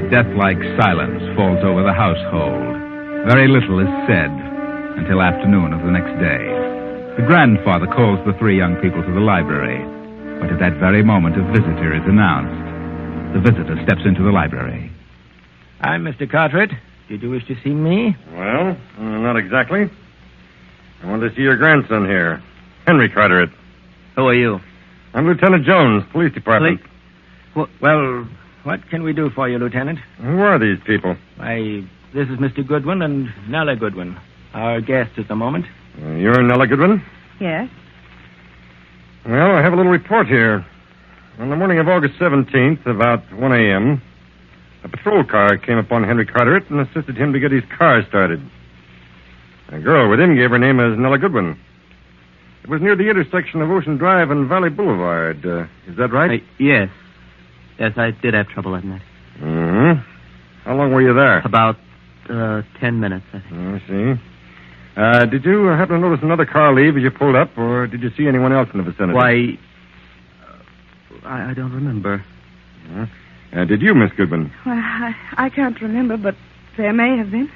death-like silence falls over the household. Very little is said until afternoon of the next day. The grandfather calls the three young people to the library, but at that very moment a visitor is announced. The visitor steps into the library. I'm Mr. Carteret. Did you wish to see me? Well, not exactly. I want to see your grandson here, Henry Carteret. Who are you? I'm Lieutenant Jones, Police Department. Well, what can we do for you, Lieutenant? Who are these people? Why, this is Mr. Goodwin and Nella Goodwin, our guests at the moment. You're Nella Goodwin? Yes. Well, I have a little report here. On the morning of August 17th, about 1 a.m., a patrol car came upon Henry Carteret and assisted him to get his car started. A girl with him gave her name as Nella Goodwin. It was near the intersection of Ocean Drive and Valley Boulevard. Is that right? Yes. Yes, I did have trouble that night. Mm-hmm. How long were you there? About 10 minutes, I think. I see. Did you happen to notice another car leave as you pulled up, or did you see anyone else in the vicinity? Why, I don't remember. Did you, Miss Goodwin? Well, I can't remember, but there may have been.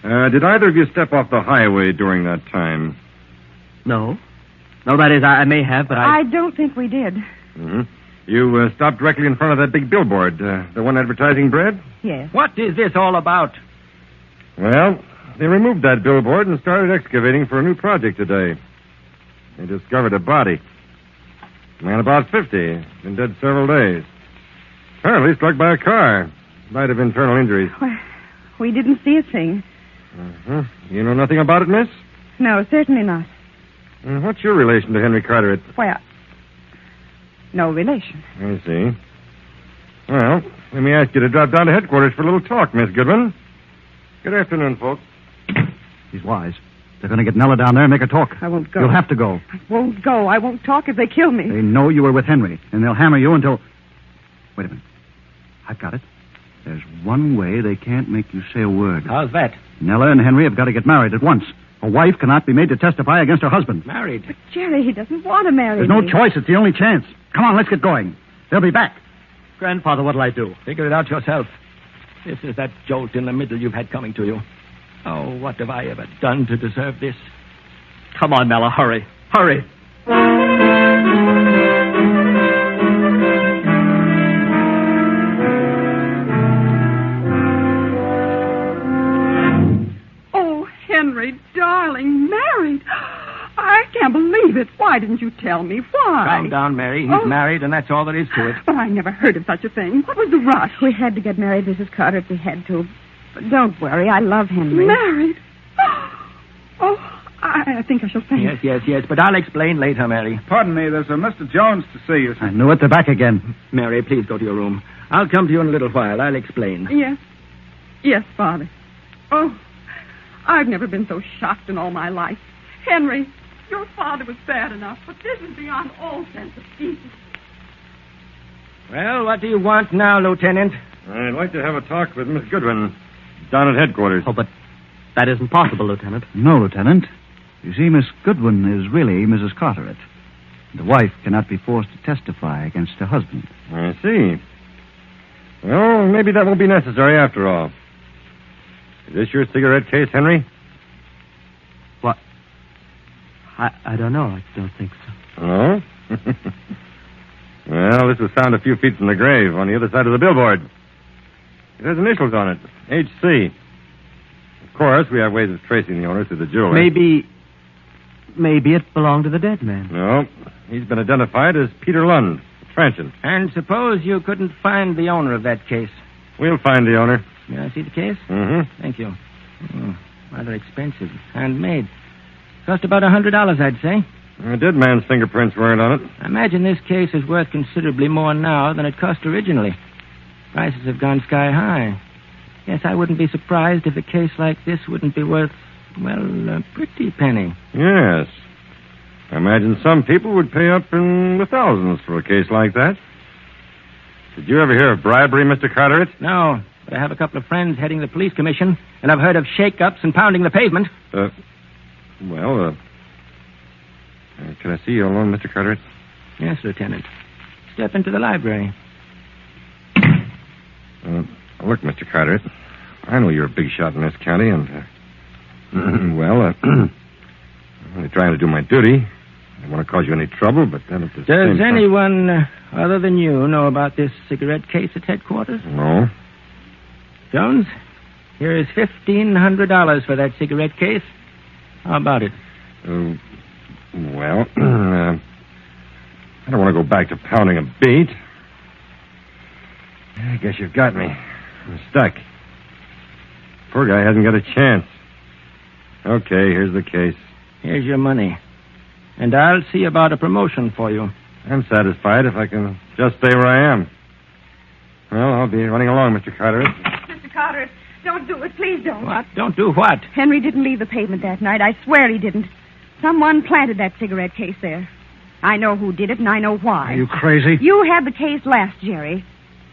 Did either of you step off the highway during that time? No. No, that is, I may have, but I don't think we did. Mm-hmm. You stopped directly in front of that big billboard, the one advertising bread? Yes. What is this all about? Well, they removed that billboard and started excavating for a new project today. They discovered a body. A man about 50, been dead several days. Apparently struck by a car. Might have internal injuries. Well, we didn't see a thing. Mm-hmm. You know nothing about it, miss? No, certainly not. What's your relation to Henry Carteret? Well, no relation. I see. Well, let me ask you to drop down to headquarters for a little talk, Miss Goodwin. Good afternoon, folks. He's wise. They're going to get Nella down there and make her talk. I won't go. You'll have to go. I won't go. I won't talk if they kill me. They know you were with Henry, and they'll hammer you until... Wait a minute. I've got it. There's one way they can't make you say a word. How's that? Nella and Henry have got to get married at once. A wife cannot be made to testify against her husband. Married? But, Jerry, he doesn't want to marry There's me. no choice. It's the only chance. Come on, let's get going. They'll be back. Grandfather, what'll I do? Figure it out yourself. This is that jolt in the middle you've had coming to you. Oh, what have I ever done to deserve this? Come on, Nella, hurry. Hurry. Oh, Henry, darling, married. I can't believe it. Why didn't you tell me? Why? Calm down, Mary. He's married, and that's all there is to it. But I never heard of such a thing. What was the rush? We had to get married, Mrs. Carter, if we had to. But don't worry, I love Henry. Married? Oh, I think I shall faint. Yes, but I'll explain later, Mary. Pardon me, there's a Mr. Jones to see you. I knew it. They're back again. Mary, please go to your room. I'll come to you in a little while. I'll explain. Yes, Father. Oh, I've never been so shocked in all my life. Henry, your father was bad enough, but this is beyond all sense of decency. Well, what do you want now, Lieutenant? I'd like to have a talk with Miss Goodwin down at headquarters. Oh, but that isn't possible, Lieutenant. No, Lieutenant. You see, Miss Goodwin is really Mrs. Carteret. The wife cannot be forced to testify against her husband. I see. Well, maybe that won't be necessary after all. Is this your cigarette case, Henry? What? I don't know. I don't think so. Oh? Well, this was found a few feet from the grave on the other side of the billboard. It has initials on it. H.C. Of course, we have ways of tracing the owner through the jeweler. Maybe it belonged to the dead man. No. He's been identified as Peter Lund, transient. And suppose you couldn't find the owner of that case. We'll find the owner. May I see the case? Mm-hmm. Thank you. Rather expensive. Handmade. Cost about $100, I'd say. The dead man's fingerprints weren't on it. I imagine this case is worth considerably more now than it cost originally. Prices have gone sky high. Yes, I wouldn't be surprised if a case like this wouldn't be worth, well, a pretty penny. Yes. I imagine some people would pay up in the thousands for a case like that. Did you ever hear of bribery, Mr. Carteret? No, but I have a couple of friends heading the police commission, and I've heard of shake-ups and pounding the pavement. Can I see you alone, Mr. Carteret? Yes, Lieutenant. Step into the library. Look, Mr. Carteret, I know you're a big shot in this county, and, I'm only trying to do my duty. I don't want to cause you any trouble, but then at the same Does time... anyone other than you know about this cigarette case at headquarters? No. Jones, here is $1,500 for that cigarette case. How about it? I don't want to go back to pounding a beat. I guess you've got me. I'm stuck. Poor guy hasn't got a chance. Okay, here's the case. Here's your money. And I'll see about a promotion for you. I'm satisfied if I can just stay where I am. Well, I'll be running along, Mr. Carteret. Mr. Carteret, don't do it. Please don't. What? Don't do what? Henry didn't leave the pavement that night. I swear he didn't. Someone planted that cigarette case there. I know who did it, and I know why. Are you crazy? You had the case last, Jerry.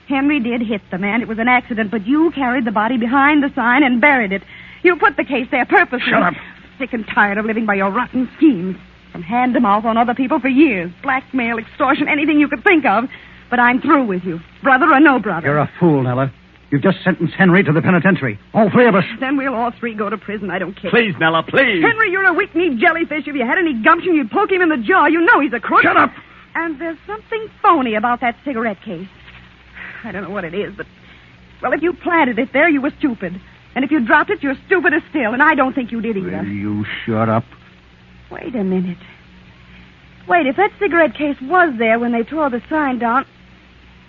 Henry did hit the man. It was an accident, but you carried the body behind the sign and buried it. You put the case there purposely. Shut up. Sick and tired of living by your rotten schemes. From hand to mouth on other people for years. Blackmail, extortion, anything you could think of. But I'm through with you. Brother or no brother. You're a fool, Nella. You've just sentenced Henry to the penitentiary. All three of us. Then we'll all three go to prison. I don't care. Please, Nella, please. Henry, you're a weak-kneed jellyfish. If you had any gumption, you'd poke him in the jaw. You know he's a crook. Shut up! And there's something phony about that cigarette case. I don't know what it is, but... Well, if you planted it there, you were stupid. And if you dropped it, you're stupider still. And I don't think you did either. Will you shut up? Wait a minute. Wait, if that cigarette case was there when they tore the sign down,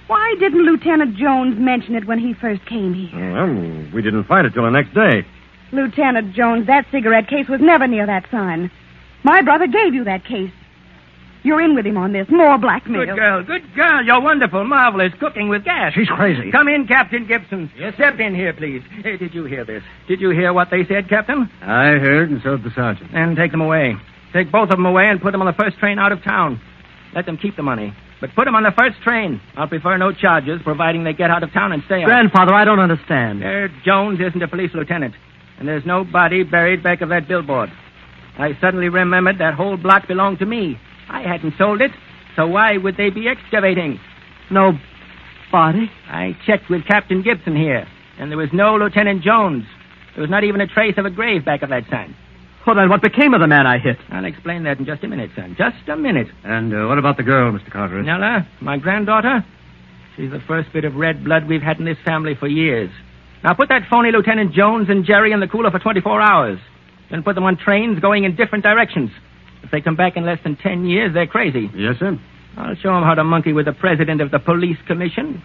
why didn't Lieutenant Jones mention it when he first came here? Well, we didn't find it till the next day. Lieutenant Jones, that cigarette case was never near that sign. My brother gave you that case. You're in with him on this. More blackmail. Good girl. You're wonderful, marvelous, cooking with gas. She's crazy. Come in, Captain Gibson. Yes, step in here, please. Hey, did you hear this? Did you hear what they said, Captain? I heard, and so did the sergeant. And take them away. Take both of them away and put them on the first train out of town. Let them keep the money. But put them on the first train. I'll prefer no charges, providing they get out of town and stay out. Grandfather, I don't understand. Jones isn't a police lieutenant. And there's no body buried back of that billboard. I suddenly remembered that whole block belonged to me. I hadn't sold it, so why would they be excavating? No body? I checked with Captain Gibson here, and there was no Lieutenant Jones. There was not even a trace of a grave back of that sign. Well, then what became of the man I hit? I'll explain that in just a minute, son. Just a minute. And what about the girl, Mr. Carteret? Nella, my granddaughter, she's the first bit of red blood we've had in this family for years. Now put that phony Lieutenant Jones and Jerry in the cooler for 24 hours. Then put them on trains going in different directions. If they come back in less than 10 years, they're crazy. Yes, sir. I'll show them how to monkey with the president of the police commission.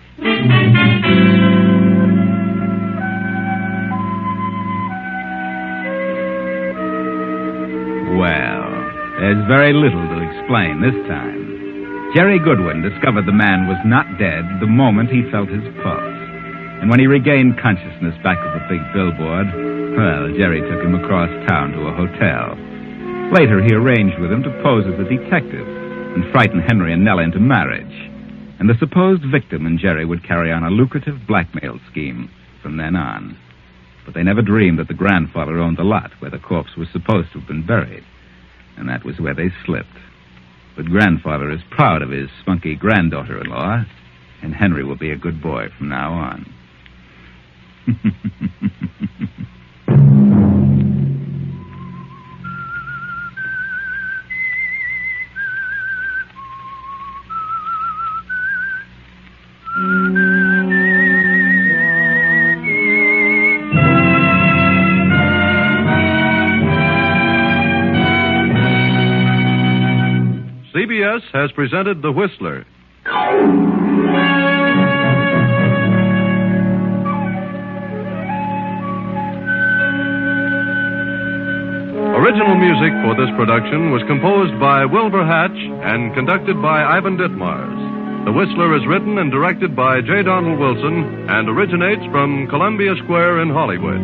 Well, there's very little to explain this time. Jerry Goodwin discovered the man was not dead the moment he felt his pulse. And when he regained consciousness back of the big billboard, well, Jerry took him across town to a hotel. Later, he arranged with him to pose as a detective and frighten Henry and Nella into marriage. And the supposed victim and Jerry would carry on a lucrative blackmail scheme from then on. But they never dreamed that the grandfather owned the lot where the corpse was supposed to have been buried. And that was where they slipped. But grandfather is proud of his spunky granddaughter-in-law, and Henry will be a good boy from now on. CBS has presented The Whistler. Original music for this production was composed by Wilbur Hatch and conducted by Ivan Ditmars. The Whistler is written and directed by J. Donald Wilson and originates from Columbia Square in Hollywood.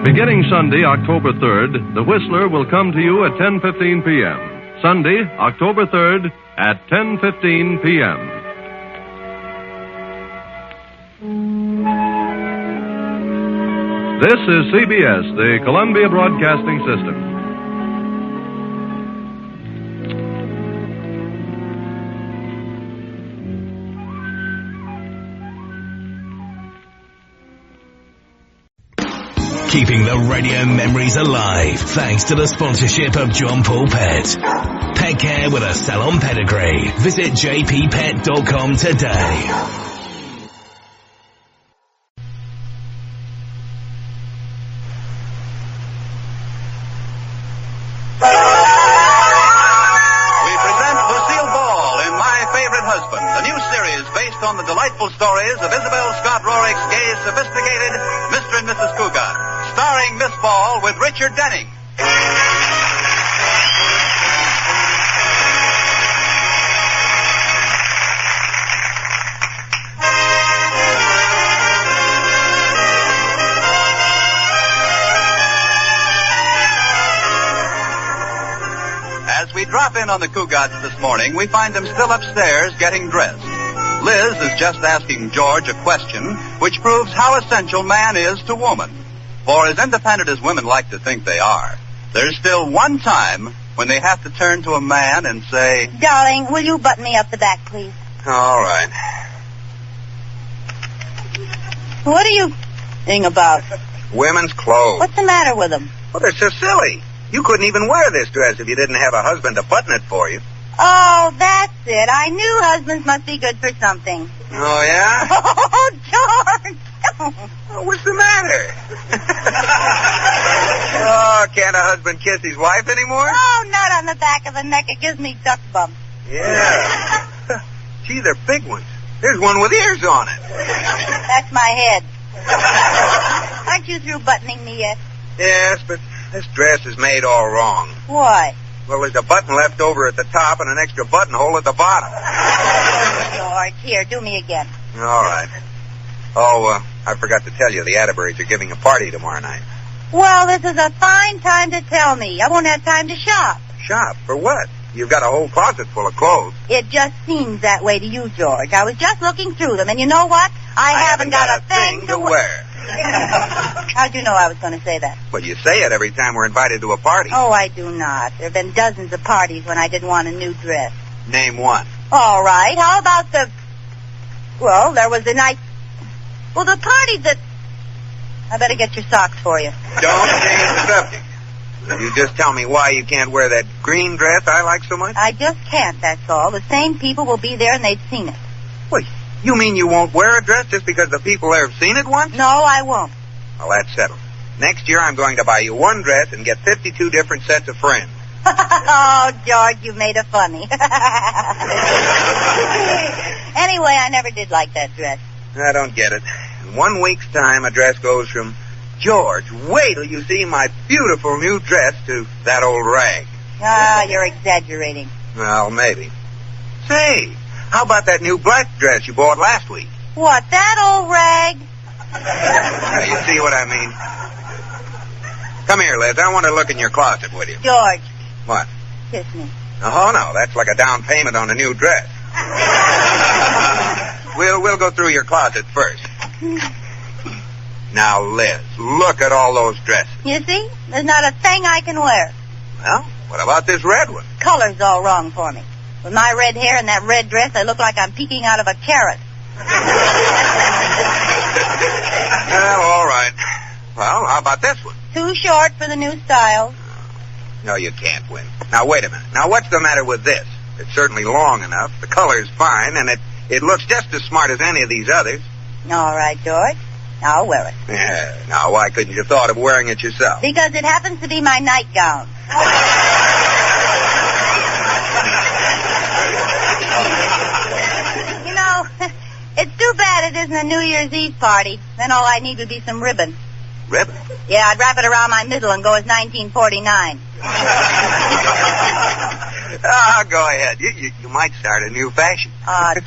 Beginning Sunday, October 3rd, The Whistler will come to you at 10:15 p.m. Sunday, October 3rd at 10:15 p.m. This is CBS, the Columbia Broadcasting System. Keeping the radio memories alive thanks to the sponsorship of John Paul Pet. Pet care with a salon pedigree. Visit jppet.com today. On the delightful stories of Isabel Scott Rorick's gay, sophisticated Mr. and Mrs. Cougat, starring Miss Ball with Richard Denning. As we drop in on the Cougats this morning, we find them still upstairs getting dressed. Liz is just asking George a question which proves how essential man is to woman. For as independent as women like to think they are, there's still one time when they have to turn to a man and say, "Darling, will you button me up the back, please?" "All right." What are you thinking about? Women's clothes. What's the matter with them? Well, they're so silly. You couldn't even wear this dress if you didn't have a husband to button it for you. Oh, that's it. I knew husbands must be good for something. Oh, yeah? Oh, George! Oh, what's the matter? Oh, can't a husband kiss his wife anymore? Oh, not on the back of the neck. It gives me duck bumps. Yeah. Gee, they're big ones. There's one with ears on it. That's my head. Aren't you through buttoning me yet? Yes, but this dress is made all wrong. Why? Well, there's a button left over at the top and an extra buttonhole at the bottom. George, here, do me again. All right. Oh, I forgot to tell you, the Atterburys are giving a party tomorrow night. Well, this is a fine time to tell me. I won't have time to shop. Shop? For what? You've got a whole closet full of clothes. It just seems that way to you, George. I was just looking through them, and you know what? I haven't got a thing to wear. How'd you know I was going to say that? Well, you say it every time we're invited to a party. Oh, I do not. There have been dozens of parties when I didn't want a new dress. Name one. All right. How about the... Well, there was the night... Well, the party that... I better get your socks for you. Don't change the subject. Will you just tell me why you can't wear that green dress I like so much? I just can't, that's all. The same people will be there and they've seen it. Wait, you mean you won't wear a dress just because the people there have seen it once? No, I won't. Well, that's settled. Next year I'm going to buy you one dress and get 52 different sets of friends. Oh, George, you made a funny. Anyway, I never did like that dress. I don't get it. In 1 week's time, a dress goes from, "George, wait till you see my beautiful new dress," to that old rag. Ah, you're exaggerating. Well, maybe. Say, how about that new black dress you bought last week? What, that old rag? Now, you see what I mean? Come here, Liz. I want to look in your closet with you. George. What? Kiss me. Oh, no. That's like a down payment on a new dress. We'll go through your closet first. Now, Liz, look at all those dresses. You see? There's not a thing I can wear. Well, what about this red one? Color's all wrong for me. With my red hair and that red dress, I look like I'm peeking out of a carrot. Well, all right. Well, how about this one? Too short for the new style. No, you can't win. Now, wait a minute. Now, what's the matter with this? It's certainly long enough. The color's fine, and it looks just as smart as any of these others. All right, George. I'll wear it. Yeah. Now, why couldn't you have thought of wearing it yourself? Because it happens to be my nightgown. You know, it's too bad it isn't a New Year's Eve party. Then all I need would be some ribbon. Ribbon? Yeah, I'd wrap it around my middle and go as 1949. Go ahead. You might start a new fashion.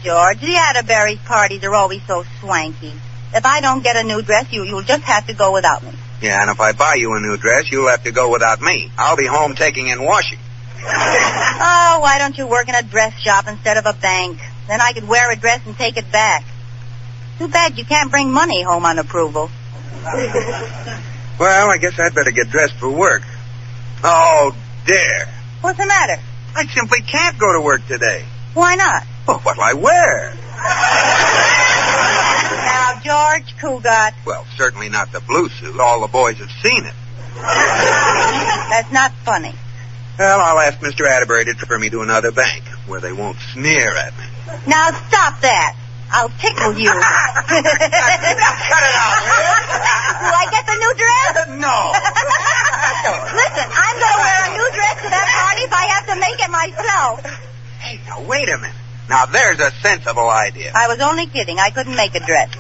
George, the Atterbury parties are always so swanky. If I don't get a new dress, you'll just have to go without me. Yeah, and if I buy you a new dress, you'll have to go without me. I'll be home taking in washing. Oh, why don't you work in a dress shop instead of a bank? Then I could wear a dress and take it back. Too bad you can't bring money home on approval. Well, I guess I'd better get dressed for work. Oh, dear. What's the matter? I simply can't go to work today. Why not? Oh, what'll I wear? Now, George Cougat. Well, certainly not the blue suit. All the boys have seen it. That's not funny. Well, I'll ask Mr. Atterbury to transfer me to another bank where they won't sneer at me. Now stop that. I'll tickle you. Cut it out, will you? Will I get the new dress? No. Listen, I'm going to wear a new dress to that party if I have to make it myself. Hey, now, wait a minute. Now, there's a sensible idea. I was only kidding. I couldn't make a dress.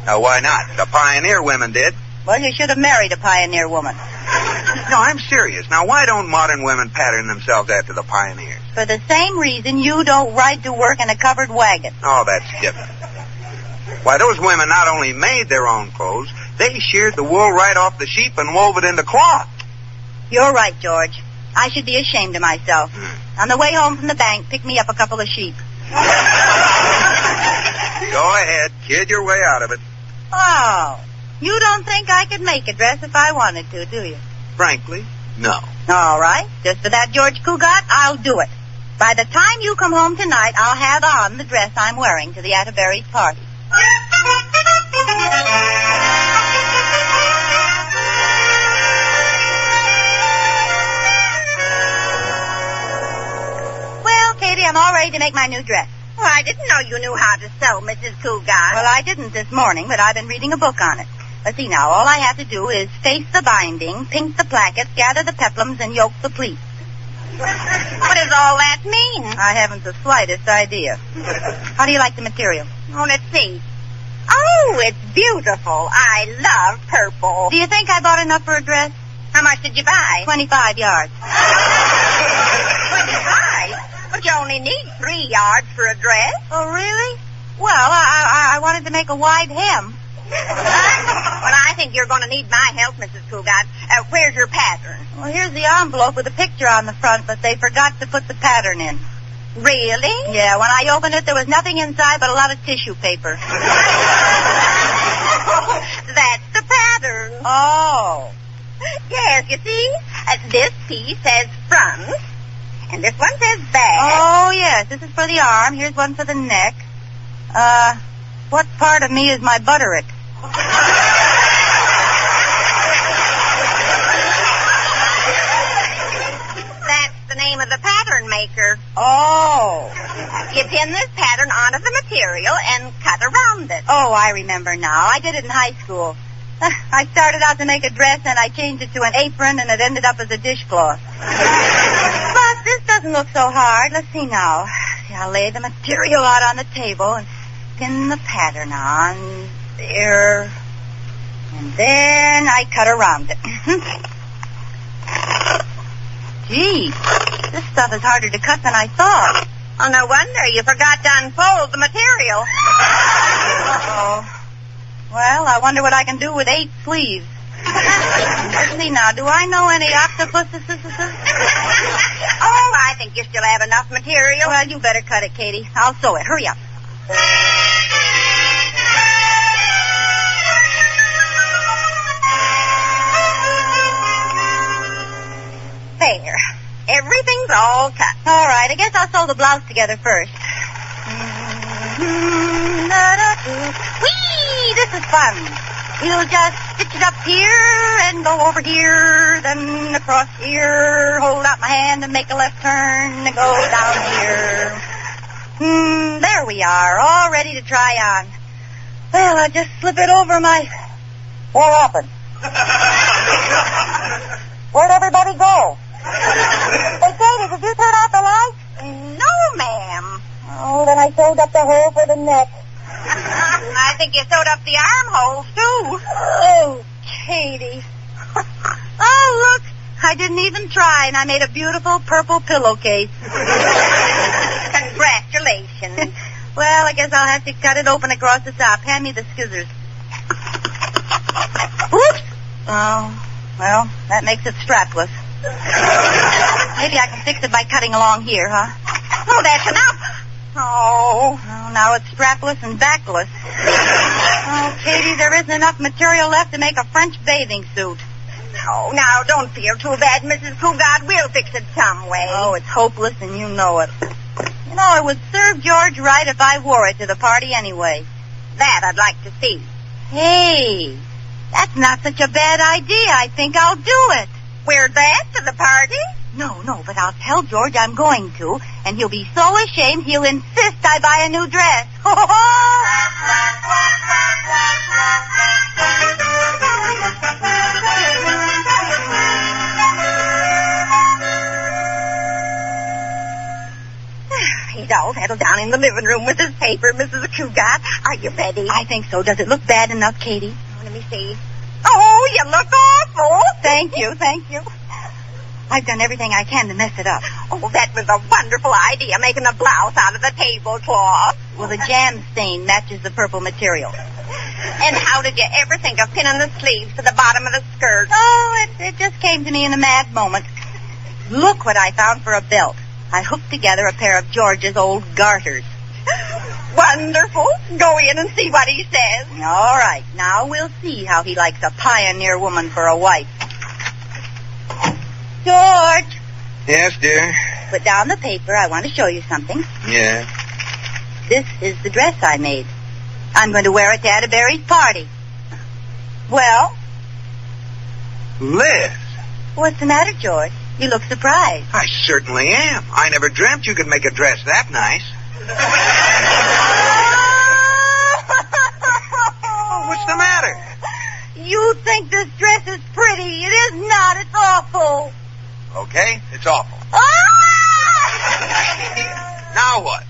Now, why not? The pioneer women did. Well, you should have married a pioneer woman. No, I'm serious. Now, why don't modern women pattern themselves after the pioneers? For the same reason you don't ride to work in a covered wagon. Oh, that's different. Why, those women not only made their own clothes, they sheared the wool right off the sheep and wove it into cloth. You're right, George. I should be ashamed of myself. On the way home from the bank, pick me up a couple of sheep. Go ahead. Kid your way out of it. Oh, you don't think I could make a dress if I wanted to, do you? Frankly, no. All right. Just for that George Cougat, I'll do it. By the time you come home tonight, I'll have on the dress I'm wearing to the Atterbury's party. Well, Katie, I'm all ready to make my new dress. Oh, I didn't know you knew how to sew, Mrs. Cougat. Well, I didn't this morning, but I've been reading a book on it. Let's see now, all I have to do is face the binding, pink the plackets, gather the peplums, and yoke the pleats. What does all that mean? I haven't the slightest idea. How do you like the material? Oh, let's see. Oh, it's beautiful. I love purple. Do you think I bought enough for a dress? How much did you buy? 25 yards. 25? But you only need 3 yards for a dress. Oh, really? Well, I wanted to make a wide hem. Well, I think you're going to need my help, Mrs. Cougat. Where's your pattern? Well, here's the envelope with a picture on the front, but they forgot to put the pattern in. Really? Yeah, when I opened it, there was nothing inside but a lot of tissue paper. That's the pattern. Oh. Yes, you see? This piece says front, and this one says back. Oh, yes, this is for the arm. Here's one for the neck. What part of me is my butterick? That's the name of the pattern maker. Oh. You pin this pattern onto the material and cut around it. Oh, I remember now. I did it in high school. I started out to make a dress, and I changed it to an apron, and it ended up as a dishcloth. But this doesn't look so hard. Let's see now. I'll lay the material out on the table and pin the pattern on there. And then I cut around it. Gee, this stuff is harder to cut than I thought. Oh, no wonder you forgot to unfold the material. Uh-oh. Well, I wonder what I can do with 8 sleeves. Let's see now. Do I know any octopuses? Oh, I think you still have enough material. Well, you better cut it, Katie. I'll sew it. Hurry up. There. Everything's all cut. All right. I guess I'll sew the blouse together first. Whee! This is fun. We'll just stitch it up here and go over here, then across here, hold out my hand and make a left turn and go down here. There we are, all ready to try on. Well, I'll just slip it over my... What happened? Where'd everybody go? Hey, Katie, did you turn off the light? No, ma'am. Oh, then I sewed up the hole for the neck. I think you sewed up the armholes, too. Oh, Katie. Oh, look. I didn't even try, and I made a beautiful purple pillowcase. Congratulations. Well, I guess I'll have to cut it open across the top. Hand me the scissors. Oops. Oh, well, that makes it strapless. Maybe I can fix it by cutting along here, huh? Oh, that's enough. Oh, well, now it's strapless and backless. Oh, Katie, there isn't enough material left to make a French bathing suit. Oh, now, don't feel too bad, Mrs. Cougat. We'll fix it some way. Oh, it's hopeless, and you know it. You know, it would serve George right if I wore it to the party anyway. That I'd like to see. Hey, that's not such a bad idea. I think I'll do it. Wear that to the party? No, but I'll tell George I'm going to, and he'll be so ashamed he'll insist I buy a new dress. He's all settled down in the living room with his paper, Mrs. Cougat. Are you ready? I think so. Does it look bad enough, Katie? Let me see. Oh, you look awful. Thank you. I've done everything I can to mess it up. Oh, that was a wonderful idea, making a blouse out of the tablecloth. Well, the jam stain matches the purple material. And how did you ever think of pinning the sleeves to the bottom of the skirt? Oh, it just came to me in a mad moment. Look what I found for a belt. I hooked together a pair of George's old garters. Wonderful. Go in and see what he says. All right. Now we'll see how he likes a pioneer woman for a wife. George. Yes, dear? Put down the paper. I want to show you something. Yeah. This is the dress I made. I'm going to wear it to Atterbury's party. Well? Liz. What's the matter, George? You look surprised. I certainly am. I never dreamt you could make a dress that nice. Oh, what's the matter? You think this dress is pretty. It is not. It's awful. Okay, it's awful. Ah! Now what?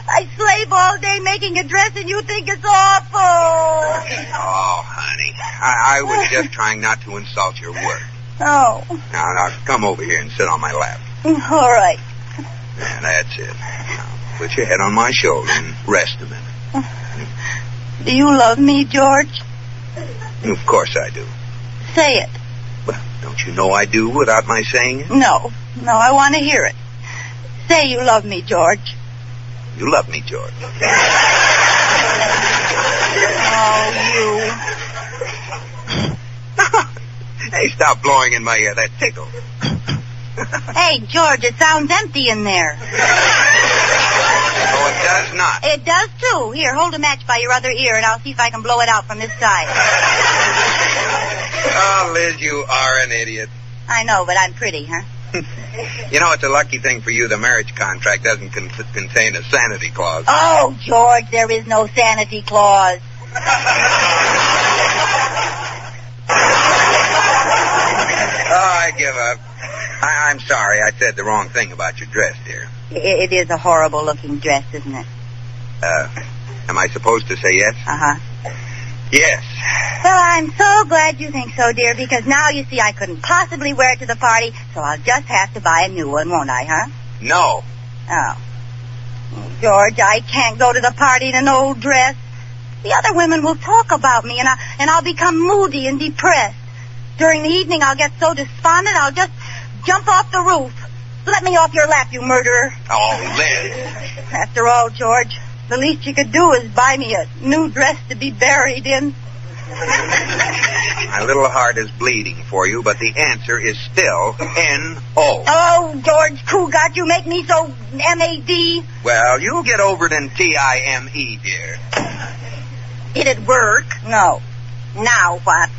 I slave all day making a dress and you think it's awful. Oh, honey, I was just trying not to insult your work. Oh. Now, come over here and sit on my lap. All right. Yeah, that's it. Now, put your head on my shoulder and rest a minute. Do you love me, George? Of course I do. Say it. Well, don't you know I do without my saying it? No, I want to hear it. Say you love me, George. You love me, George. Oh, you. Hey, stop blowing in my ear. That tickles. Hey, George, it sounds empty in there. Oh, it does not. It does, too. Here, hold a match by your other ear, and I'll see if I can blow it out from this side. Oh, Liz, you are an idiot. I know, but I'm pretty, huh? You know, it's a lucky thing for you the marriage contract doesn't contain a sanity clause. Oh, George, there is no sanity clause. Oh, I give up. I'm sorry. I said the wrong thing about your dress, dear. It is a horrible-looking dress, isn't it? Am I supposed to say yes? Uh-huh. Yes. Well, I'm so glad you think so, dear, because now you see I couldn't possibly wear it to the party, so I'll just have to buy a new one, won't I, huh? No. Oh. George, I can't go to the party in an old dress. The other women will talk about me, and I'll become moody and depressed. During the evening, I'll get so despondent, I'll just jump off the roof. Let me off your lap, you murderer. Oh, Liz. After all, George, the least you could do is buy me a new dress to be buried in. My little heart is bleeding for you, but the answer is still N-O. Oh, George Cougat, you make me so M-A-D. Well, you'll get over it in T-I-M-E, dear. It'd work. No. Now what?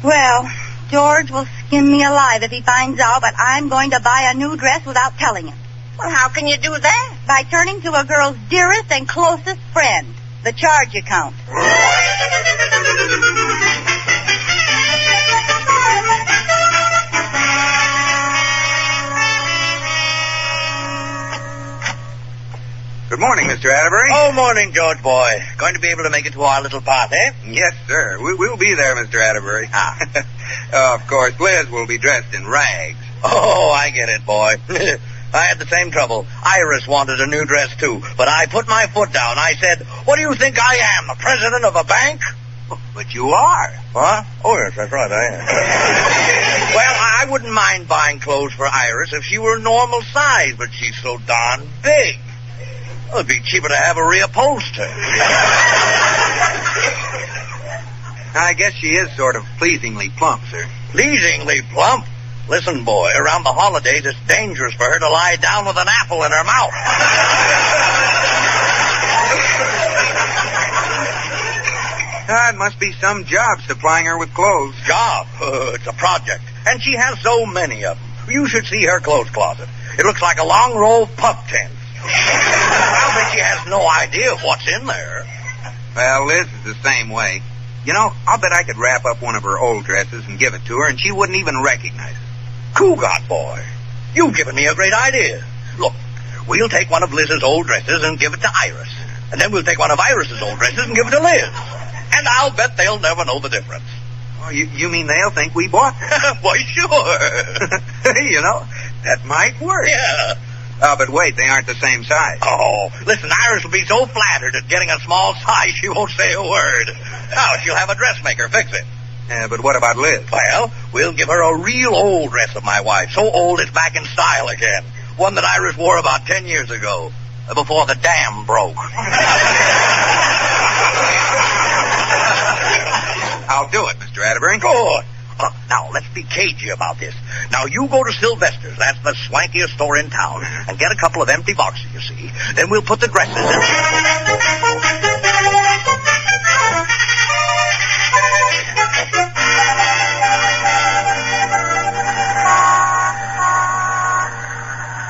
Well, George will skin me alive if he finds out, but I'm going to buy a new dress without telling him. Well, how can you do that? By turning to a girl's dearest and closest friend, the charge account. Good morning, Mr. Atterbury. Oh, morning, George boy. Going to be able to make it to our little party? Yes, sir. We'll be there, Mr. Atterbury. Of course, Liz will be dressed in rags. Oh, I get it, boy. I had the same trouble. Iris wanted a new dress, too. But I put my foot down. I said, what do you think I am, the president of a bank? But you are. What? Oh, yes, that's right, I am. Well, I wouldn't mind buying clothes for Iris if she were normal size, but she's so darn big. Well, it'd be cheaper to have her reupholstered. I guess she is sort of pleasingly plump, sir. Pleasingly plump? Listen, boy, around the holidays, it's dangerous for her to lie down with an apple in her mouth. It must be some job supplying her with clothes. Job? It's a project. And she has so many of them. You should see her clothes closet. It looks like a long row of pup tents. I bet she has no idea what's in there. Well, Liz is the same way. You know, I'll bet I could wrap up one of her old dresses and give it to her, and she wouldn't even recognize it. Cougat boy, you've given me a great idea. Look, we'll take one of Liz's old dresses and give it to Iris. And then we'll take one of Iris's old dresses and give it to Liz. And I'll bet they'll never know the difference. Oh, you mean they'll think we bought them? Why, sure. You know, that might work. Yeah. But wait, they aren't the same size. Oh, listen, Iris will be so flattered at getting a small size she won't say a word. Now, she'll have a dressmaker fix it. But what about Liz? Well, we'll give her a real old dress of my wife. So old it's back in style again. One that Iris wore about 10 years ago, before the dam broke. I'll do it, Mr. Atterbury. Good. Now, let's be cagey about this. Now, you go to Sylvester's, that's the swankiest store in town, and get a couple of empty boxes, you see. Then we'll put the dresses in.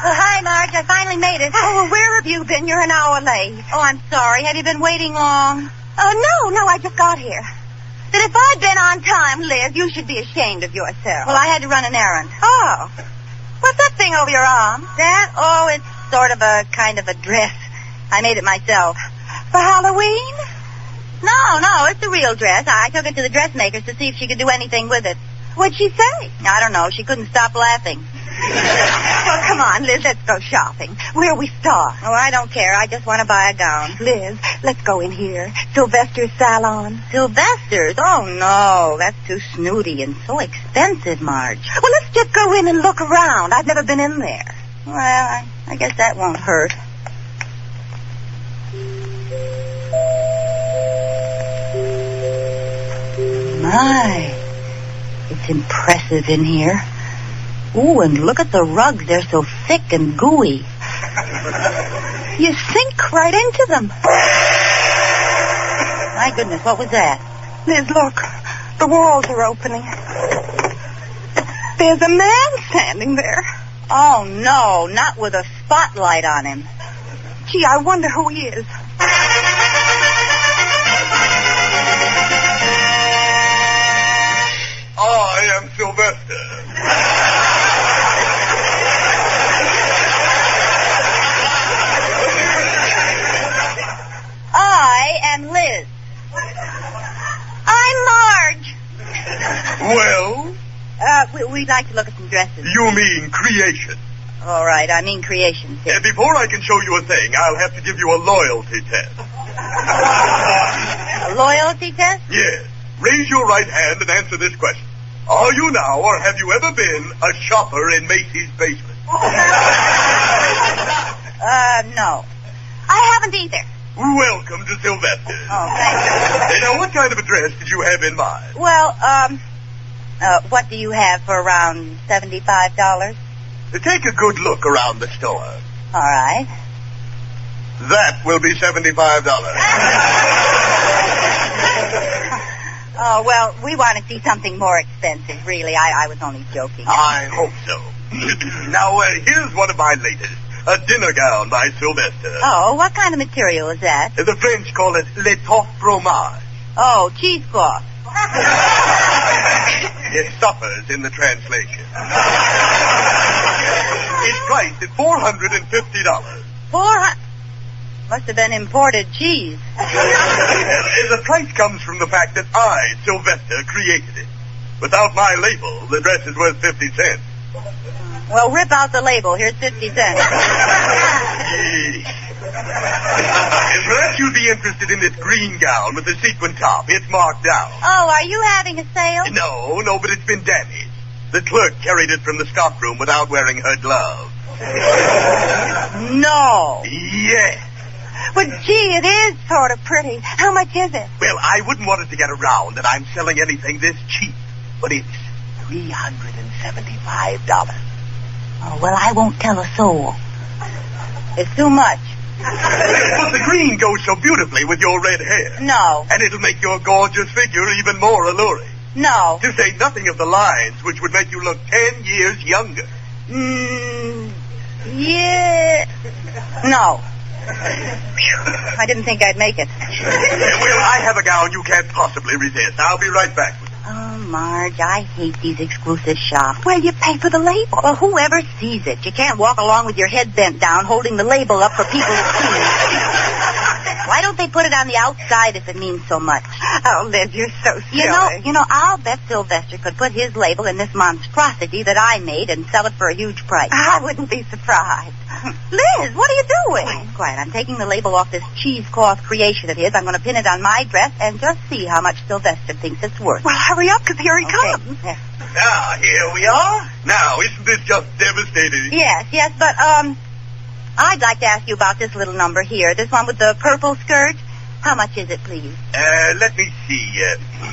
Hi, Marge. I finally made it. Oh, where have you been? You're an hour late. Oh, I'm sorry. Have you been waiting long? Oh, no, I just got here. That if I'd been on time, Liz, you should be ashamed of yourself. Well, I had to run an errand. Oh. What's that thing over your arm? That? Oh, it's sort of a kind of a dress. I made it myself. For Halloween? No, it's a real dress. I took it to the dressmakers to see if she could do anything with it. What'd she say? I don't know. She couldn't stop laughing. Well, come on, Liz, let's go shopping. Where we start? Oh, I don't care. I just want to buy a gown. Liz, let's go in here. Sylvester's salon. Sylvester's? Oh, no. That's too snooty and so expensive, Marge. Well, let's just go in and look around. I've never been in there. Well, I guess that won't hurt. My, it's impressive in here. Ooh, and look at the rugs. They're so thick and gooey. You sink right into them. My goodness, what was that? Liz, look. The walls are opening. There's a man standing there. Oh, no, not with a spotlight on him. Gee, I wonder who he is. I am Sylvester. I am Liz. I'm Marge. Well? We'd like to look at some dresses. You mean creation? All right, I mean creations. Before I can show you a thing, I'll have to give you a loyalty test. A loyalty test? Yes. Raise your right hand and answer this question. Are you now, or have you ever been, a shopper in Macy's basement? No. I haven't either. Welcome to Sylvester's. Oh, thank you. Now, what kind of a dress did you have in mind? Well, what do you have for around $75? Take a good look around the store. All right. That will be $75. Oh, well, we want to see something more expensive, really. I was only joking. I hope so. Now, here's one of my latest. A dinner gown by Sylvester. Oh, what kind of material is that? The French call it l'étoffe fromage. Oh, cheesecloth. It suffers in the translation. It's priced at $450. Must have been imported cheese. The price comes from the fact that I, Sylvester, created it. Without my label, the dress is worth 50 cents. Well, rip out the label. Here's 50 cents. Perhaps you'd be interested in this green gown with the sequin top. It's marked down. Oh, are you having a sale? No, but it's been damaged. The clerk carried it from the stock room without wearing her glove. No. Yes. But, gee, it is sort of pretty. How much is it? Well, I wouldn't want it to get around that I'm selling anything this cheap, but it's $375. Oh, well, I won't tell a soul. It's too much. But the green goes so beautifully with your red hair. No. And it'll make your gorgeous figure even more alluring. No. To say nothing of the lines, which would make you look 10 years younger. Yeah. No. I didn't think I'd make it. Well, I have a gown you can't possibly resist. I'll be right back. Oh, Marge, I hate these exclusive shops. Well, you pay for the label. Well, whoever sees it. You can't walk along with your head bent down holding the label up for people to see. Why don't they put it on the outside if it means so much? Oh, Liz, you're so silly. You know, I'll bet Sylvester could put his label in this monstrosity that I made and sell it for a huge price. I wouldn't be surprised. Liz, what are you doing? Quiet. I'm taking the label off this cheesecloth creation of his. I'm going to pin it on my dress and just see how much Sylvester thinks it's worth. Well, hurry up, because here he comes. There. Now, here we are. Now, isn't this just devastating? Yes, but, I'd like to ask you about this little number here. This one with the purple skirt. How much is it, please? Let me see.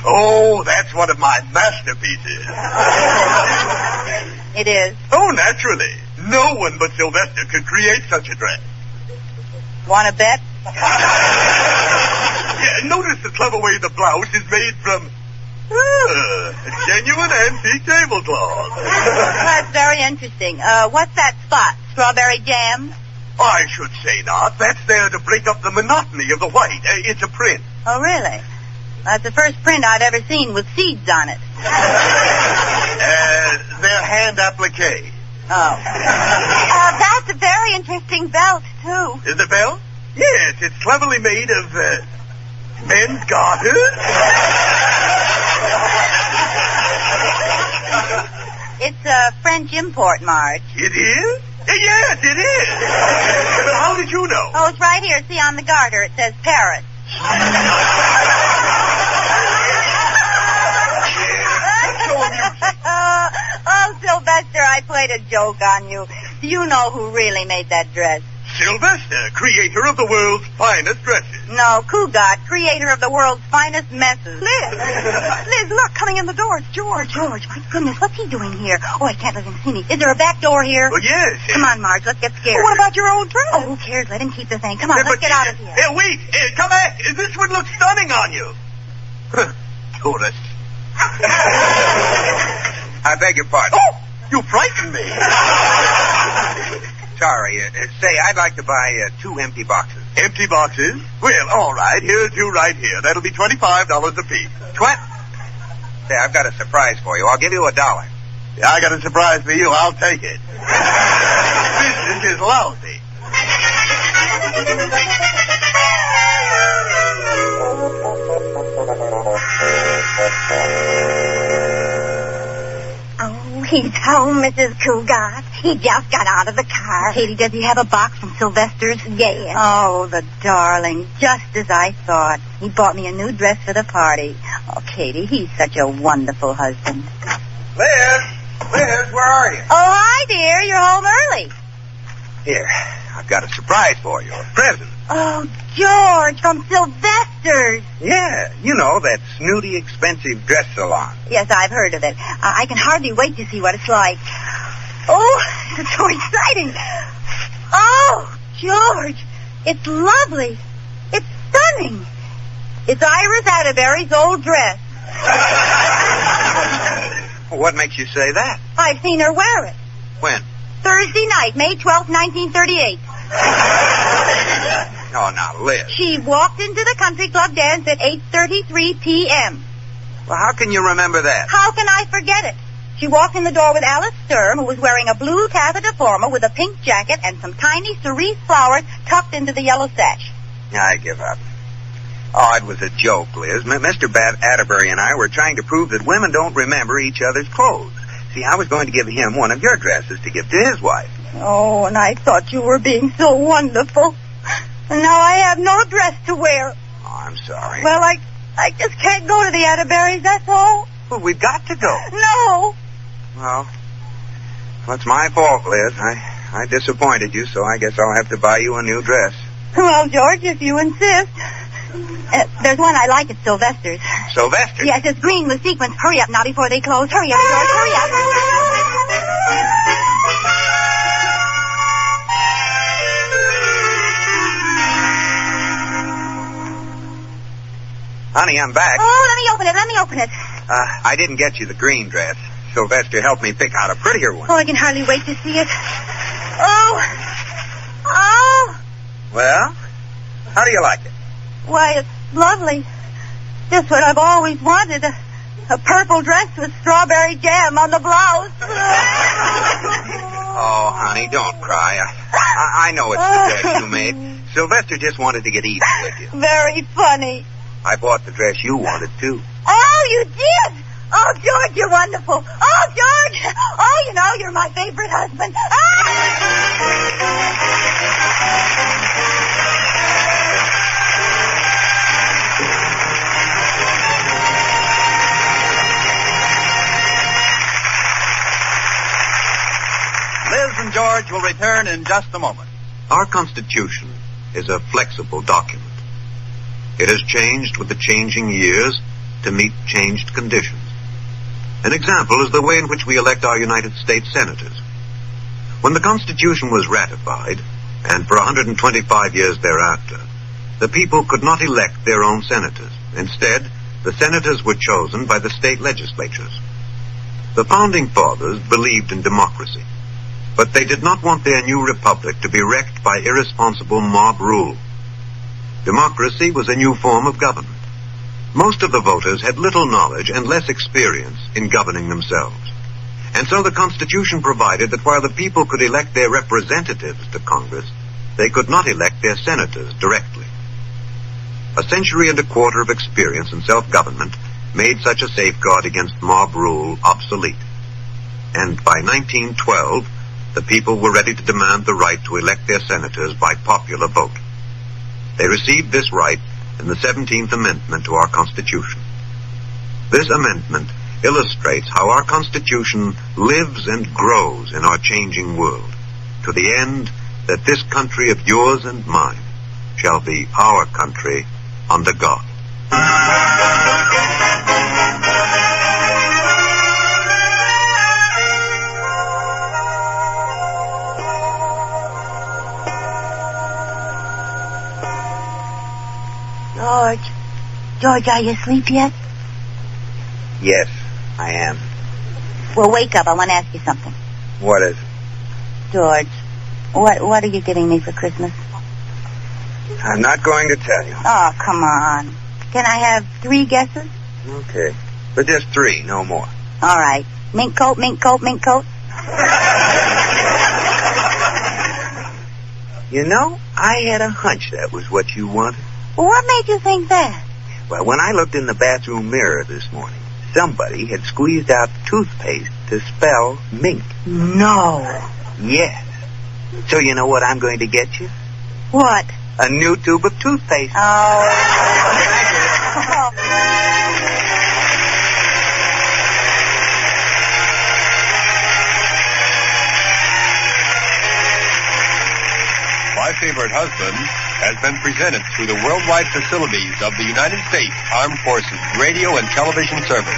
Oh, that's one of my masterpieces. It is. Oh, naturally. No one but Sylvester could create such a dress. Want to bet? Yeah, notice the clever way the blouse is made from a genuine antique tablecloth. That's very interesting. What's that spot? Strawberry jam? I should say not. That's there to break up the monotony of the white. It's a print. Oh, really? That's the first print I've ever seen with seeds on it. They're hand applique. Oh. That's a very interesting belt, too. Is the belt? Yes, it's cleverly made of, men's garters. It's a French import, Marge. It is? Yes, it is. But how did you know? Oh, it's right here. See, on the garter, it says Paris. Oh, Sylvester, I played a joke on you. Do you know who really made that dress? Sylvester, creator of the world's finest dresses. No, Cougat, creator of the world's finest messes. Liz, look, coming in the door. It's George. George, my goodness, what's he doing here? Oh, I can't let him see me. Is there a back door here? Oh, yes. Come on, Marge, let's get scared. What about your old dress? Oh, who cares? Let him keep the thing. Come on, let's get out of here. Wait, come back. This would look stunning on you. Tourist. I beg your pardon. Oh, you frightened me. Sorry. Say, I'd like to buy 2 empty boxes. Empty boxes? Well, all right. Here's 2 right here. That'll be $25 apiece. Say, I've got a surprise for you. I'll give you $1. Yeah, I got a surprise for you. I'll take it. Business is lousy. Oh, he's home, Mrs. Cougat. He just got out of the car. Katie, does he have a box from Sylvester's? Yes. Oh, the darling. Just as I thought. He bought me a new dress for the party. Oh, Katie, he's such a wonderful husband. Liz, where are you? Oh, hi, dear. You're home early. Here, I've got a surprise for you. A present. Oh, George, from Sylvester's. Yeah, you know, that snooty, expensive dress salon. Yes, I've heard of it. I can hardly wait to see what it's like. Oh, it's so exciting. Oh, George, it's lovely. It's stunning. It's Iris Atterbury's old dress. What makes you say that? I've seen her wear it. When? Thursday night, May 12th, 1938. Oh, now, Liz. She walked into the country club dance at 8:33 p.m. Well, how can you remember that? How can I forget it? She walked in the door with Alice Sturm, who was wearing a blue taffeta formal with a pink jacket and some tiny cerise flowers tucked into the yellow sash. I give up. Oh, it was a joke, Liz. Mr. Atterbury and I were trying to prove that women don't remember each other's clothes. See, I was going to give him one of your dresses to give to his wife. Oh, and I thought you were being so wonderful. And now I have no dress to wear. Oh, I'm sorry. Well, I just can't go to the Atterburys, that's all. Well, we've got to go. No. Well, it's my fault, Liz. I disappointed you, so I guess I'll have to buy you a new dress. Well, George, if you insist. There's one I like at Sylvester's. Sylvester's? Yes, it's green with sequins. Hurry up now before they close. Hurry up, George, hurry up. Honey, I'm back. Oh, let me open it. I didn't get you the green dress. Sylvester helped me pick out a prettier one. Oh, I can hardly wait to see it. Oh! Well, how do you like it? Why, it's lovely. Just what I've always wanted. A purple dress with strawberry jam on the blouse. Oh, honey, don't cry. I know it's the dress you made. Sylvester just wanted to get even with you. Very funny. I bought the dress you wanted, too. Oh, you did? Oh, George, you're wonderful. Oh, George. Oh, you know, you're my favorite husband. Liz and George will return in just a moment. Our Constitution is a flexible document. It has changed with the changing years to meet changed conditions. An example is the way in which we elect our United States senators. When the Constitution was ratified, and for 125 years thereafter, the people could not elect their own senators. Instead, the senators were chosen by the state legislatures. The Founding Fathers believed in democracy, but they did not want their new republic to be wrecked by irresponsible mob rule. Democracy was a new form of government. Most of the voters had little knowledge and less experience in governing themselves. And so the Constitution provided that while the people could elect their representatives to Congress, they could not elect their senators directly. A century and a quarter of experience in self-government made such a safeguard against mob rule obsolete. And by 1912, the people were ready to demand the right to elect their senators by popular vote. They received this right in the 17th Amendment to our Constitution. This amendment illustrates how our Constitution lives and grows in our changing world, to the end that this country of yours and mine shall be our country under God. George, are you asleep yet? Yes, I am. Well, wake up. I want to ask you something. What is it? George, what are you getting me for Christmas? I'm not going to tell you. Oh, come on. Can I have 3 guesses? Okay. But just 3, no more. All right. Mink coat, mink coat, mink coat. You know, I had a hunch that was what you wanted. Well, what made you think that? Well, when I looked in the bathroom mirror this morning, somebody had squeezed out toothpaste to spell mink. No. Yes. So you know what I'm going to get you? What? A new tube of toothpaste. Oh. My Favorite Husband has been presented through the worldwide facilities of the United States Armed Forces Radio and Television Service.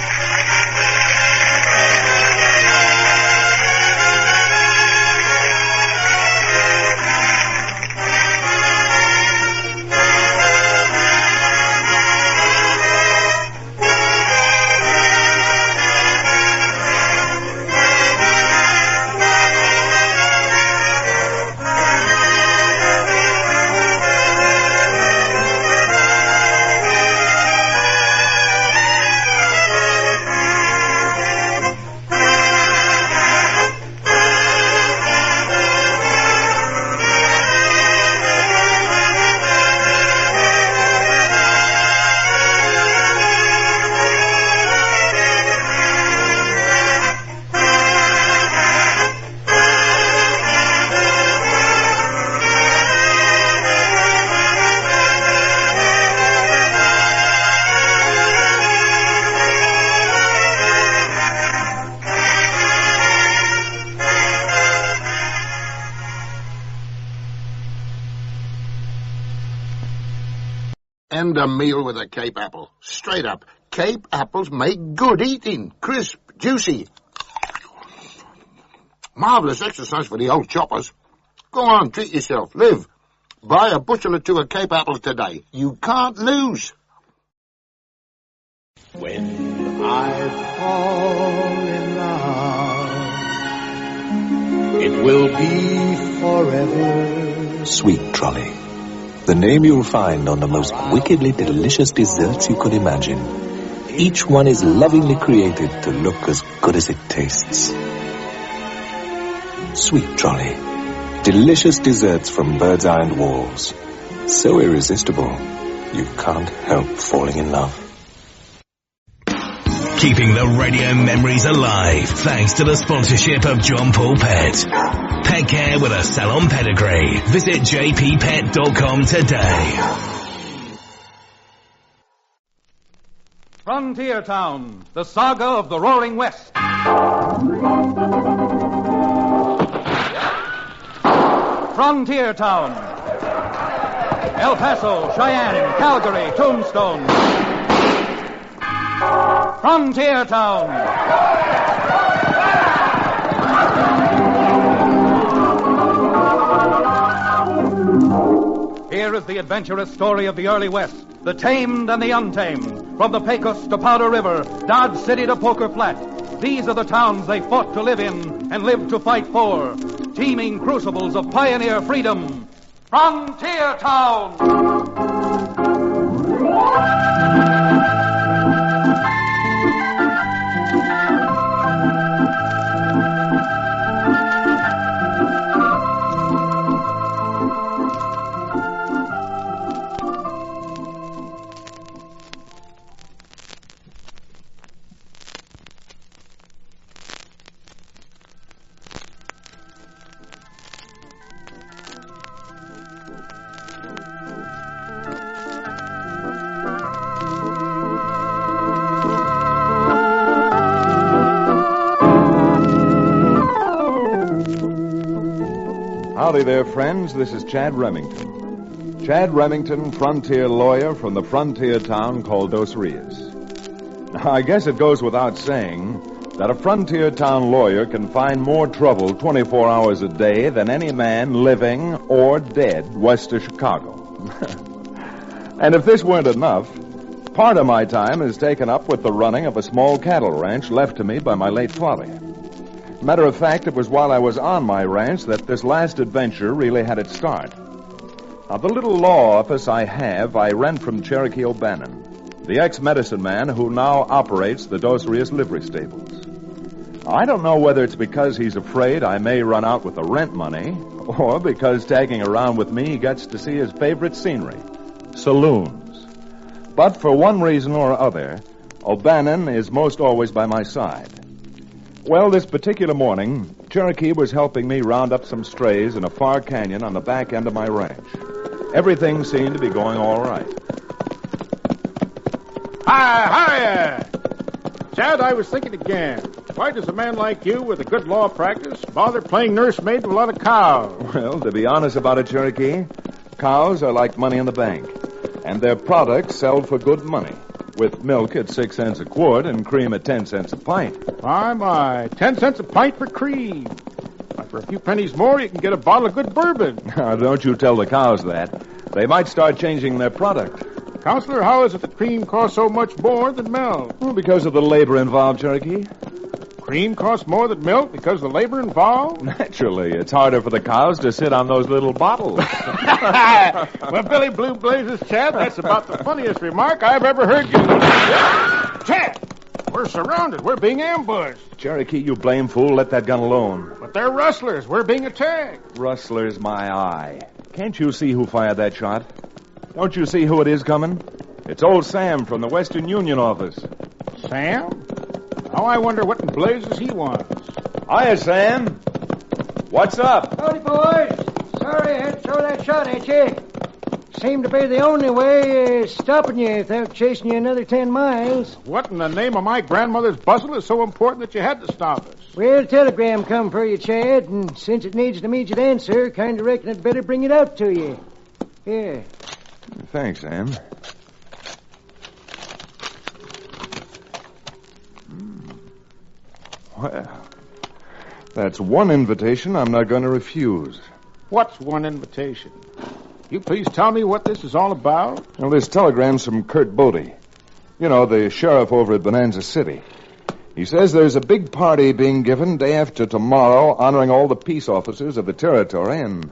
And a meal with a Cape apple. Straight up. Cape apples make good eating. Crisp, juicy. Marvelous exercise for the old choppers. Go on, treat yourself. Live. Buy a bushel or 2 of Cape apples today. You can't lose. When I fall in love, it will be forever. Sweet Trolley. The name you'll find on the most wickedly delicious desserts you could imagine. Each one is lovingly created to look as good as it tastes. Sweet Trolley. Delicious desserts from Bird's Eye and Walls. So irresistible, you can't help falling in love. Keeping the radio memories alive thanks to the sponsorship of John Paul Pet. Pet care with a salon pedigree. Visit jppet.com today. Frontier Town, the saga of the Roaring West. Frontier Town. El Paso, Cheyenne, Calgary, Tombstone. Frontier Town. Here is the adventurous story of the early West, the tamed and the untamed. From the Pecos to Powder River, Dodge City to Poker Flat. These are the towns they fought to live in and lived to fight for. Teeming crucibles of pioneer freedom. Frontier Town! Howdy there, friends. This is Chad Remington. Chad Remington, frontier lawyer from the frontier town called Dos Rios. Now, I guess it goes without saying that a frontier town lawyer can find more trouble 24 hours a day than any man living or dead west of Chicago. And if this weren't enough, part of my time is taken up with the running of a small cattle ranch left to me by my late father. Matter of fact, it was while I was on my ranch that this last adventure really had its start. Now, the little law office I rent from Cherokee O'Bannon, the ex-medicine man who now operates the Dos Rios livery stables. I don't know whether it's because he's afraid I may run out with the rent money, or because tagging around with me he gets to see his favorite scenery, saloons. But for one reason or other, O'Bannon is most always by my side. Well, this particular morning, Cherokee was helping me round up some strays in a far canyon on the back end of my ranch. Everything seemed to be going all right. Hi! Chad, I was thinking again. Why does a man like you with a good law practice bother playing nursemaid to a lot of cows? Well, to be honest about it, Cherokee, cows are like money in the bank, and their products sell for good money. With milk at 6 cents a quart and cream at 10 cents a pint. My, 10 cents a pint for cream. Why, for a few pennies more, you can get a bottle of good bourbon. Now, don't you tell the cows that. They might start changing their product. Counselor, how is it that cream costs so much more than milk? Well, because of the labor involved, Cherokee. Cream costs more than milk because of the labor involved? Naturally. It's harder for the cows to sit on those little bottles. Well, Billy Blue Blazes, Chad, that's about the funniest remark I've ever heard you. Chad, we're surrounded. We're being ambushed. Cherokee, you blame fool. Let that gun alone. But they're rustlers. We're being attacked. Rustlers, my eye. Can't you see who fired that shot? Don't you see who it is coming? It's old Sam from the Western Union office. Sam? Now I wonder what in blazes he wants. Hiya, Sam. What's up? Howdy, boys. Sorry I had to throw that shot at you. Seemed to be the only way stopping you without chasing you another 10 miles. What in the name of my grandmother's bustle is so important that you had to stop us? Well, a telegram come for you, Chad, and since it needs an immediate answer, kind of reckon I'd better bring it out to you. Here. Thanks, Sam. Well, that's one invitation I'm not going to refuse. What's one invitation? You please tell me what this is all about? Well, this telegram's from Kurt Bodie. You know, the sheriff over at Bonanza City. He says there's a big party being given day after tomorrow honoring all the peace officers of the territory, and,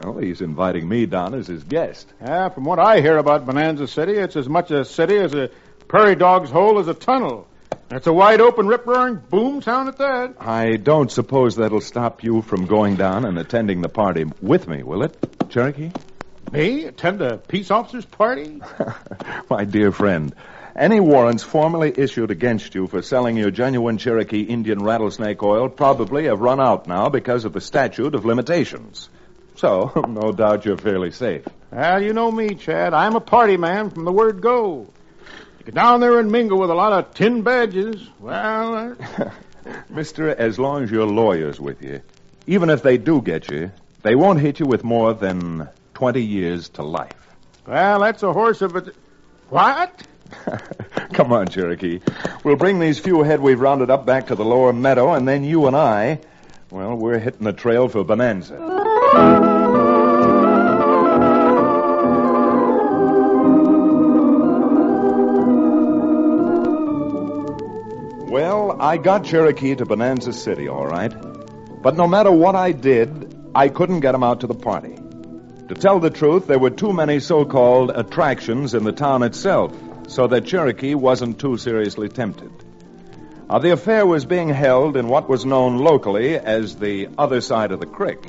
well, he's inviting me down as his guest. Yeah, from what I hear about Bonanza City, it's as much a city as a prairie dog's hole is a tunnel. It's a wide open, rip-roaring boom sound at that. I don't suppose that'll stop you from going down and attending the party with me, will it, Cherokee? Me? Attend a peace officers' party? My dear friend, any warrants formally issued against you for selling your genuine Cherokee Indian rattlesnake oil probably have run out now because of the statute of limitations. So, no doubt you're fairly safe. Well, you know me, Chad. I'm a party man from the word go. You get down there and mingle with a lot of tin badges. Well, Mister, as long as your lawyer's with you, even if they do get you, they won't hit you with more than 20 years to life. Well, that's a horse of a... What? Come on, Cherokee. We'll bring these few head we've rounded up back to the lower meadow, and then you and I, well, we're hitting the trail for Bonanza. Well, I got Cherokee to Bonanza City, all right. But no matter what I did, I couldn't get him out to the party. To tell the truth, there were too many so-called attractions in the town itself, so that Cherokee wasn't too seriously tempted. Now, the affair was being held in what was known locally as the other side of the creek,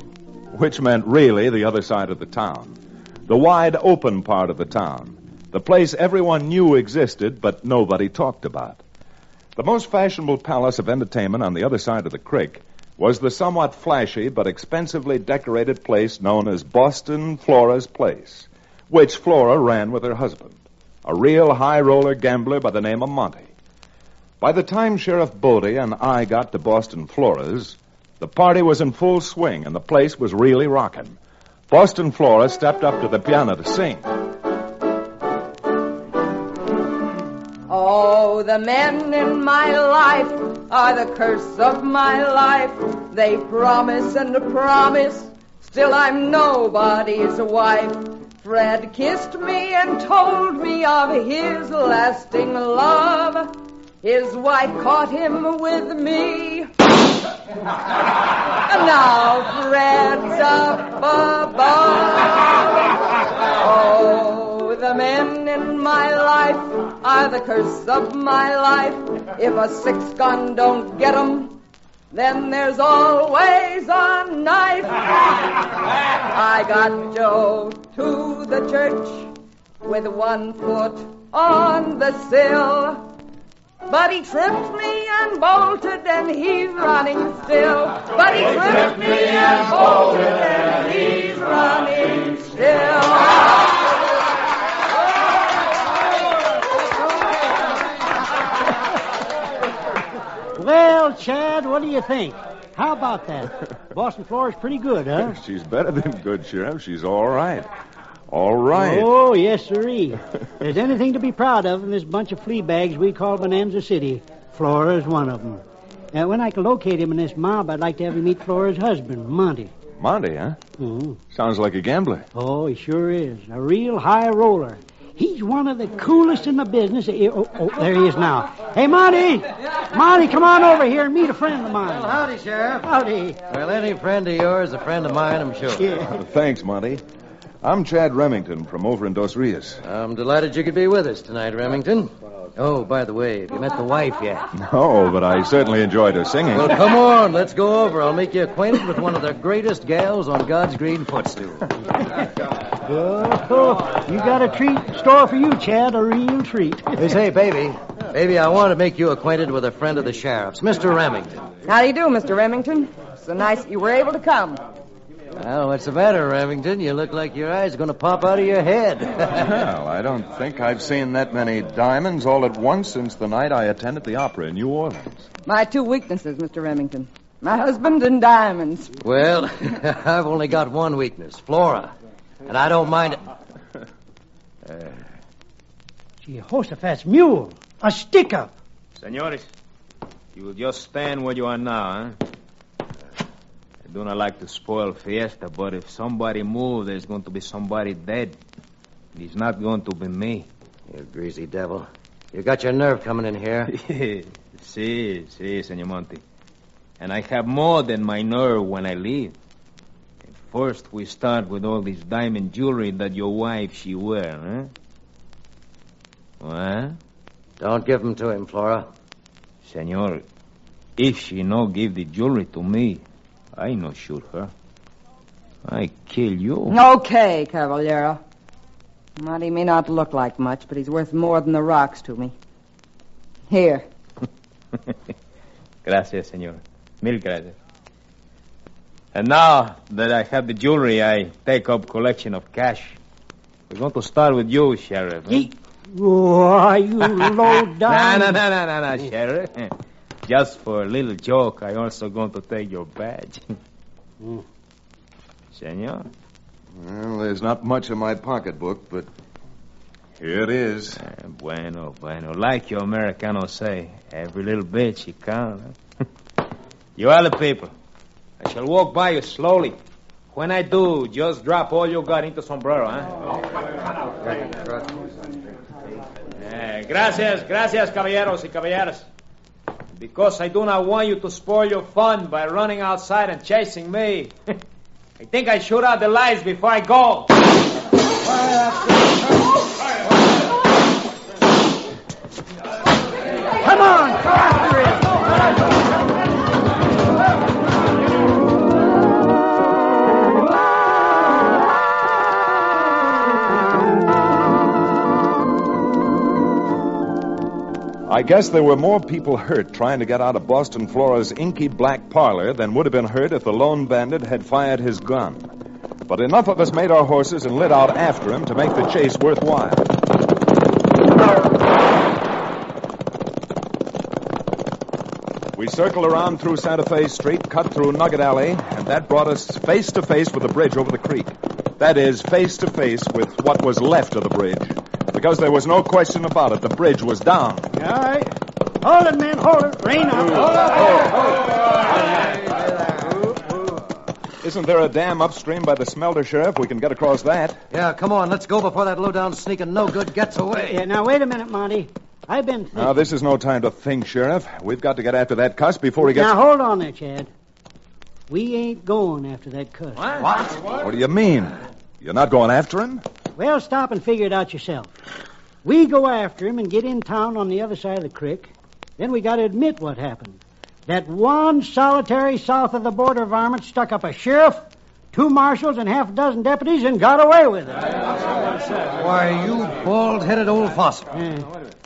which meant really the other side of the town, the wide open part of the town, the place everyone knew existed but nobody talked about. The most fashionable palace of entertainment on the other side of the creek was the somewhat flashy but expensively decorated place known as Boston Flora's Place, which Flora ran with her husband, a real high-roller gambler by the name of Monty. By the time Sheriff Bodie and I got to Boston Flora's, the party was in full swing and the place was really rocking. Boston Flora stepped up to the piano to sing. Oh, the men in my life are the curse of my life. They promise and promise, still I'm nobody's wife. Fred kissed me and told me of his lasting love. His wife caught him with me. And now Fred's up above. Oh, the men in my life are the curse of my life. If a six-gun don't get 'em, then there's always a knife. I got Joe to the church with one foot on the sill, but he tripped me and bolted and he's running still. But he tripped me and bolted and he's running still. Well, Chad, what do you think? How about that? Boston Flora's pretty good, huh? She's better than good, Sheriff. She's all right. All right. Oh, yes, sirree. If there's anything to be proud of in this bunch of flea bags we call Bonanza City, Flora's one of them. When I can locate him in this mob, I'd like to have him meet Flora's husband, Monty. Monty, huh? Mm-hmm. Sounds like a gambler. Oh, he sure is. A real high roller. He's one of the coolest in the business. Oh, there he is now. Hey, Monty! Monty, come on over here and meet a friend of mine. Well, howdy, Sheriff. Howdy. Well, any friend of yours is a friend of mine, I'm sure. Yeah. Thanks, Monty. I'm Chad Remington from over in Dos Rios. I'm delighted you could be with us tonight, Remington. Oh, by the way, have you met the wife yet? No, but I certainly enjoyed her singing. Well, come on, let's go over. I'll make you acquainted with one of the greatest gals on God's green footstool. Oh, you got a treat in store for you, Chad, a real treat. Say, baby, I want to make you acquainted with a friend of the sheriff's, Mr. Remington. How do you do, Mr. Remington? So nice that you were able to come. Well, what's the matter, Remington? You look like your eye's going to pop out of your head. Well, I don't think I've seen that many diamonds all at once since the night I attended the opera in New Orleans. My two weaknesses, Mr. Remington. My husband and diamonds. Well, I've only got one weakness, Flora. And I don't mind it. Jehoshaphat's mule. A stick-up. Senores, you will just stand where you are now, huh? I do not like to spoil fiesta, but if somebody moves, there's going to be somebody dead. It's not going to be me. You greasy devil. You got your nerve coming in here. Si, Senor Monty. And I have more than my nerve when I leave. First, we start with all this diamond jewelry that your wife, she wear, huh? What? Don't give them to him, Flora. Senor, if she no give the jewelry to me, I no shoot her. I kill you. Okay, Caballero. Monty may not look like much, but he's worth more than the rocks to me. Here. Gracias, senor. Mil gracias. And now that I have the jewelry, I take up collection of cash. We're going to start with you, Sheriff. Huh? Why, you low down. No, Sheriff. Just for a little joke, I also going to take your badge. Senor? Well, there's not much in my pocketbook, but here it is. Bueno. Like your Americanos say, every little bit she counts. Huh? You are the people. I shall walk by you slowly. When I do, just drop all you got into sombrero, huh? Gracias, caballeros y caballeras. Because I do not want you to spoil your fun by running outside and chasing me. I think I shoot out the lights before I go. Come on, go after it. I guess there were more people hurt trying to get out of Boston Flora's inky black parlor than would have been hurt if the lone bandit had fired his gun. But enough of us made our horses and lit out after him to make the chase worthwhile. We circled around through Santa Fe Street, cut through Nugget Alley, and that brought us face to face with the bridge over the creek. That is, face to face with what was left of the bridge. Because there was no question about it, the bridge was down. All right. Hold it, man, hold it. Rain up. Isn't there a dam upstream by the smelter, Sheriff? We can get across that. Yeah, come on, let's go before that low-down sneak and no-good gets away. Yeah, now, wait a minute, Monty. I've been thinking. Now, this is no time to think, Sheriff. We've got to get after that cuss before he gets... Now, hold on there, Chad. We ain't going after that cuss. What do you mean? You're not going after him? Well, stop and figure it out yourself. We go after him and get in town on the other side of the creek. Then we got to admit what happened. That one solitary south of the border varmint stuck up a sheriff, 2 marshals, and half a dozen deputies and got away with it. Why, you bald-headed old fossil.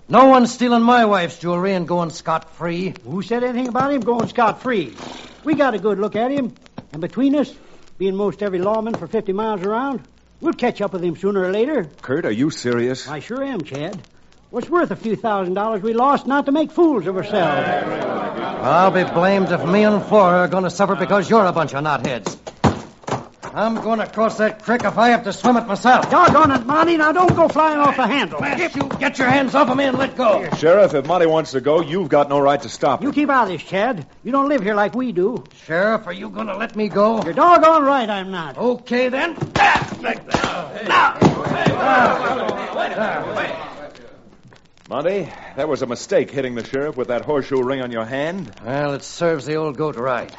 No one's stealing my wife's jewelry and going scot-free. Who said anything about him going scot-free? We got a good look at him. And between us, being most every lawman for 50 miles around, we'll catch up with him sooner or later. Kurt, are you serious? I sure am, Chad. What's worth a few $1,000s we lost not to make fools of ourselves? I'll be blamed if me and Flora are going to suffer because you're a bunch of knotheads. I'm going to cross that creek if I have to swim it myself. Doggone it, Monty. Now don't go flying off the handle. If you get your hands off of me and let go. Sheriff, if Monty wants to go, you've got no right to stop him. You keep out of this, Chad. You don't live here like we do. Sheriff, are you going to let me go? You're doggone right I'm not. Okay, then. Monty, that was a mistake hitting the sheriff with that horseshoe ring on your hand. Well, it serves the old goat right.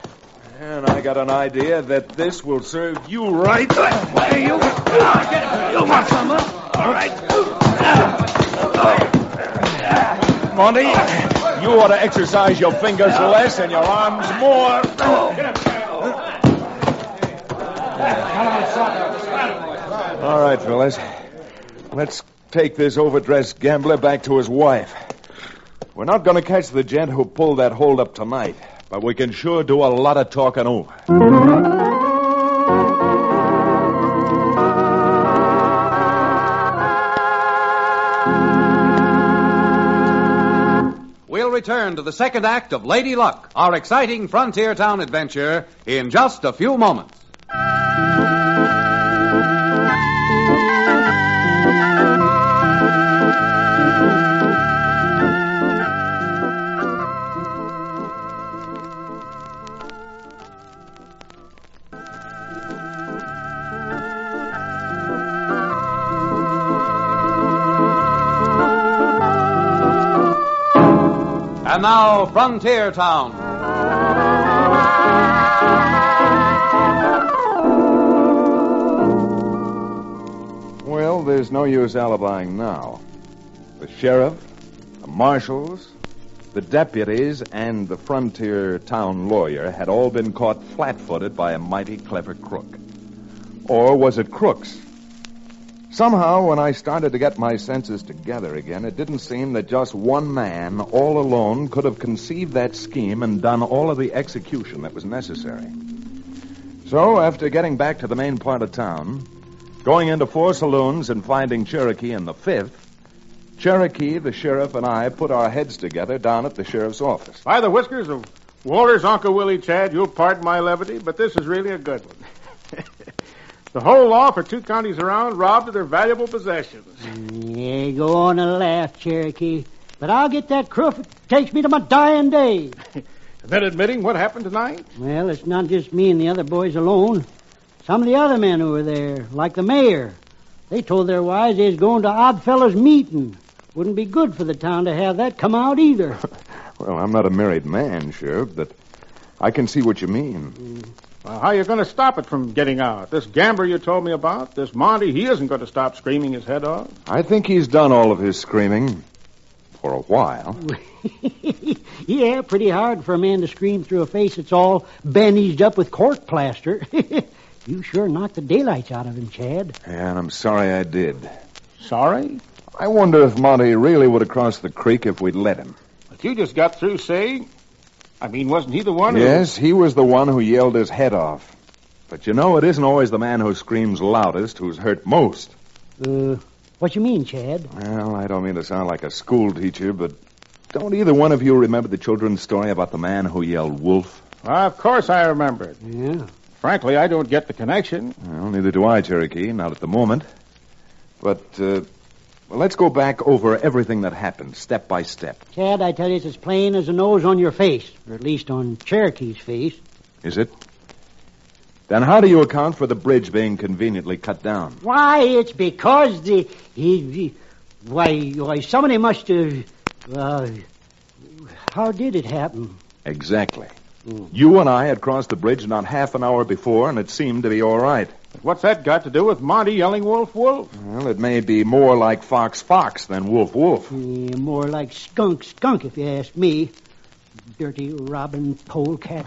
And I got an idea that this will serve you right. Hey, you want some, huh? All right. Monty, you ought to exercise your fingers less and your arms more. All right, fellas. Let's take this overdressed gambler back to his wife. We're not going to catch the gent who pulled that holdup tonight, but we can sure do a lot of talking over. We'll return to the second act of Lady Luck, our exciting frontier town adventure, in just a few moments. And now, Frontier Town. Well, there's no use alibying now. The sheriff, the marshals, the deputies, and the Frontier Town lawyer had all been caught flat-footed by a mighty clever crook. Or was it crooks? Somehow, when I started to get my senses together again, it didn't seem that just one man, all alone, could have conceived that scheme and done all of the execution that was necessary. So, after getting back to the main part of town, going into 4 saloons and finding Cherokee in the 5th, Cherokee, the sheriff, and I put our heads together down at the sheriff's office. By the whiskers of Walter's Uncle Willie, Chad, you'll pardon my levity, but this is really a good one. The whole law for 2 counties around robbed of their valuable possessions. Yeah, go on and laugh, Cherokee. But I'll get that crook if it takes me to my dying day. Then admitting what happened tonight? Well, it's not just me and the other boys alone. Some of the other men who were there, like the mayor, they told their wives they was going to Oddfellows' meeting. Wouldn't be good for the town to have that come out either. Well, I'm not a married man, Sheriff, but I can see what you mean. Well, how are you going to stop it from getting out? This gambler you told me about, this Monty, he isn't going to stop screaming his head off. I think he's done all of his screaming for a while. Yeah, pretty hard for a man to scream through a face that's all bandaged up with cork plaster. You sure knocked the daylights out of him, Chad. Yeah, and I'm sorry I did. Sorry? I wonder if Monty really would have crossed the creek if we'd let him. But you just got through saying... wasn't he the one who... Yes, he was the one who yelled his head off. But you know, it isn't always the man who screams loudest who's hurt most. What you mean, Chad? Well, I don't mean to sound like a school teacher, but don't either one of you remember the children's story about the man who yelled wolf? Of course I remember it. Yeah. Frankly, I don't get the connection. Well, neither do I, Cherokee, not at the moment. But, let's go back over everything that happened, step by step. Chad, I tell you, it's as plain as the nose on your face, or at least on Cherokee's face. Is it? Then how do you account for the bridge being conveniently cut down? Why, it's because why, somebody must have... how did it happen? Exactly. You and I had crossed the bridge not half an hour before, and it seemed to be all right. What's that got to do with Monty yelling wolf, wolf? Well, it may be more like fox, fox than wolf, wolf. Yeah, more like skunk, skunk, if you ask me. Dirty robbing polecat.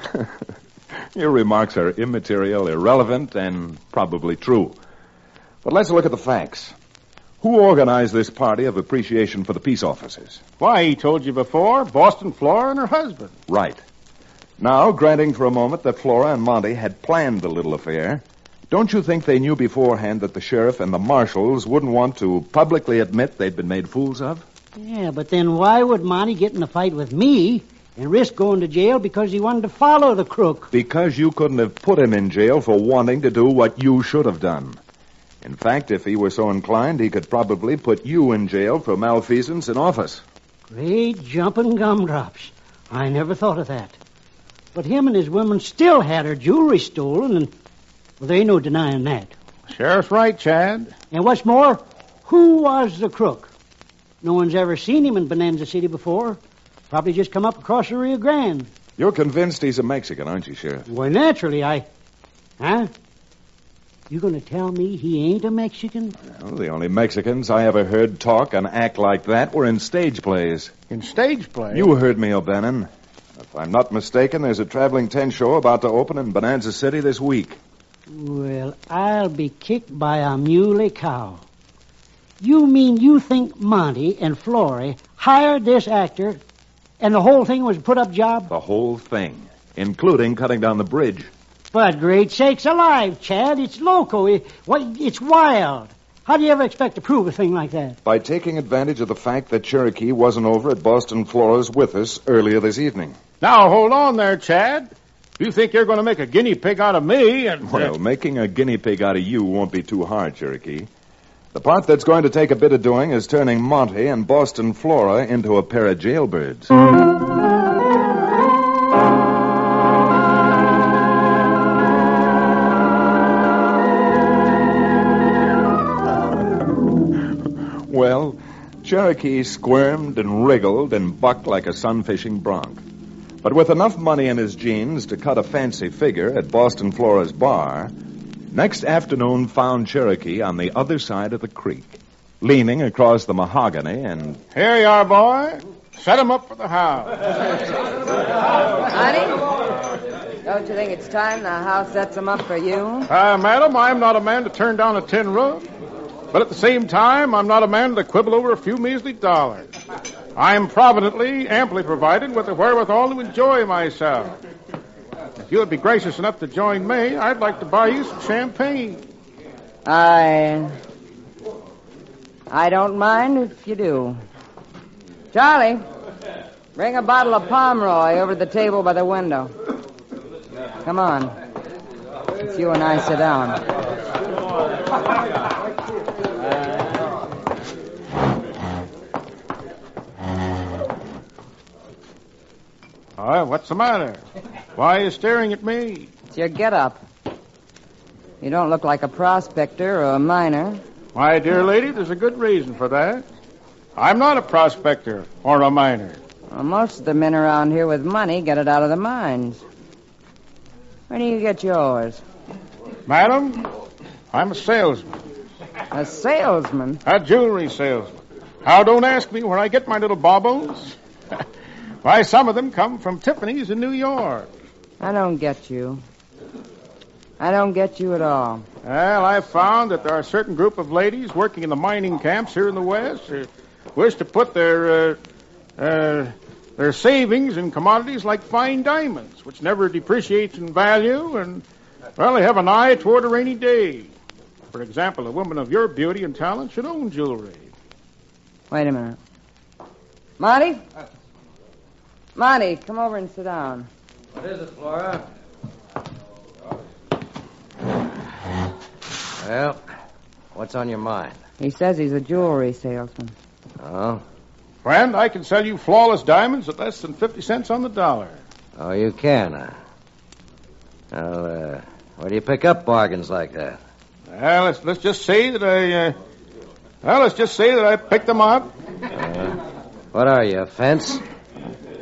Your remarks are immaterial, irrelevant, and probably true. But let's look at the facts. Who organized this party of appreciation for the peace officers? Why, he told you before, Boston Flora and her husband. Right. Now, granting for a moment that Flora and Monty had planned the little affair, don't you think they knew beforehand that the sheriff and the marshals wouldn't want to publicly admit they'd been made fools of? Yeah, but then why would Monty get in a fight with me and risk going to jail because he wanted to follow the crook? Because you couldn't have put him in jail for wanting to do what you should have done. In fact, if he were so inclined, he could probably put you in jail for malfeasance in office. Great jumping gumdrops. I never thought of that. But him and his women still had her jewelry stolen, and, well, there ain't no denying that. Sheriff's right, Chad. And what's more, who was the crook? No one's ever seen him in Bonanza City before. Probably just come up across the Rio Grande. You're convinced he's a Mexican, aren't you, Sheriff? Well, naturally, Huh? You gonna tell me he ain't a Mexican? Well, the only Mexicans I ever heard talk and act like that were in stage plays. In stage plays? You heard me, O'Bannon. If I'm not mistaken, there's a traveling tent show about to open in Bonanza City this week. Well, I'll be kicked by a muley cow. You mean you think Monty and Florrie hired this actor and the whole thing was a put-up job? The whole thing, including cutting down the bridge. But great sakes alive, Chad, it's loco. It's wild. How do you ever expect to prove a thing like that? By taking advantage of the fact that Cherokee wasn't over at Boston Flora's with us earlier this evening. Now, hold on there, Chad. You think you're going to make a guinea pig out of me and... Well, making a guinea pig out of you won't be too hard, Cherokee. The part that's going to take a bit of doing is turning Monty and Boston Flora into a pair of jailbirds. Well, Cherokee squirmed and wriggled and bucked like a sun-fishing bronc. But with enough money in his jeans to cut a fancy figure at Boston Flora's bar, next afternoon found Cherokee on the other side of the creek, leaning across the mahogany and... Here you are, boy. Set him up for the house. Honey, don't you think it's time the house sets him up for you? Madam, I'm not a man to turn down a tin roof. But at the same time, I'm not a man to quibble over a few measly dollars. I'm providently, amply provided with the wherewithal to enjoy myself. If you would be gracious enough to join me, I'd like to buy you some champagne. I don't mind if you do. Charlie, bring a bottle of Pomeroy over to the table by the window. Come on. It's you and I sit down. What's the matter? Why are you staring at me? It's your get-up. You don't look like a prospector or a miner. My dear lady, there's a good reason for that. I'm not a prospector or a miner. Well, most of the men around here with money get it out of the mines. Where do you get yours? Madam, I'm a salesman. A salesman? A jewelry salesman. Now, don't ask me where I get my little baubles. Why, some of them come from Tiffany's in New York. I don't get you. I don't get you at all. Well, I've found that there are a certain group of ladies working in the mining camps here in the West who wish to put their savings in commodities like fine diamonds, which never depreciates in value, and, well, they have an eye toward a rainy day. For example, a woman of your beauty and talent should own jewelry. Wait a minute. Monty? Monty, come over and sit down. What is it, Flora? Well, what's on your mind? He says he's a jewelry salesman. Oh? Friend, I can sell you flawless diamonds at less than 50 cents on the dollar. Oh, you can, huh? Well, where do you pick up bargains like that? Well, let's just say that I picked them up. What are you, a fence?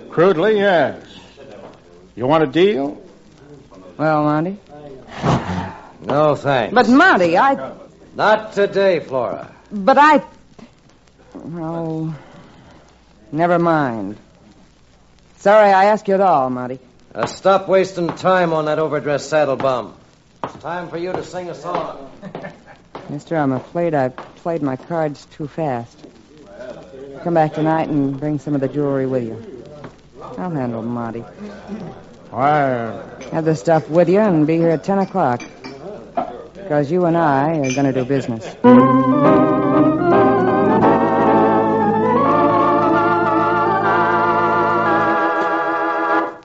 Crudely, yes. You want a deal? Well, Monty? No, thanks. But, Monty, Not today, Flora. But Oh, never mind. Sorry I asked you at all, Monty. Stop wasting time on that overdressed saddle bum. It's time for you to sing a song. Mister, I'm afraid I played my cards too fast. Come back tonight and bring some of the jewelry with you. I'll handle Monty. Why? Have the stuff with you and be here at 10 o'clock. Because you and I are going to do business.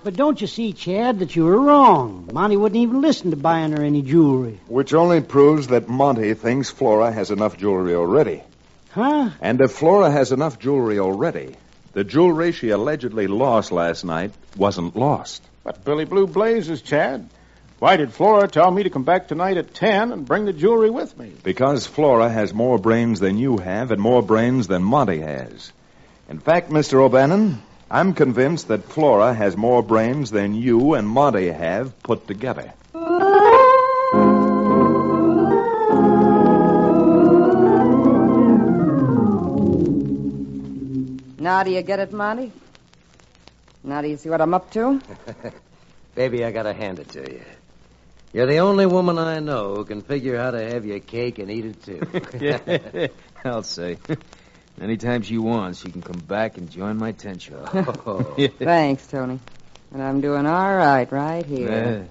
But don't you see, Chad, that you were wrong? Monty wouldn't even listen to buying her any jewelry. Which only proves that Monty thinks Flora has enough jewelry already. Huh? And if Flora has enough jewelry already, the jewelry she allegedly lost last night wasn't lost. But Billy Blue Blazes, Chad. Why did Flora tell me to come back tonight at 10 and bring the jewelry with me? Because Flora has more brains than you have and more brains than Monty has. In fact, Mr. O'Bannon, I'm convinced that Flora has more brains than you and Monty have put together. Now do you get it, Monty? Now do you see what I'm up to? Baby, I gotta hand it to you. You're the only woman I know who can figure how to have your cake and eat it, too. I'll say. Anytime she wants, she can come back and join my tent show. Thanks, Tony. And I'm doing all right here.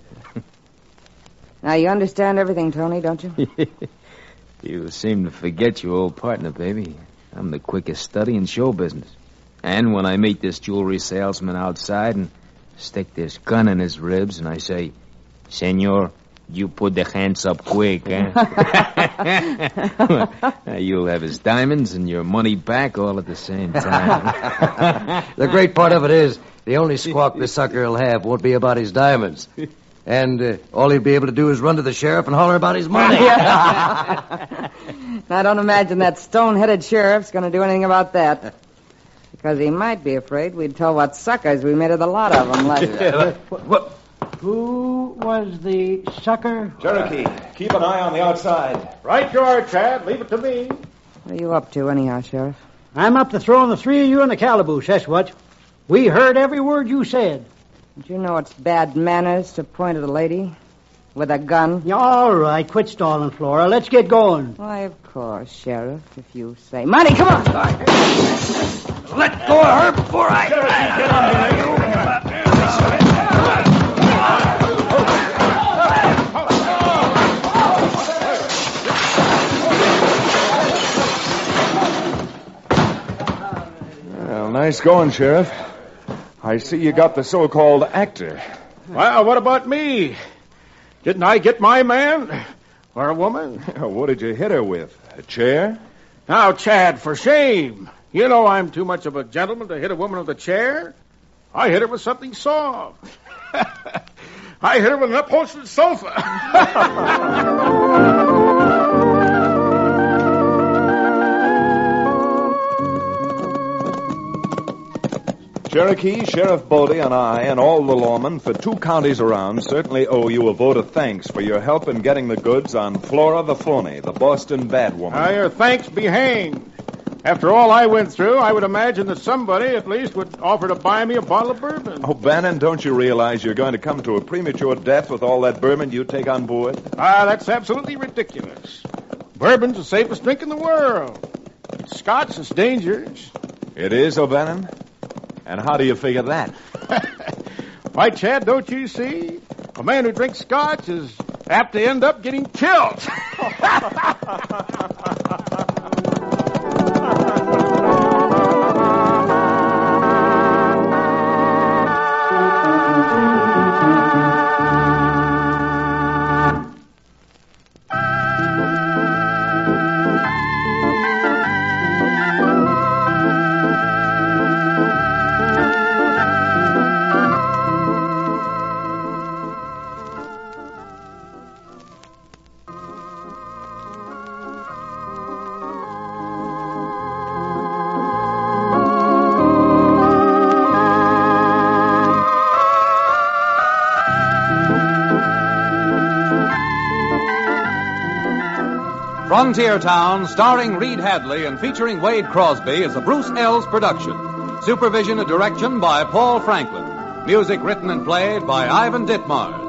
Now, you understand everything, Tony, don't you? You seem to forget your old partner, baby. I'm the quickest study in show business. And when I meet this jewelry salesman outside and stick this gun in his ribs and I say, Senor, you put the hands up quick, eh? You'll have his diamonds and your money back all at the same time. The great part of it is, the only squawk this sucker will have won't be about his diamonds. And all he'd be able to do is run to the sheriff and holler about his money. I don't imagine that stone-headed sheriff's going to do anything about that. Because he might be afraid we'd tell what suckers we made of the lot of them. Who was the sucker? Cherokee, keep an eye on the outside. Right you are, Chad. Leave it to me. What are you up to, anyhow, Sheriff? I'm up to throwing the three of you in the calaboose, that's what. We heard every word you said. Don't you know it's bad manners to point at a lady with a gun? Yeah, all right, quit stalling, Flora. Let's get going. Why, of course, Sheriff, if you say. Money, come on! Let go of her before I... Get on here, you. Well, nice going, Sheriff. I see you got the so-called actor. Well, what about me? Didn't I get my man? Or a woman? What did you hit her with? A chair? Now, Chad, for shame. You know I'm too much of a gentleman to hit a woman with a chair. I hit her with something soft. I hit her with an upholstered sofa. Cherokee, Sheriff Bodie, and I, and all the lawmen for 2 counties around certainly owe you a vote of thanks for your help in getting the goods on Flora the Phony, the Boston bad woman. Your thanks be hanged. After all I went through, I would imagine that somebody at least would offer to buy me a bottle of bourbon. Oh, Bannon, don't you realize you're going to come to a premature death with all that bourbon you take on board? That's absolutely ridiculous. Bourbon's the safest drink in the world. Scotch is dangerous. It is, O'Bannon? And how do you figure that? Why, Chad, don't you see? A man who drinks scotch is apt to end up getting killed. Frontier Town, starring Reed Hadley and featuring Wade Crosby, is a Bruce Ells production. Supervision and direction by Paul Franklin. Music written and played by Ivan Ditmars.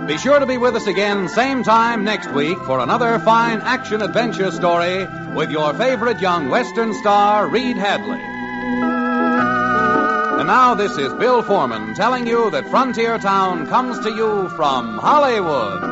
Be sure to be with us again same time next week for another fine action-adventure story with your favorite young Western star, Reed Hadley. And now this is Bill Foreman telling you that Frontier Town comes to you from Hollywood.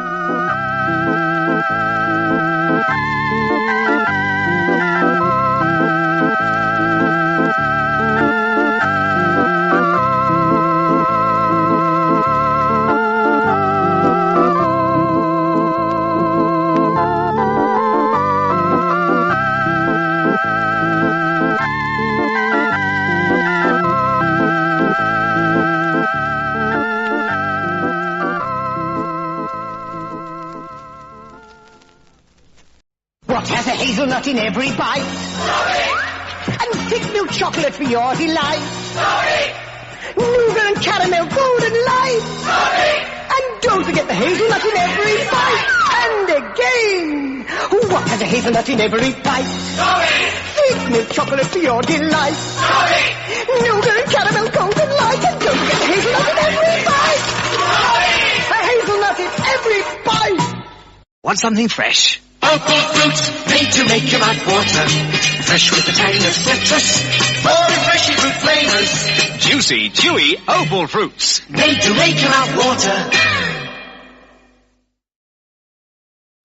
Has a hazelnut in every bite. Sorry. And thick milk chocolate for your delight. Sorry. Nougat and caramel golden light. Sorry. And don't forget the hazelnut in every bite. And again. What has a hazelnut in every bite? Sorry. Thick milk chocolate for your delight. Sorry. Nougat and caramel golden light. And don't forget the hazelnut in every bite. Sorry. A hazelnut in every bite. Want something fresh? Opal fruit, made to make your mouth water. Fresh with the tang of citrus, more refreshing fruit flavors. Juicy, chewy Opal fruits, made to make your mouth water.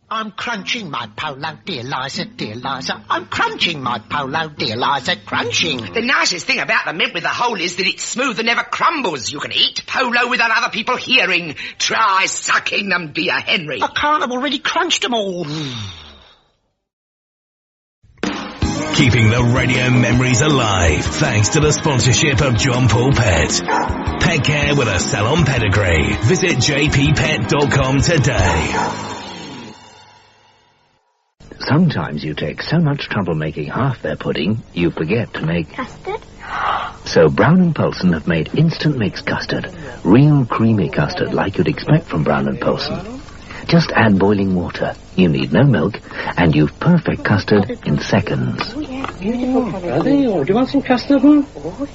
I'm crunching my polo, dear Liza, dear Liza. I'm crunching my polo, dear Liza, crunching. The nicest thing about the mint with the hole is that it's smooth and never crumbles. You can eat polo without other people hearing. Try sucking them, dear Henry. I can't, I've already crunched them all. Keeping the radio memories alive thanks to the sponsorship of John Paul Pet. Pet care with a salon pedigree. Visit jppet.com today. Sometimes you take so much trouble making half their pudding, you forget to make... Custard? So Brown & Polson have made instant mix custard. Real creamy custard like you'd expect from Brown & Polson. Just add boiling water. You need no milk, and you've perfect custard in seconds. Oh, yeah, beautiful colour. Are they? Oh, do you want some custard, Mum? Oh,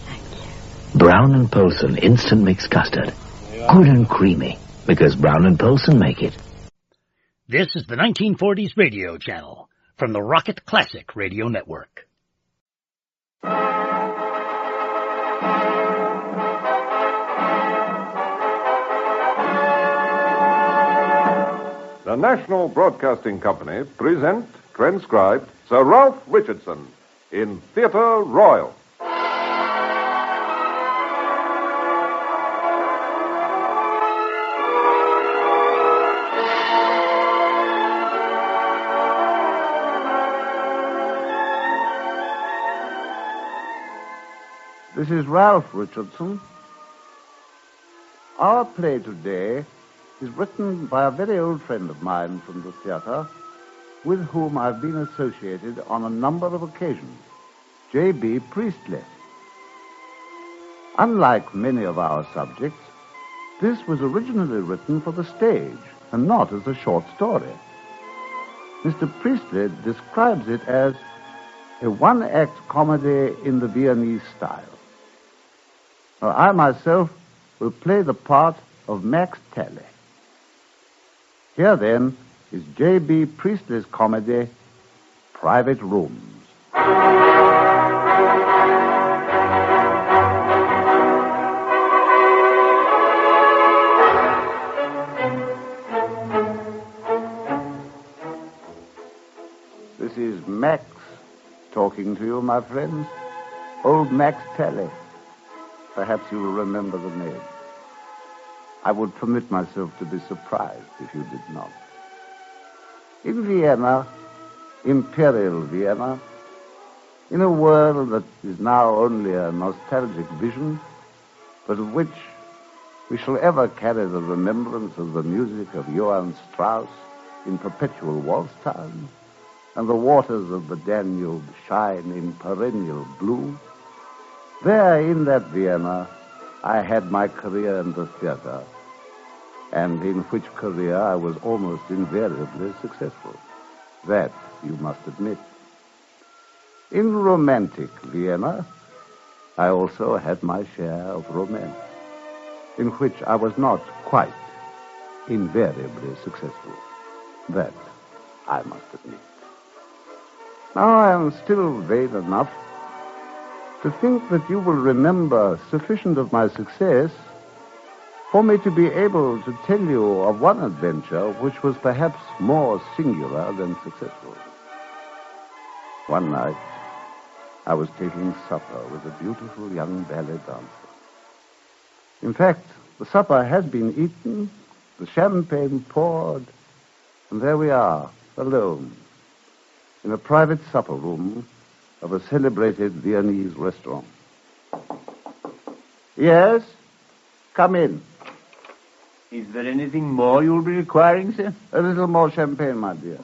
Brown & Polson instant mix custard. Good and creamy, because Brown & Polson make it. This is the 1940s radio channel from the Rocket Classic Radio Network. The National Broadcasting Company present, transcribed, Sir Ralph Richardson in Theatre Royal. This is Ralph Richardson. Our play today is written by a very old friend of mine from the theater, with whom I've been associated on a number of occasions, J.B. Priestley. Unlike many of our subjects, this was originally written for the stage and not as a short story. Mr. Priestley describes it as a one-act comedy in the Viennese style. Now, I myself will play the part of Max Talley. Here, then, is J.B. Priestley's comedy, Private Rooms. This is Max talking to you, my friends. Old Max Talley. Perhaps you will remember the name. I would permit myself to be surprised if you did not. In Vienna, Imperial Vienna, in a world that is now only a nostalgic vision, but of which we shall ever carry the remembrance of the music of Johann Strauss in perpetual waltz time, and the waters of the Danube shine in perennial blue, there in that Vienna I had my career in the theater, and in which career I was almost invariably successful. That you must admit. In romantic Vienna, I also had my share of romance, in which I was not quite invariably successful. That I must admit. Now I am still vain enough to think that you will remember sufficient of my success for me to be able to tell you of one adventure which was perhaps more singular than successful. One night, I was taking supper with a beautiful young ballet dancer. In fact, the supper has been eaten, the champagne poured, and there we are, alone, in a private supper room of a celebrated Viennese restaurant. Yes? Come in. Is there anything more you'll be requiring, sir? A little more champagne, my dear.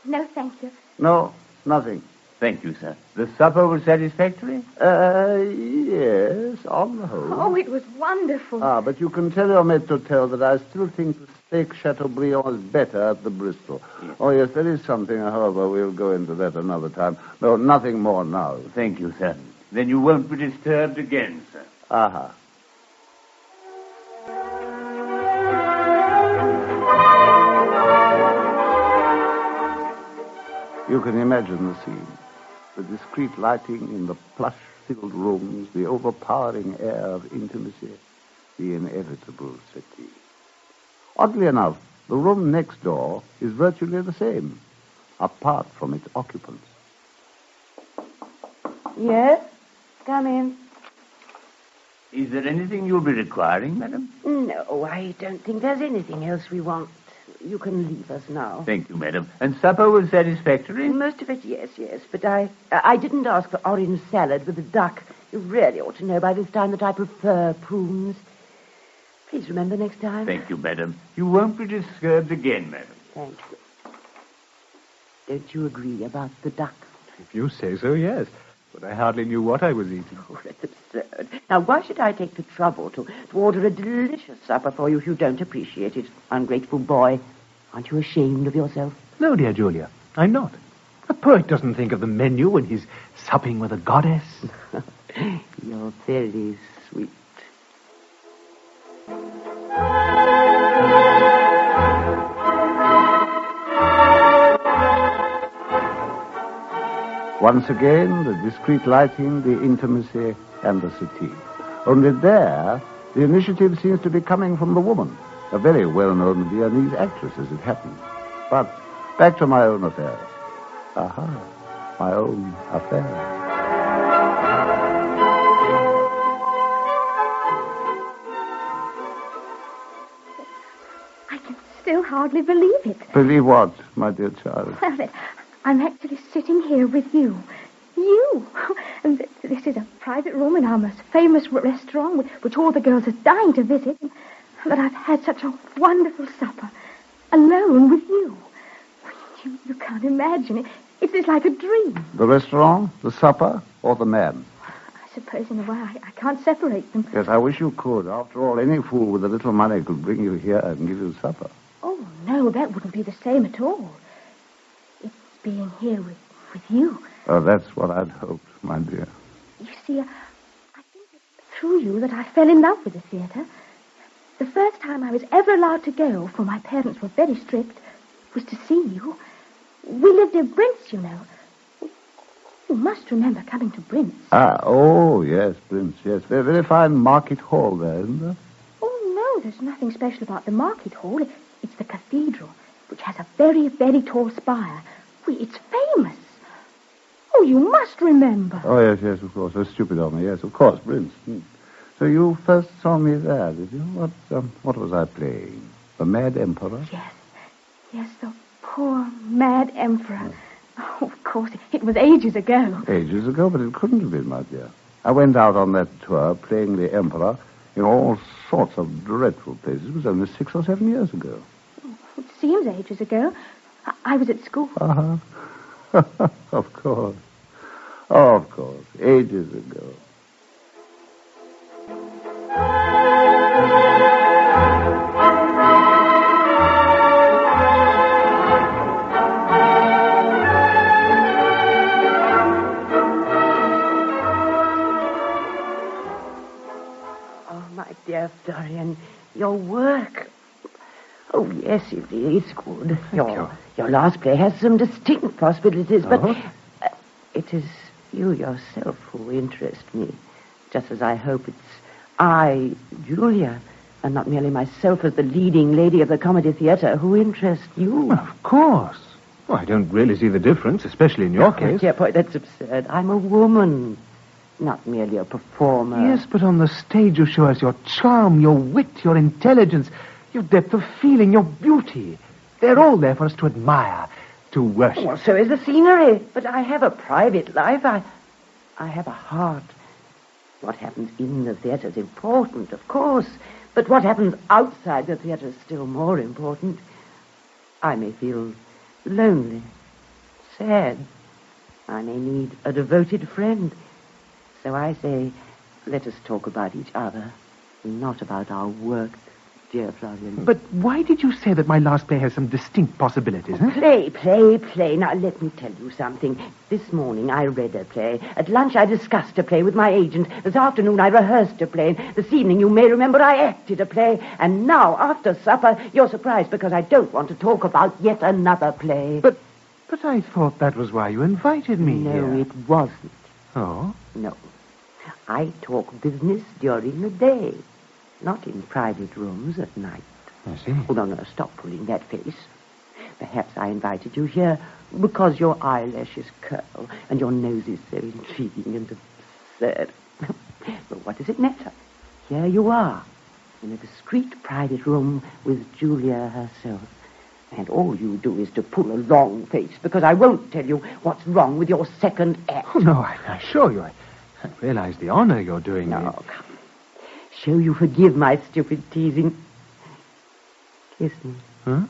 No, thank you. No, nothing. Thank you, sir. The supper was satisfactory? Yes, on the whole. Oh, it was wonderful. Ah, but you can tell your maître-d'hôtel that I still think the steak Chateaubriand is better at the Bristol. Yes. Oh, yes, there is something, however, we'll go into that another time. No, nothing more now. Thank you, sir. Then you won't be disturbed again, sir. Aha. You can imagine the scene. The discreet lighting in the plush-filled rooms, the overpowering air of intimacy, the inevitable settee. Oddly enough, the room next door is virtually the same, apart from its occupants. Yes? Come in. Is there anything you'll be requiring, madam? No, I don't think there's anything else we want. You can leave us now. Thank you, madam. And supper was satisfactory? Most of it, yes. But I didn't ask for orange salad with a duck. You really ought to know by this time that I prefer prunes. Please remember next time. Thank you, madam. You won't be disturbed again, madam. Thank you. Don't you agree about the duck? If you say so, yes. But I hardly knew what I was eating. Oh, that's absurd. Now, why should I take the trouble to order a delicious supper for you if you don't appreciate it? Ungrateful boy. Aren't you ashamed of yourself? No, dear Julia, I'm not. A poet doesn't think of the menu when he's supping with a goddess. You're very sweet. Once again, the discreet lighting, the intimacy, and the settee. Only there, the initiative seems to be coming from the woman, a very well-known Viennese actress, as it happens. But back to my own affairs. Aha, my own affairs. I can still hardly believe it. Believe what, my dear child? Well, that I'm actually sitting here with you. You! And this is a private room in our most famous restaurant, which all the girls are dying to visit. But I've had such a wonderful supper, alone with you. You can't imagine it. It's like a dream. The restaurant, the supper, or the man? I suppose, in a way, I can't separate them. Yes, I wish you could. After all, any fool with a little money could bring you here and give you supper. Oh, no, that wouldn't be the same at all. It's being here with you. Oh, that's what I'd hoped, my dear. You see, I think it's through you that I fell in love with the theater. The first time I was ever allowed to go, for my parents were very strict, was to see you. We lived in Brent's, you know. You must remember coming to Brent's. Oh, yes, Prince, yes. Very, very fine market hall there, isn't there? Oh, no, there's nothing special about the market hall. It's the cathedral, which has a very, very tall spire. It's famous. Oh, you must remember. Oh, yes, of course. So stupid of me. Yes, of course, Prince. So you first saw me there, did you? What was I playing? The Mad Emperor? Yes, the poor Mad Emperor. Oh, of course, it was ages ago. Ages ago, but it couldn't have been, my dear. I went out on that tour playing the Emperor in all sorts of dreadful places. It was only 6 or 7 years ago. It seems ages ago. I was at school. Uh-huh. Of course. Oh, of course. Ages ago. Oh, my dear Florian, your work. Oh, yes, it is good. Your last play has some distinct possibilities, but it is you yourself who interest me, just as I hope it's I, Julia, and not merely myself as the leading lady of the comedy theater who interest you. Well, of course. Well, I don't really see the difference, especially in your case. Dear boy, that's absurd. I'm a woman, not merely a performer. Yes, but on the stage you show us your charm, your wit, your intelligence, your depth of feeling, your beauty. They're all there for us to admire, to worship. Well, so is the scenery. But I have a private life. I have a heart. What happens in the theater is important, of course. But what happens outside the theater is still more important. I may feel lonely, sad. I may need a devoted friend. So I say, let us talk about each other, not about our work, dear Florian. But why did you say that my last play has some distinct possibilities, huh? Play. Now, let me tell you something. This morning I read a play. At lunch I discussed a play with my agent. This afternoon I rehearsed a play. This evening, you may remember, I acted a play. And now, after supper, you're surprised because I don't want to talk about yet another play. But I thought that was why you invited me here. No, it wasn't. Oh? No. I talk business during the day. Not in private rooms at night. I see. Oh, no, stop pulling that face. Perhaps I invited you here because your eyelashes curl and your nose is so intriguing and absurd. But what does it matter? Here you are, in a discreet private room with Julia herself. And all you do is to pull a long face, because I won't tell you what's wrong with your second act. Oh, no, I assure you, I realize the honor you're doing me. No, come. Show you forgive my stupid teasing. Kiss me. Huh?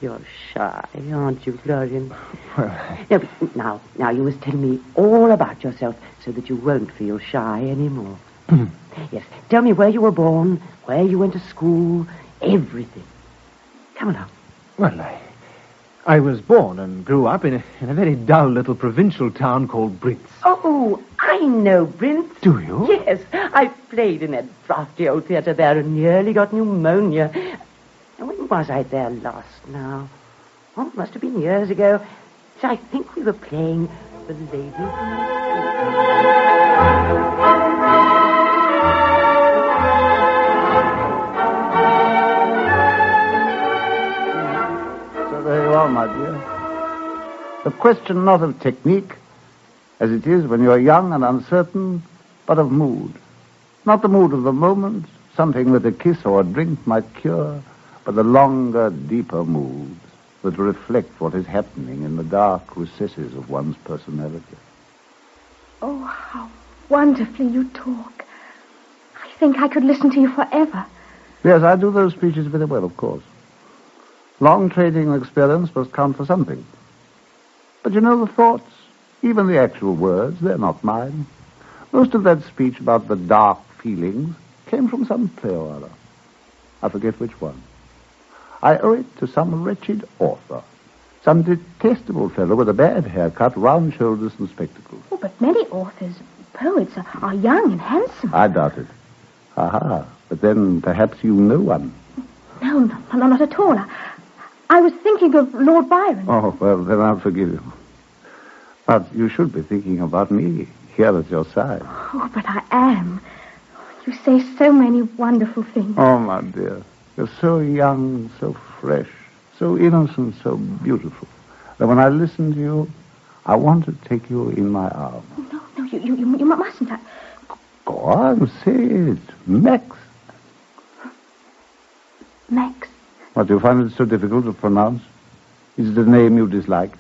You're shy, aren't you, Florian? Well, No, but now you must tell me all about yourself so that you won't feel shy anymore. Yes, tell me where you were born, where you went to school, everything. Come along. Well, I was born and grew up in a very dull little provincial town called Brintz. Oh, I know Brintz. Do you? Yes, I played in that drafty old theatre there and nearly got pneumonia. When was I there last now? Oh, it must have been years ago. So I think we were playing The Lady. So there you are, my dear. The question not of technique, as it is when you're young and uncertain, but of mood. Not the mood of the moment, something that a kiss or a drink might cure, but the longer, deeper moods that reflect what is happening in the dark recesses of one's personality. Oh, how wonderfully you talk. I think I could listen to you forever. Yes, I do those speeches very well, of course. Long trading experience must count for something. But you know, the thoughts, even the actual words, they're not mine. Most of that speech about the dark feelings came from some play or other. I forget which one. I owe it to some wretched author. Some detestable fellow with a bad haircut, round shoulders and spectacles. Oh, but many authors, poets, are young and handsome. I doubt it. Aha. But then perhaps you know one. No, not at all. I was thinking of Lord Byron. Oh, well, then I'll forgive you. But you should be thinking about me, here at your side. Oh, but I am. You say so many wonderful things. Oh, my dear. You're so young, so fresh, so innocent, so beautiful, that when I listen to you, I want to take you in my arms. No, you mustn't. Go on, say it. Max. Max. What, do you find it so difficult to pronounce? Is it a name you dislike?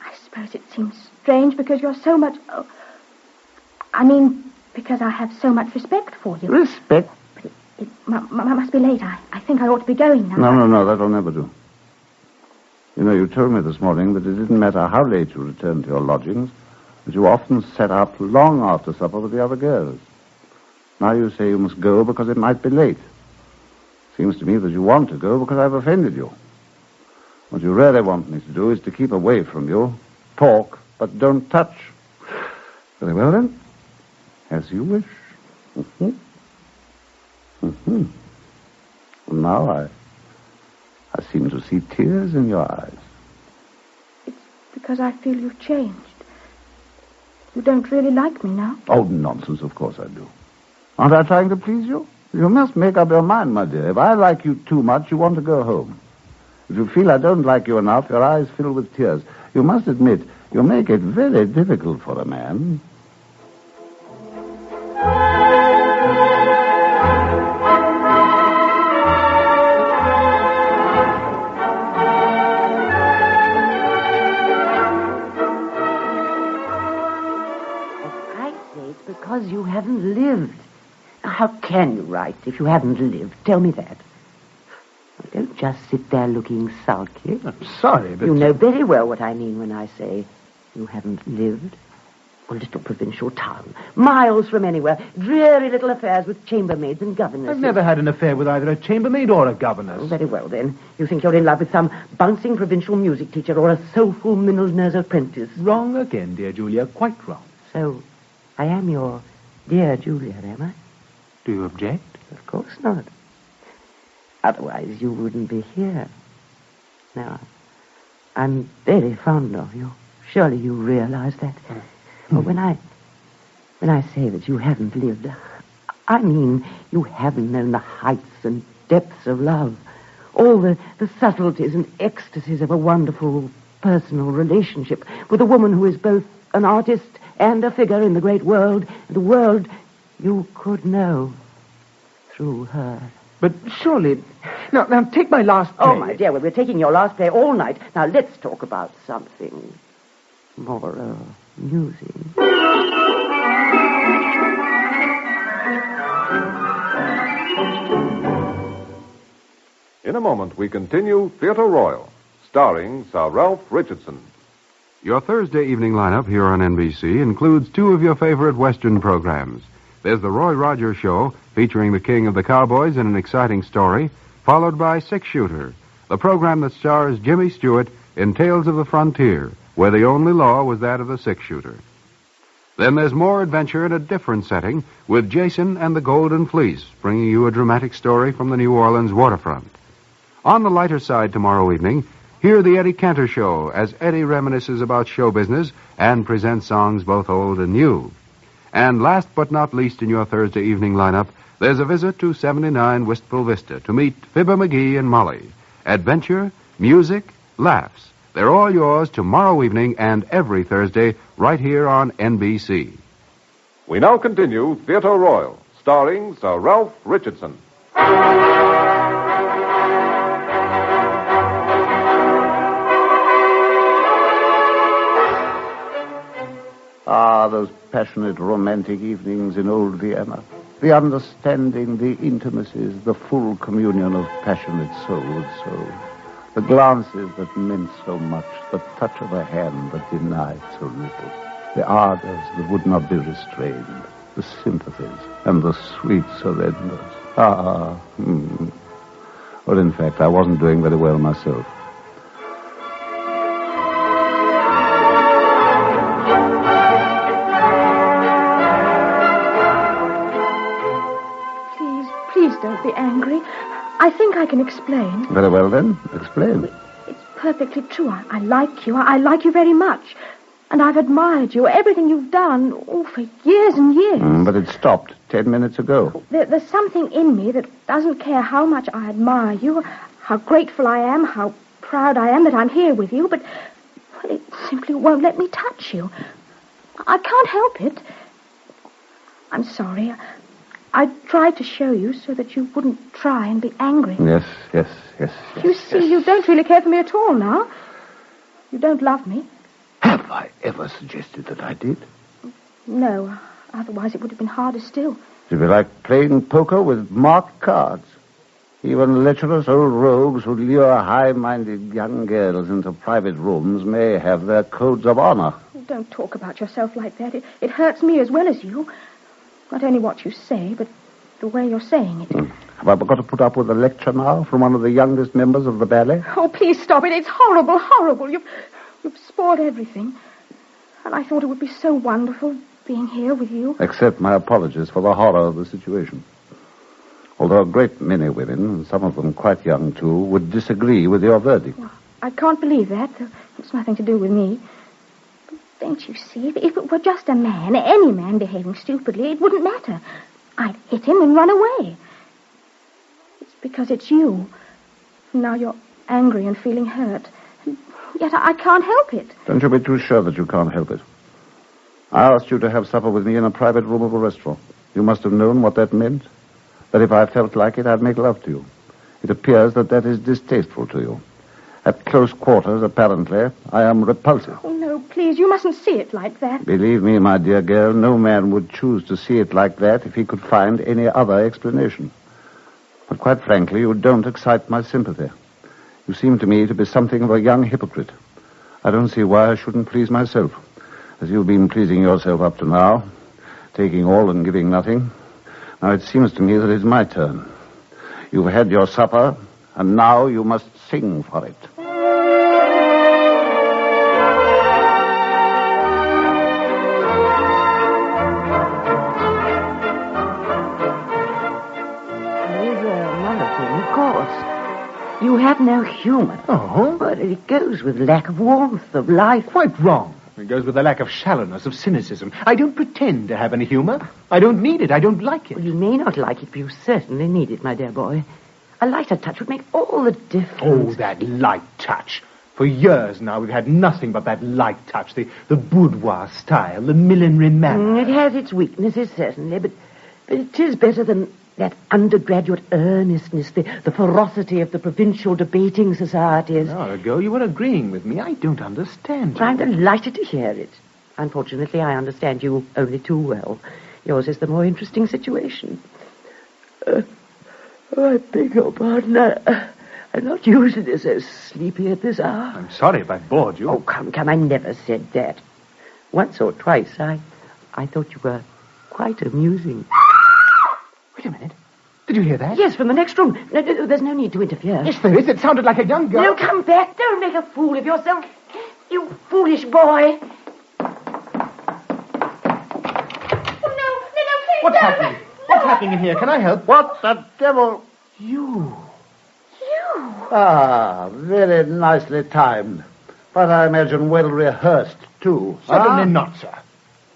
I suppose it seems strange because you're so much... Oh, I mean, because I have so much respect for you. Respect? It must be late. I think I ought to be going now. No, that'll never do. You know, you told me this morning that it didn't matter how late you returned to your lodgings, that you often sat up long after supper with the other girls. Now you say you must go because it might be late. Seems to me that you want to go because I've offended you. What you really want me to do is to keep away from you, talk, but don't touch. Very well, then. As you wish. Now I seem to see tears in your eyes. It's because I feel you've changed. You don't really like me now. Oh, nonsense, of course I do. Aren't I trying to please you? You must make up your mind, my dear. If I like you too much, you want to go home. If you feel I don't like you enough, your eyes fill with tears. You must admit, you make it very difficult for a man. Because you haven't lived. How can you write if you haven't lived? Tell me that. Don't just sit there looking sulky. I'm sorry, but... You know very well what I mean when I say you haven't lived. A little provincial town, miles from anywhere, dreary little affairs with chambermaids and governesses. I've never had an affair with either a chambermaid or a governess. Oh, very well, then. You think you're in love with some bouncing provincial music teacher or a soulful milliner's apprentice. Wrong again, dear Julia, quite wrong. So, I am your dear Julia, am I? Do you object? Of course not. Otherwise, you wouldn't be here. Now, I'm very fond of you. Surely you realize that. But when I say that you haven't lived, I mean you haven't known the heights and depths of love, all the subtleties and ecstasies of a wonderful personal relationship with a woman who is both an artist and a figure in the great world, and a world you could know through her. But surely... Now, take my last play. Oh, my dear, well, we're taking your last play all night. Now, let's talk about something more amusing. In a moment, we continue Theatre Royal, starring Sir Ralph Richardson. Your Thursday evening lineup here on NBC includes two of your favorite Western programs. There's the Roy Rogers Show, featuring the king of the cowboys in an exciting story, followed by Six Shooter, the program that stars Jimmy Stewart in Tales of the Frontier, where the only law was that of the Six Shooter. Then there's more adventure in a different setting with Jason and the Golden Fleece, bringing you a dramatic story from the New Orleans waterfront. On the lighter side tomorrow evening, hear the Eddie Cantor Show as Eddie reminisces about show business and presents songs both old and new. And last but not least in your Thursday evening lineup, there's a visit to 79 Wistful Vista to meet Fibber McGee and Molly. Adventure, music, laughs. They're all yours tomorrow evening and every Thursday right here on NBC. We now continue Theatre Royal, starring Sir Ralph Richardson. Ah, those passionate, romantic evenings in old Vienna. The understanding, the intimacies, the full communion of passionate soul with soul. The glances that meant so much, the touch of a hand that denied so little. The ardors that would not be restrained, the sympathies and the sweet surrenders. Well, in fact, I wasn't doing very well myself. Please don't be angry. I think I can explain. Very well, then. Explain. It's perfectly true. I like you. I like you very much. And I've admired you, everything you've done, for years and years. But it stopped 10 minutes ago. There's something in me that doesn't care how much I admire you, how grateful I am, how proud I am that I'm here with you, but it simply won't let me touch you. I can't help it. I'm sorry. I tried to show you so that you wouldn't try and be angry. Yes. You see, you don't really care for me at all now. You don't love me. Have I ever suggested that I did? No, otherwise it would have been harder still. It would be like playing poker with marked cards. Even lecherous old rogues who lure high-minded young girls into private rooms may have their codes of honor. Don't talk about yourself like that. It hurts me as well as you. Not only what you say, but the way you're saying it. Have I got to put up with a lecture now from one of the youngest members of the ballet? Oh, please stop it. It's horrible, horrible. You've spoiled everything. And I thought it would be so wonderful being here with you. Accept my apologies for the horror of the situation. Although a great many women, and some of them quite young too, would disagree with your verdict. Well, I can't believe that. It's nothing to do with me. Don't you see? If it were just a man, any man behaving stupidly, it wouldn't matter. I'd hit him and run away. It's because it's you. Now you're angry and feeling hurt. And yet I can't help it. Don't you be too sure that you can't help it. I asked you to have supper with me in a private room of a restaurant. You must have known what that meant. That if I felt like it, I'd make love to you. It appears that is distasteful to you. At close quarters, apparently, I am repulsive. Oh, no, please, you mustn't see it like that. Believe me, my dear girl, no man would choose to see it like that if he could find any other explanation. But quite frankly, you don't excite my sympathy. You seem to me to be something of a young hypocrite. I don't see why I shouldn't please myself, as you've been pleasing yourself up to now, taking all and giving nothing. Now it seems to me that it's my turn. You've had your supper, and now you must sing for it. You have no humor. Oh? But it goes with lack of warmth, of life. Quite wrong. It goes with a lack of shallowness, of cynicism. I don't pretend to have any humor. I don't need it. I don't like it. Well, you may not like it, but you certainly need it, my dear boy. A lighter touch would make all the difference. Oh, that light touch. For years now, we've had nothing but that light touch, the boudoir style, the millinery manner. It has its weaknesses, certainly, but it is better than That undergraduate earnestness, the ferocity of the provincial debating societies. An hour ago you were agreeing with me. I don't understand you. I'm delighted to hear it. Unfortunately, I understand you only too well. Yours is the more interesting situation. I beg your pardon. I'm not usually so sleepy at this hour. I'm sorry if I bored you. Oh, come, I never said that. Once or twice, I thought you were quite amusing. Wait a minute. Did you hear that? Yes, from the next room. No, there's no need to interfere. Yes, there is. It sounded like a young girl. No, come back. Don't make a fool of yourself. You foolish boy. What's happening? What's happening in here? Can I help? What the devil? You. Ah, very nicely timed. But I imagine well rehearsed, too. Certainly not, sir.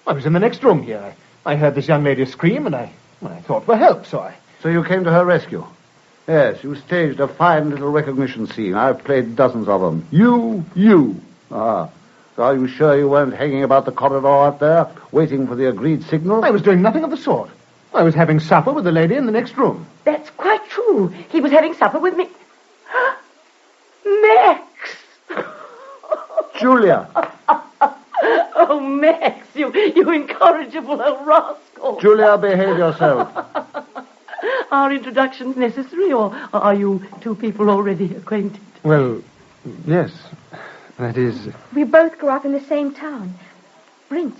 I was in the next room here. I heard this young lady scream, and I thought for help, so you came to her rescue? Yes, you staged a fine little recognition scene. I've played dozens of them. You. Ah. So are you sure you weren't hanging about the corridor out there, waiting for the agreed signal? I was doing nothing of the sort. I was having supper with the lady in the next room. That's quite true. He was having supper with me. Max! Julia! Oh, Max, you incorrigible old rascal. Julia, behave yourself. Are introductions necessary, or are you two people already acquainted? Well, yes. That is... We both grew up in the same town. Prince.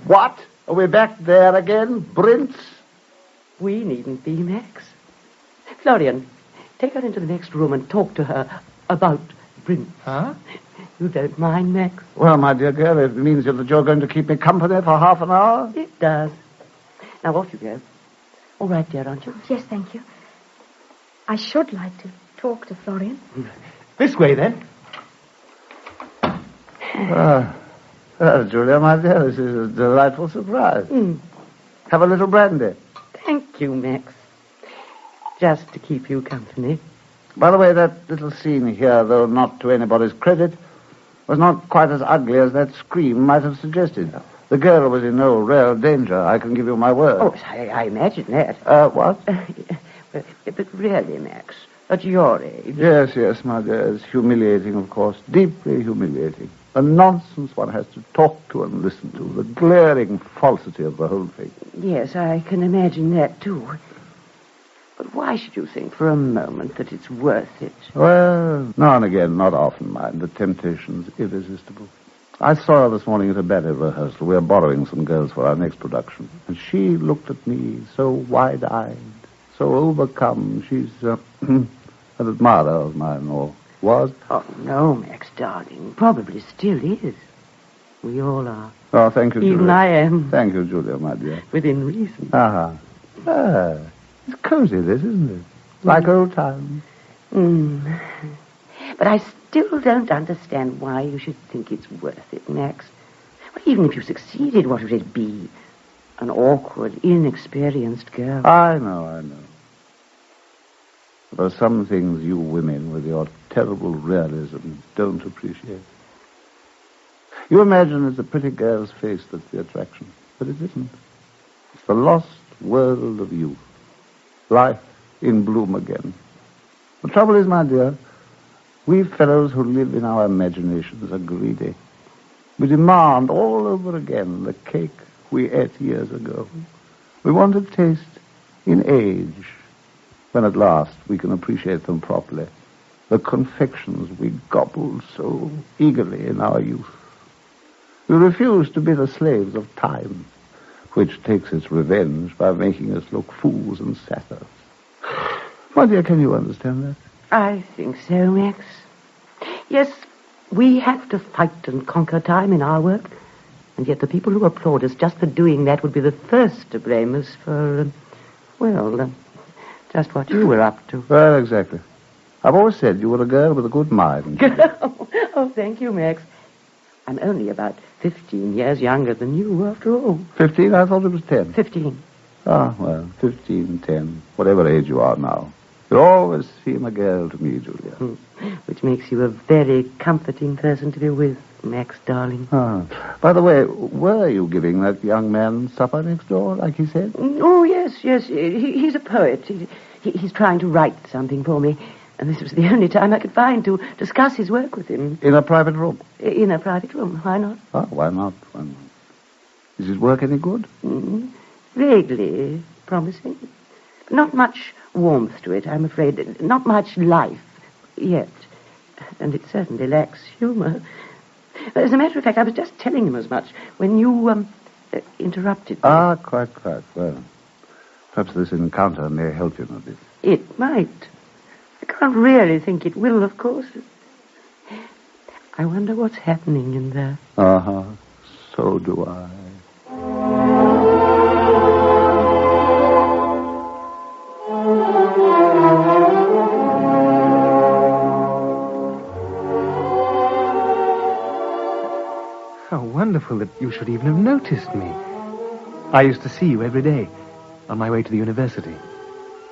What? Are we back there again? Prince? We needn't be, Max. Florian, take her into the next room and talk to her about Prince. Huh? You don't mind, Max? Well, my dear girl, it means that you're going to keep me company for half an hour? It does. Now, off you go. All right, dear, aren't you? Yes, thank you. I should like to talk to Florian. This way, then. Julia, my dear, this is a delightful surprise. Have a little brandy. Thank you, Max. Just to keep you company. By the way, that little scene here, though not to anybody's credit, was not quite as ugly as that scream might have suggested. The girl was in no real danger, I can give you my word. Oh, I imagine that. What? But really, Max, at your age... Yes, my dear, it's humiliating, of course, deeply humiliating. The nonsense one has to talk to and listen to, the glaring falsity of the whole thing. Yes, I can imagine that, too. But why should you think for a moment that it's worth it? Well, now and again, not often, mind. The temptation's irresistible. I saw her this morning at a ballet rehearsal. We were borrowing some girls for our next production. And she looked at me so wide-eyed, so overcome. She's an admirer of mine, or was. Oh, no, Max, darling. Probably still is. We all are. Oh, thank you, Julia. Even I am. Thank you, Julia, my dear. Within reason. It's cozy, this, isn't it? Like old times. But I still don't understand why you should think it's worth it, Max. Well, even if you succeeded, what would it be? An awkward, inexperienced girl. I know. There are some things you women, with your terrible realism, don't appreciate. You imagine it's a pretty girl's face that's the attraction, but it isn't. It's the lost world of youth. Life in bloom again. The trouble is, my dear, we fellows who live in our imaginations are greedy. We demand all over again the cake we ate years ago. We want a taste in age, when at last we can appreciate them properly. The confections we gobbled so eagerly in our youth. We refuse to be the slaves of time, which takes its revenge by making us look fools and satyrs. My dear, can you understand that? I think so, Max. Yes, we have to fight and conquer time in our work, and yet the people who applaud us just for doing that would be the first to blame us for, just what you were up to. Well, exactly. I've always said you were a girl with a good mind. Oh, thank you, Max. I'm only about 15 years younger than you, after all. 15? I thought it was 10. 15. Ah, well, 15, 10, whatever age you are now. You always seem a girl to me, Julia. Which makes you a very comforting person to be with, Max, darling. Ah. By the way, were you giving that young man supper next door, like he said? Oh, yes. He's a poet. He's trying to write something for me. And this was the only time I could find to discuss his work with him. In a private room? In a private room. Why not? Oh, why not? Is his work any good? Vaguely promising. Not much warmth to it, I'm afraid. Not much life yet. And it certainly lacks humor. As a matter of fact, I was just telling him as much when you interrupted me. Ah, quite. Well, perhaps this encounter may help him a bit. It might. I can't really think it will, of course. I wonder what's happening in there. Uh-huh. So do I. How wonderful that you should even have noticed me. I used to see you every day on my way to the university.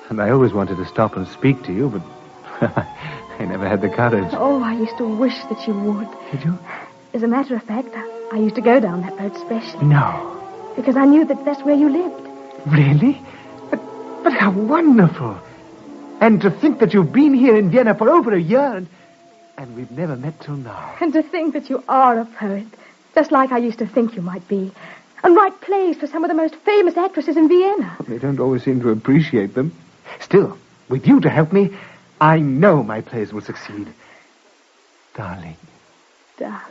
And I always wanted to stop and speak to you, but I never had the courage. Oh, I used to wish that you would. Did you? As a matter of fact, I used to go down that road specially. No. Because I knew that that's where you lived. Really? But how wonderful. And to think that you've been here in Vienna for over a year, and we've never met till now. And to think that you are a poet, just like I used to think you might be. And write plays for some of the most famous actresses in Vienna. They don't always seem to appreciate them. Still, with you to help me, I know my plays will succeed. Darling. Darling.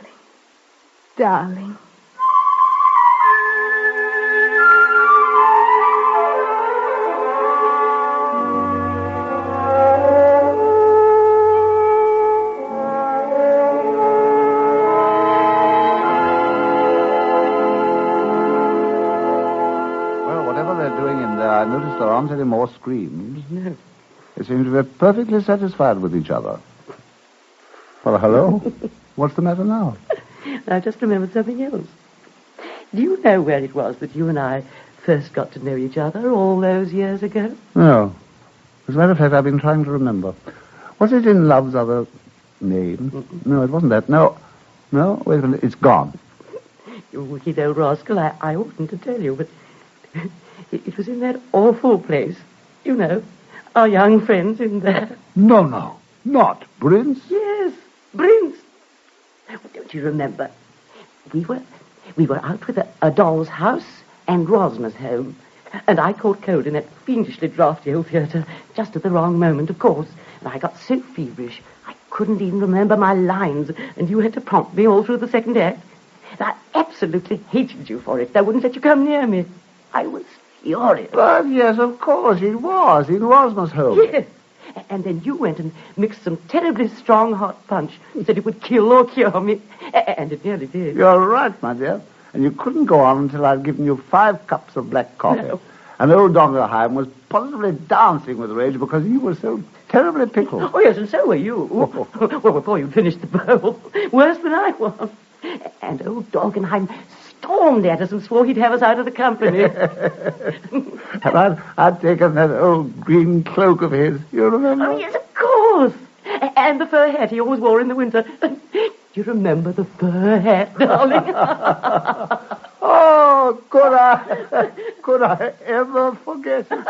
I noticed there aren't any more screams. No. They seem to be perfectly satisfied with each other. Well, hello? What's the matter now? I just remembered something else. Do you know where it was that you and I first got to know each other all those years ago? No. As a matter of fact, I've been trying to remember. Was it in Love's other name? No, it wasn't that. No, wait a minute. It's gone. You wicked old rascal. I oughtn't to tell you, but it was in that awful place. You know, our young friends in there. No. Not Prince? Yes, Prince. Don't you remember? We were out with a doll's house and Rosmer's home. And I caught cold in that fiendishly draughty old theatre just at the wrong moment, of course. And I got so feverish, I couldn't even remember my lines, and you had to prompt me all through the second act. And I absolutely hated you for it. I wouldn't let you come near me. I was furious. But yes, of course, it was in Rosmer's home. Yes. And then you went and mixed some terribly strong hot punch and said it would kill or cure me. And it nearly did. You're right, my dear. And you couldn't go on until I'd given you 5 cups of black coffee. No. And old Dongerheim was positively dancing with rage because you were so terribly pickled. Oh, yes, and so were you. Well, before you'd finished the bowl. Worse than I was. And old Dongerheim stormed at us and swore he'd have us out of the company. And I'd taken that old green cloak of his. You remember? Oh, yes, of course. And the fur hat he always wore in the winter. Do you remember the fur hat, darling? Oh, could I ever forget it?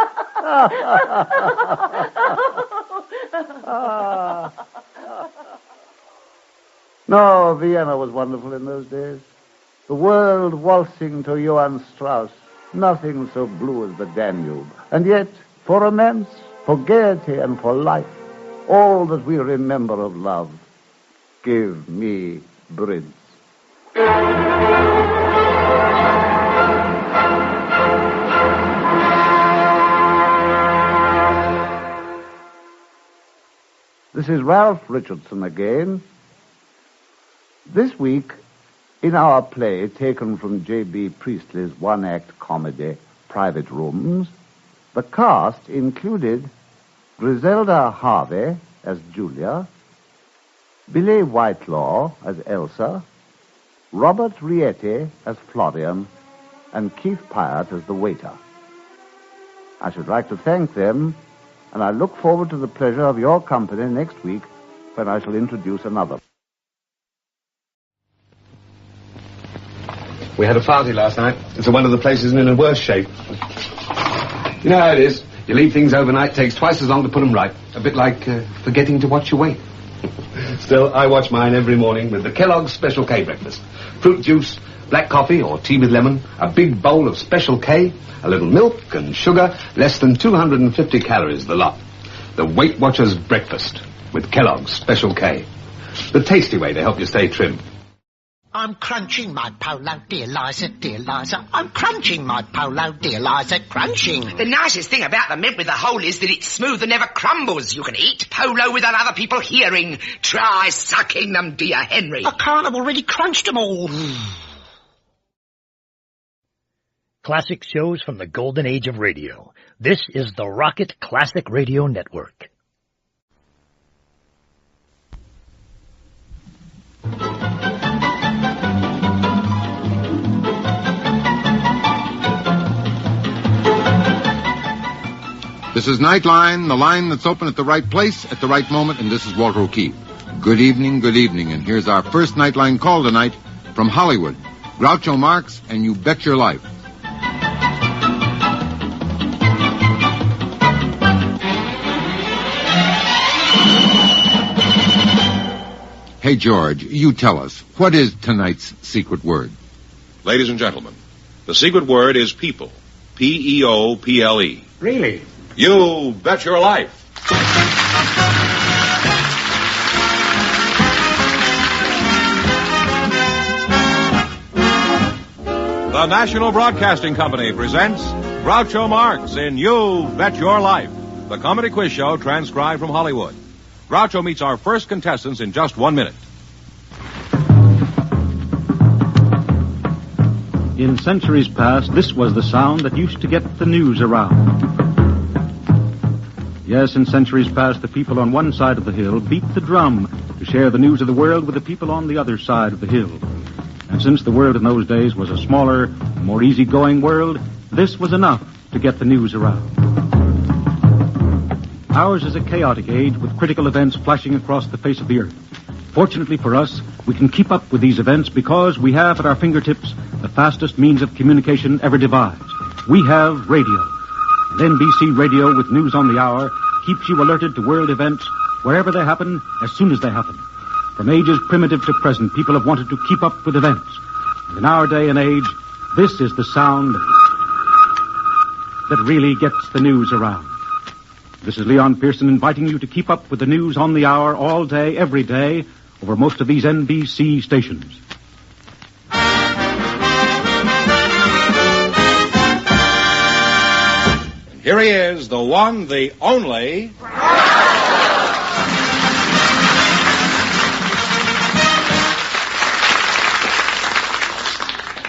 No, Vienna was wonderful in those days. The world waltzing to Johann Strauss. Nothing so blue as the Danube. And yet, for romance, for gaiety, and for life, all that we remember of love, give me Prince. This is Ralph Richardson again. This week, in our play taken from J.B. Priestley's one-act comedy, Private Rooms, the cast included Griselda Harvey as Julia, Billy Whitelaw as Elsa, Robert Rietti as Florian, and Keith Pyatt as the waiter. I should like to thank them and I look forward to the pleasure of your company next week when I shall introduce another. We had a party last night. It's one of the places in a worse shape. You know how it is. You leave things overnight, takes twice as long to put them right. A bit like forgetting to watch your weight. Still, I watch mine every morning with the Kellogg's Special K breakfast. Fruit juice, black coffee or tea with lemon, a big bowl of Special K, a little milk and sugar, less than 250 calories the lot. The Weight Watchers breakfast with Kellogg's Special K. The tasty way to help you stay trim. I'm crunching my polo, dear Liza, dear Liza. I'm crunching my polo, dear Liza, crunching. The nicest thing about the mint with the hole is that it's smooth and never crumbles. You can eat polo without other people hearing. Try sucking them, dear Henry. I can't, I've already crunched them all. Classic shows from the golden age of radio. This is the Rocket Classic Radio Network. This is Nightline, the line that's open at the right place at the right moment, and this is Walter O'Keefe. Good evening, and here's our first Nightline call tonight from Hollywood. Groucho Marx and You Bet Your Life. Hey, George, you tell us, what is tonight's secret word? Ladies and gentlemen, the secret word is people. P-E-O-P-L-E. Really? You bet your life. The National Broadcasting Company presents Groucho Marx in You Bet Your Life, the comedy quiz show transcribed from Hollywood. Groucho meets our first contestants in just 1 minute. In centuries past, this was the sound that used to get the news around. Yes, in centuries past, the people on one side of the hill beat the drum to share the news of the world with the people on the other side of the hill. And since the world in those days was a smaller, more easygoing world, this was enough to get the news around. Ours is a chaotic age with critical events flashing across the face of the earth. Fortunately for us, we can keep up with these events because we have at our fingertips the fastest means of communication ever devised. We have radio. And NBC Radio, with news on the hour, keeps you alerted to world events wherever they happen, as soon as they happen. From ages primitive to present, people have wanted to keep up with events. And in our day and age, this is the sound that really gets the news around. This is Leon Pearson inviting you to keep up with the news on the hour all day, every day, over most of these NBC stations. Here he is, the one, the only...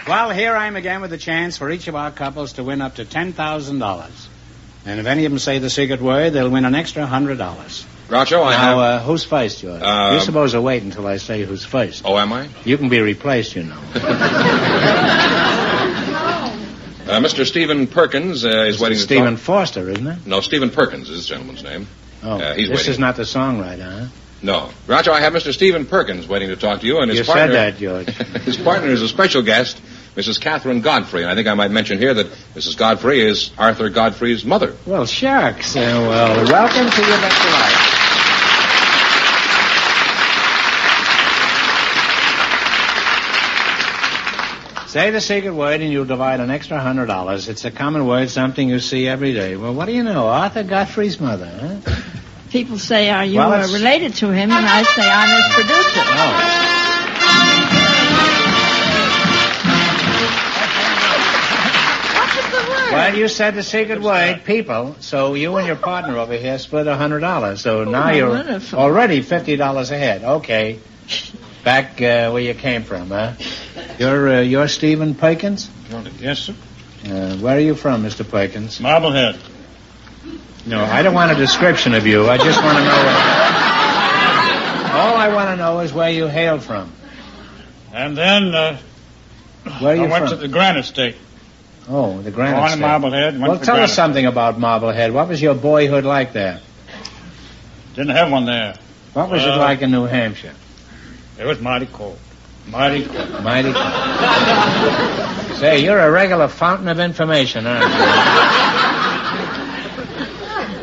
Well, here I am again with a chance for each of our couples to win up to $10,000. And if any of them say the secret word, they'll win an extra $100. Groucho, Now, who's first, George? You're supposed to wait until I say who's first. Oh, am I? You can be replaced, you know. Mr. Stephen Perkins is waiting to Stephen talk. Foster, isn't it? No, Stephen Perkins is this gentleman's name. Oh, he's this waiting. is not the songwriter, huh? No. Groucho, I have Mr. Stephen Perkins waiting to talk to you, and his You partner... said that, George. His partner is a special guest, Mrs. Catherine Godfrey. And I think I might mention here that Mrs. Godfrey is Arthur Godfrey's mother. Well, shucks. Well, welcome to your best life. Say the secret word and you'll divide an extra $100. It's a common word, something you see every day. Well, what do you know? Arthur Godfrey's mother, huh? People say, are you Well, it's- related to him? And I say, I'm his producer. Well, you said the secret word, people, so you and your partner over here split $100. So now you're wonderful. already $50 ahead. Okay. Back where you came from, huh? You're Stephen Perkins? Yes, sir. Where are you from, Mr. Perkins? Marblehead. No, I don't want a description of you. I just want to know all I want to know is where you hail from. And then Where are you I went from? to the Granite State. Oh, the Granite Born State. in Marblehead. Well, tell us something about Marblehead. What was your boyhood like there? Didn't have one there. What was it like in New Hampshire? It was mighty cold. Mighty cold. Mighty cold. Say, you're a regular fountain of information, aren't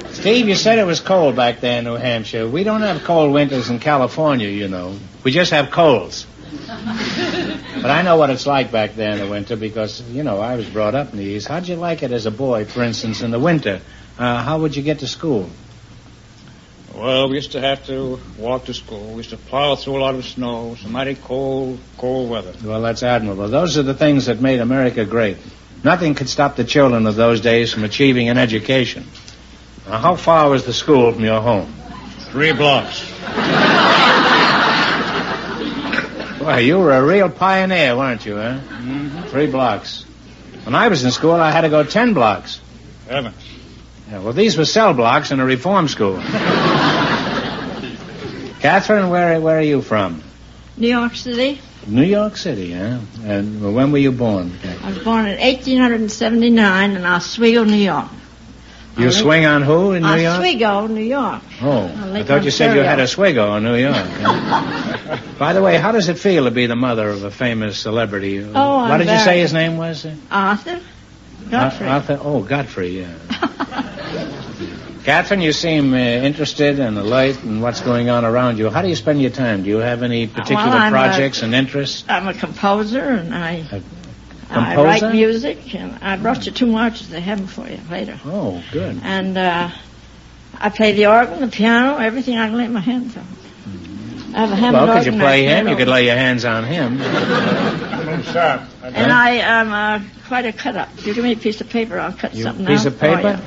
you? Steve, you said it was cold back there in New Hampshire. We don't have cold winters in California, you know. We just have colds. But I know what it's like back there in the winter because, you know, I was brought up in the East. How'd you like it as a boy, for instance, in the winter? How would you get to school? Well, we used to have to walk to school. We used to plow through a lot of snow. It was mighty cold weather. Well, that's admirable. Those are the things that made America great. Nothing could stop the children of those days from achieving an education. Now, how far was the school from your home? 3 blocks. Well, you were a real pioneer, weren't you, huh? Mm-hmm. 3 blocks. When I was in school, I had to go 10 blocks. Heavens. Yeah, well, these were cell blocks in a reform school. Catherine, where are you from? New York City. New York City, huh? And when were you born? I was born in 1879 in Oswego, New York. You swing on who in New York? Oswego, New York. Oh, I thought you said you had a Oswego in New York. By the way, how does it feel to be the mother of a famous celebrity? Oh, what did you say his name was? Arthur Godfrey. Arthur, Godfrey, yeah. Catherine, you seem interested and alert in what's going on around you. How do you spend your time? Do you have any particular projects and interests? I'm a composer, and I write music, and I brought you 2 marches. They have them for you later. Oh, good. And I play the organ, the piano, everything I can lay my hands on. I have a Hammond well, could you organ, play him? You could lay your hands on him. And I am quite a cut-up. If you give me a piece of paper, I'll cut something out. Piece of paper?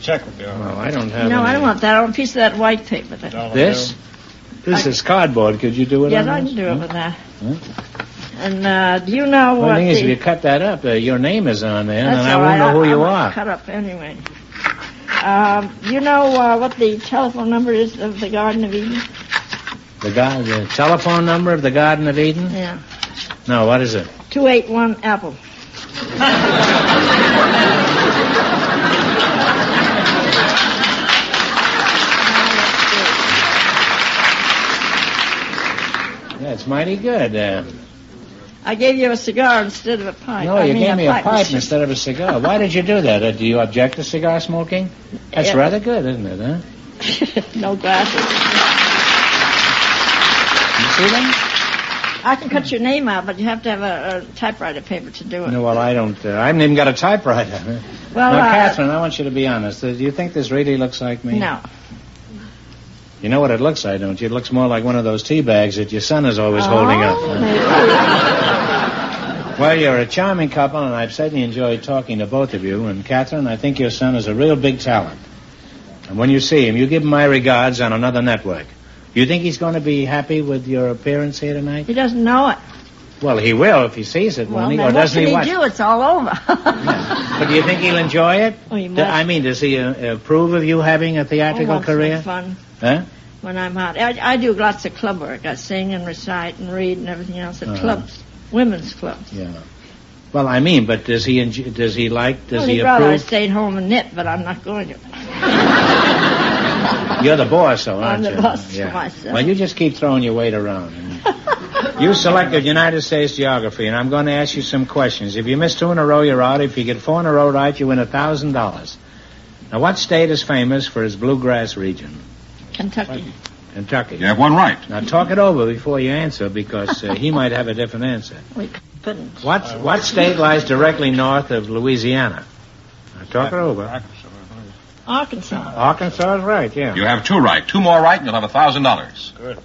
Check with you. Well, I don't have No, any. I don't want that. I want a piece of that white paper. This? This is cardboard. Could you do it Yes, on I this? can do it with that. And do you know Well, what the thing is, if you cut that up, your name is on there, and I won't know who you are. Cut up anyway. You know what the telephone number is of the Garden of Eden? The telephone number of the Garden of Eden? Yeah. No, what is it? 281 Apple. That's mighty good. I gave you a cigar instead of a pipe. No, you gave me a pipe instead of a cigar. Why did you do that? Do you object to cigar smoking? That's rather good, isn't it, huh? No glasses. You see that? I can cut your name out, but you have to have a typewriter paper to do it. No, well, I don't. I haven't even got a typewriter. Well, now, Catherine, I want you to be honest. Do you think this really looks like me? No. You know what it looks like, don't you? It looks more like one of those tea bags that your son is always holding up. Well, you're a charming couple, and I've certainly enjoyed talking to both of you. And, Catherine, I think your son is a real big talent. And when you see him, you give him my regards on another network. You think he's going to be happy with your appearance here tonight? He doesn't know it. Well, he will if he sees it, won't he? Or doesn't he? What can he do? It's all over. But do you think he'll enjoy it? Oh, he must. I mean, does he approve of you having a theatrical career? Fun. Huh? When I'm out. I do lots of club work. I sing and recite and read and everything else at clubs. Women's clubs. Yeah. Well, I mean, but does he Well, he'd rather approve? I stayed home and knit, but I'm not going to. You're the boss, though, aren't you? I'm the boss for myself. Well, you just keep throwing your weight around. You selected United States geography, and I'm going to ask you some questions. If you miss 2 in a row, you're out. If you get 4 in a row right, you win $1,000. Now, what state is famous for its bluegrass region? Kentucky. Kentucky. You have one right. Now, talk it over before you answer, because he might have a different answer. We couldn't. What state lies directly north of Louisiana? Now, talk it over. Arkansas. Arkansas is right, yeah. You have 2 right. 2 more right, and you'll have $1,000. Good.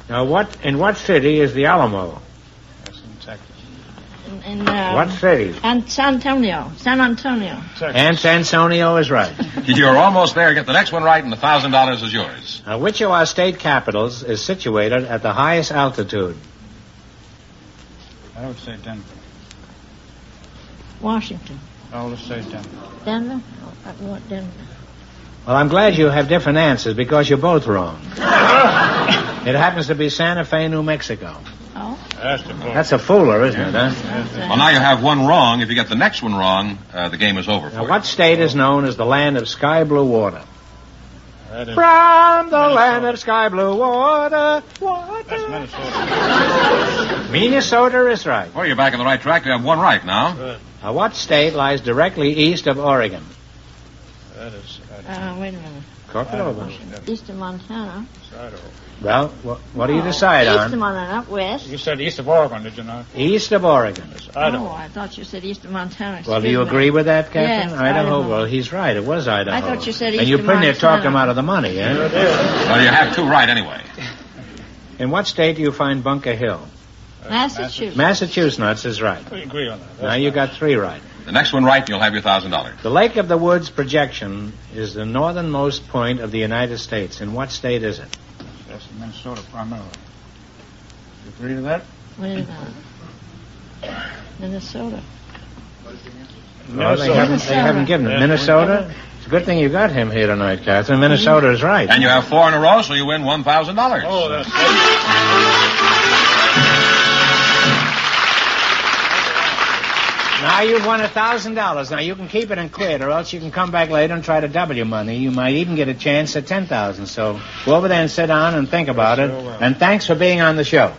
Now, in what city is the Alamo? That's in Texas. In what city? And San Antonio. And San Antonio is right. You're almost there. Get the next one right, and $1,000 is yours. Now, which of our state capitals is situated at the highest altitude? I would say Denver. Washington. I would say Denver. Denver? Oh, I want Denver. Well, I'm glad you have different answers because you're both wrong. It happens to be Santa Fe, New Mexico. Oh? That's a fooler, isn't it, huh? Well, now you have one wrong. If you get the next one wrong, the game is over for Now, you. what state is known as the land of sky blue water? From the land of sky blue water. That's Minnesota. Minnesota is right. Well, you're back on the right track. You have one right now. Now, what state lies directly east of Oregon? That is... Wait a minute. Talk it over. East of Montana. Well, what do you decide East on? of Montana, west. You said east of Oregon, did you not? East of Oregon. Oh, I thought you said east of Montana. Well, do you agree with that, Captain? Yes, Idaho. Idaho. Well, he's right. It was Idaho. I thought you said east And you of pretty near Montana. talked him out of the money, eh? Well, you have two right anyway. In what state do you find Bunker Hill? Massachusetts. Massachusetts is right. We agree on that. Now you got three right. The next one right, and you'll have your $1,000. The Lake of the Woods projection is the northernmost point of the United States. In what state is it? That's Minnesota primarily. You agree to that? Wait a minute. Minnesota. No, they haven't given it. Minnesota? It's a good thing you got him here tonight, Catherine. Minnesota is right. And you have four in a row, so you win $1,000. Oh, that's Now you've won $1,000. Now you can keep it and quit, or else you can come back later and try to double your money. You might even get a chance at $10,000. So go over there and sit down and think about it. And thanks for being on the show.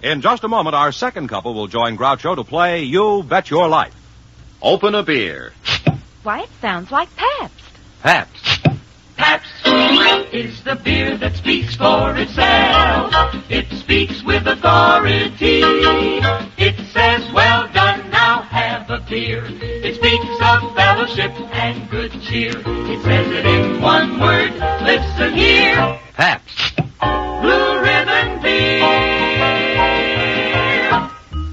In just a moment, our second couple will join Groucho to play You Bet Your Life. Open a beer. Why, it sounds like Pabst. Pabst. Pabst is the beer that speaks for itself. It speaks with authority. It says, well done, now have a beer. It speaks of fellowship and good cheer. It says it in one word, listen here. Pabst. Blue Ribbon Beer.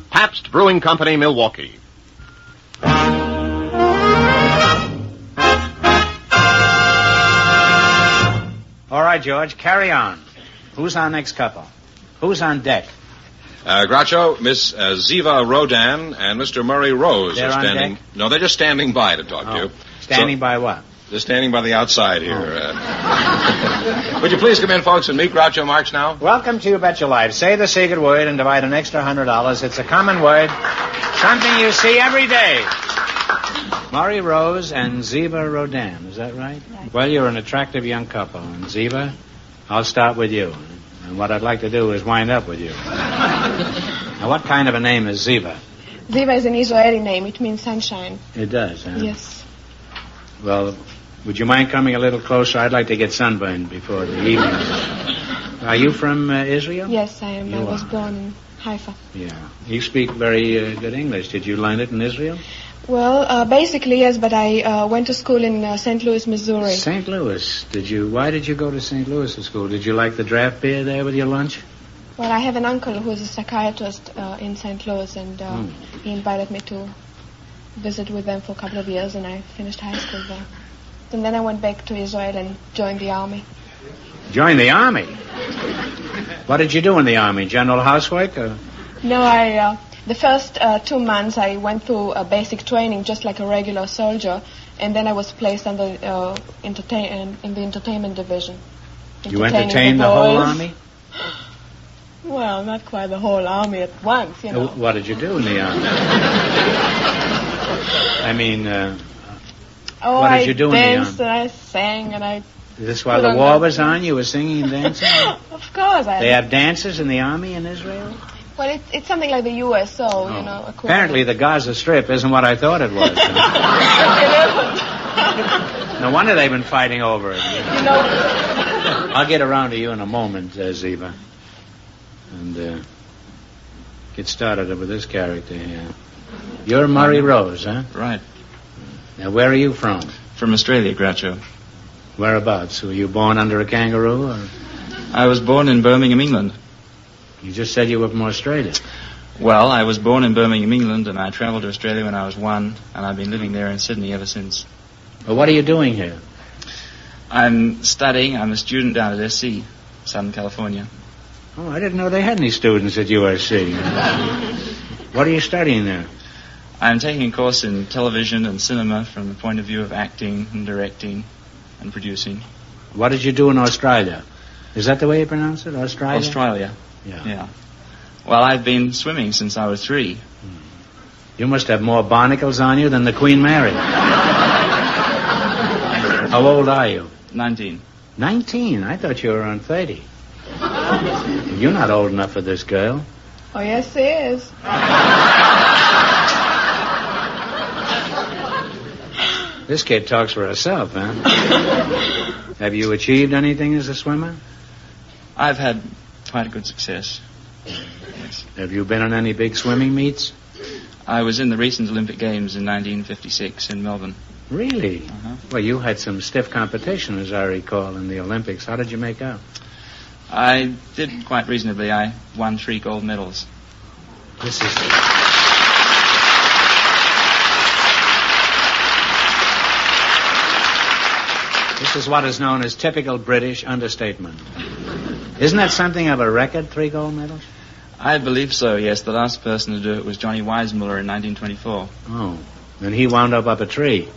Pabst Brewing Company, Milwaukee. All right, George, carry on. Who's our next couple? Who's on deck? Groucho, Miss Ziva Rodan and Mr. Murray Rose They're are on standing. deck? No, they're just standing by to talk to you. Standing by what? They're standing by the outside here. Would you please come in, folks, and meet Groucho Marx now? Welcome to You Bet Your Life. Say the secret word and divide an extra $100. It's a common word, something you see every day. Murray Rose and Ziva Rodan, is that right? Well, you're an attractive young couple. And Ziva, I'll start with you. And what I'd like to do is wind up with you. Now, what kind of a name is Ziva? Ziva is an Israeli name. It means sunshine. It does, huh? Yes. Well, would you mind coming a little closer? I'd like to get sunburned before the evening. Are you from Israel? Yes, I am. You I was are. born in Haifa. Yeah. You speak very good English. Did you learn it in Israel? Well, basically, yes, but I went to school in St. Louis, Missouri. St. Louis. Why did you go to St. Louis to school? Did you like the draft beer there with your lunch? Well, I have an uncle who's a psychiatrist in St. Louis, and he invited me to visit with them for a couple of years, and I finished high school there. And then I went back to Israel and joined the army. Joined the army? What did you do in the army? General housework? Or? No, the first 2 months I went through basic training just like a regular soldier, and then I was placed in the entertainment division. You entertained the whole army? Well, not quite the whole army at once, you know. What did you do in the army? I mean, what did you do in the army? I danced and I sang and I... Is this while the war was on? You were singing and dancing? Of course. They have dances in the army in Israel? Well, it's something like the USO, you know. Apparently the Gaza Strip isn't what I thought it was. No wonder they've been fighting over it. You know... I'll get around to you in a moment, Ziva. And get started with this character here. You're Murray Rose, huh? Right. Now, where are you from? From Australia, Groucho. Whereabouts? Were you born under a kangaroo? Or? I was born in Birmingham, England. You just said you were from Australia. Well, I was born in Birmingham, England, and I travelled to Australia when I was 1, and I've been living there in Sydney ever since. Well, what are you doing here? I'm studying. I'm a student down at SC, Southern California. Oh, I didn't know they had any students at USC. What are you studying there? I'm taking a course in television and cinema from the point of view of acting and directing and producing. What did you do in Australia? Is that the way you pronounce it, Australia? Australia. Yeah. Well, I've been swimming since I was 3. You must have more barnacles on you than the Queen Mary. How old are you? 19. 19? I thought you were around 30. You're not old enough for this girl. Oh, yes, he is. This kid talks for herself, huh? Have you achieved anything as a swimmer? I've had quite a good success. Yes. Have you been on any big swimming meets? I was in the recent Olympic Games in 1956 in Melbourne. Really? Well, you had some stiff competition, as I recall, in the Olympics. How did you make out? I did quite reasonably. I won 3 gold medals. This is... This is what is known as typical British understatement. Isn't that something of a record, 3 gold medals? I believe so, yes. The last person to do it was Johnny Weissmuller in 1924. Oh, and he wound up a tree.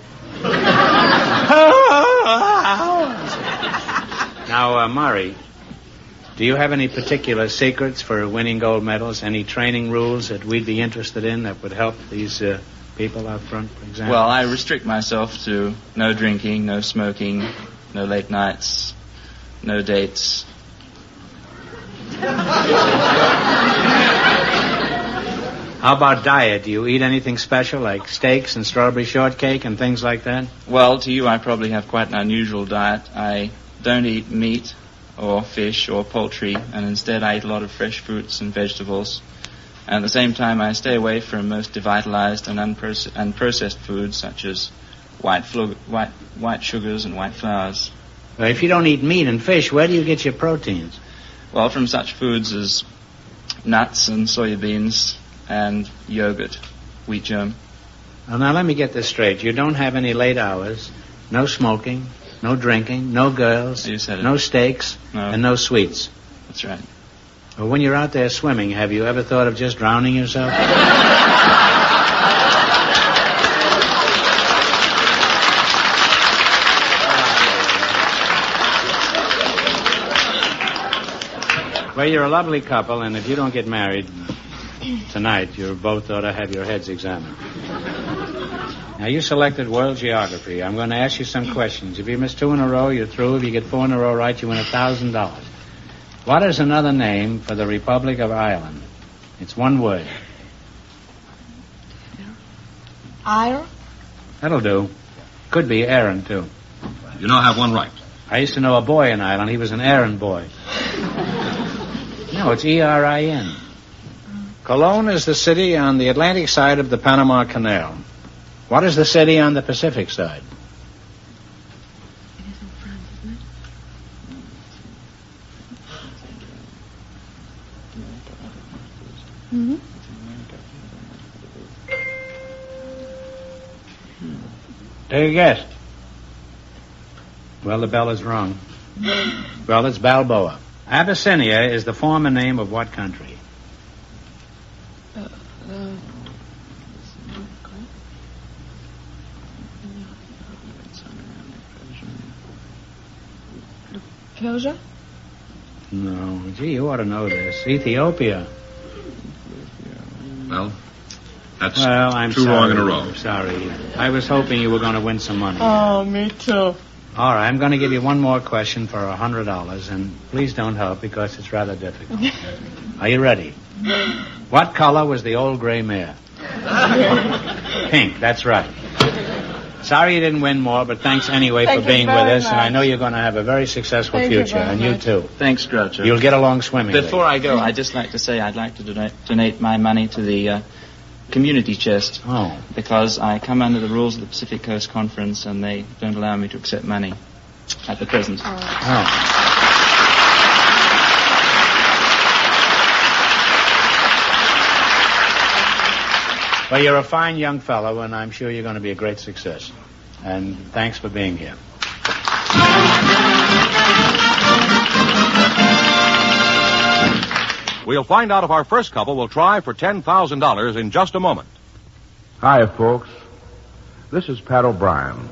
Now, Murray, do you have any particular secrets for winning gold medals? Any training rules that we'd be interested in that would help these people out front, for example? Well, I restrict myself to no drinking, no smoking, no late nights, no dates. How about diet? Do you eat anything special, like steaks and strawberry shortcake and things like that? Well, to you, I probably have quite an unusual diet. I don't eat meat or fish or poultry, and instead I eat a lot of fresh fruits and vegetables. And at the same time, I stay away from most devitalized and unprocessed foods, such as white sugars and white flours. Well, if you don't eat meat and fish, where do you get your proteins? Well, from such foods as nuts and soybeans and yogurt, wheat germ. Well, now let me get this straight. You don't have any late hours, no smoking, no drinking, no girls, You said it. no steaks, and no sweets. That's right. Well, when you're out there swimming, have you ever thought of just drowning yourself? Well, you're a lovely couple, and if you don't get married tonight, you both ought to have your heads examined. Now, you selected world geography. I'm going to ask you some questions. If you miss 2 in a row, you're through. If you get 4 in a row right, you win $1,000. What is another name for the Republic of Ireland? It's one word. Ire? That'll do. Could be Aaron, too. You now have one right. I used to know a boy in Ireland. He was an Aaron boy. No, it's E-R-I-N. Cologne is the city on the Atlantic side of the Panama Canal. What is the city on the Pacific side? It is in France, isn't it? Mm-hmm. Take a guess. Well, the bell is wrong. Well, it's Balboa. Abyssinia is the former name of what country? Persia? No. Gee, you ought to know this. Ethiopia. Well, that's I'm two sorry. wrong in a row. I'm sorry. I was hoping you were going to win some money. Oh, me too. All right, I'm going to give you one more question for $100, and please don't help because it's rather difficult. Are you ready? What color was the old gray mare? Pink, that's right. Sorry you didn't win more, but thanks anyway for being with us, and I know you're going to have a very successful future, and you too. Thanks, Groucho. You'll get along swimmingly. Before I go, I'd just like to say I'd like to donate my money to the community chest. Oh. Because I come under the rules of the Pacific Coast Conference, and they don't allow me to accept money at the present. Oh. Well, you're a fine young fellow, and I'm sure you're going to be a great success. And thanks for being here. We'll find out if our first couple will try for $10,000 in just a moment. Hi, folks. This is Pat O'Brien,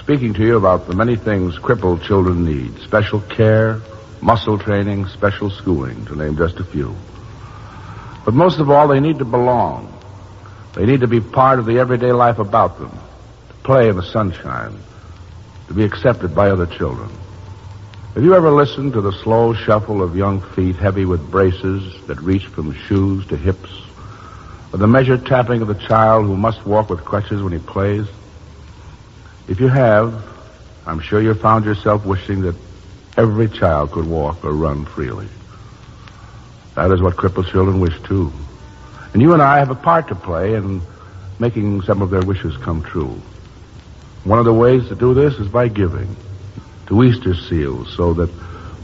speaking to you about the many things crippled children need. Special care, muscle training, special schooling, to name just a few. But most of all, they need to belong. They need to be part of the everyday life about them, to play in the sunshine, to be accepted by other children. Have you ever listened to the slow shuffle of young feet heavy with braces that reach from shoes to hips, or the measured tapping of the child who must walk with crutches when he plays? If you have, I'm sure you found yourself wishing that every child could walk or run freely. That is what crippled children wish, too. And you and I have a part to play in making some of their wishes come true. One of the ways to do this is by giving to Easter Seals so that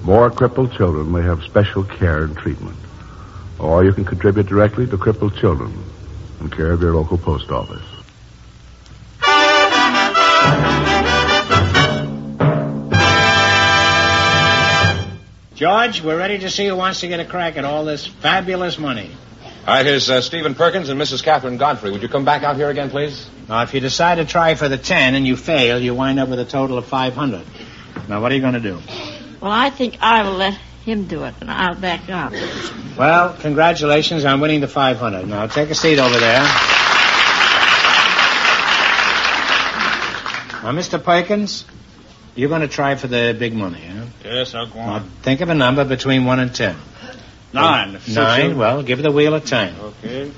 more crippled children may have special care and treatment. Or you can contribute directly to Crippled Children in care of your local post office. George, we're ready to see who wants to get a crack at all this fabulous money. All right, here's Stephen Perkins and Mrs. Catherine Godfrey. Would you come back out here again, please? Now, if you decide to try for the 10 and you fail, you wind up with a total of 500. Now, what are you going to do? Well, I think I will let him do it, and I'll back up. Well, congratulations on winning the 500. Now, take a seat over there. Now, Mr. Perkins, you're going to try for the big money, huh? Yes, I'll go on. Now, think of a number between 1 and 10. 9. 9? Well, give the wheel a turn. Okay.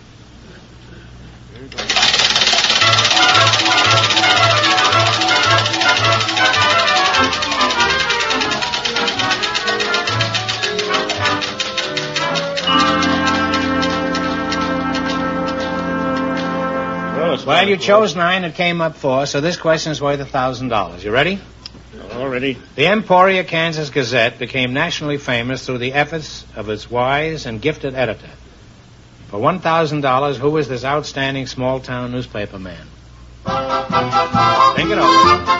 Well, you chose 9 and came up 4, so this question is worth $1,000. You ready? All ready. The Emporia, Kansas Gazette became nationally famous through the efforts of its wise and gifted editor. For $1,000, who was this outstanding small-town newspaper man? Think it over.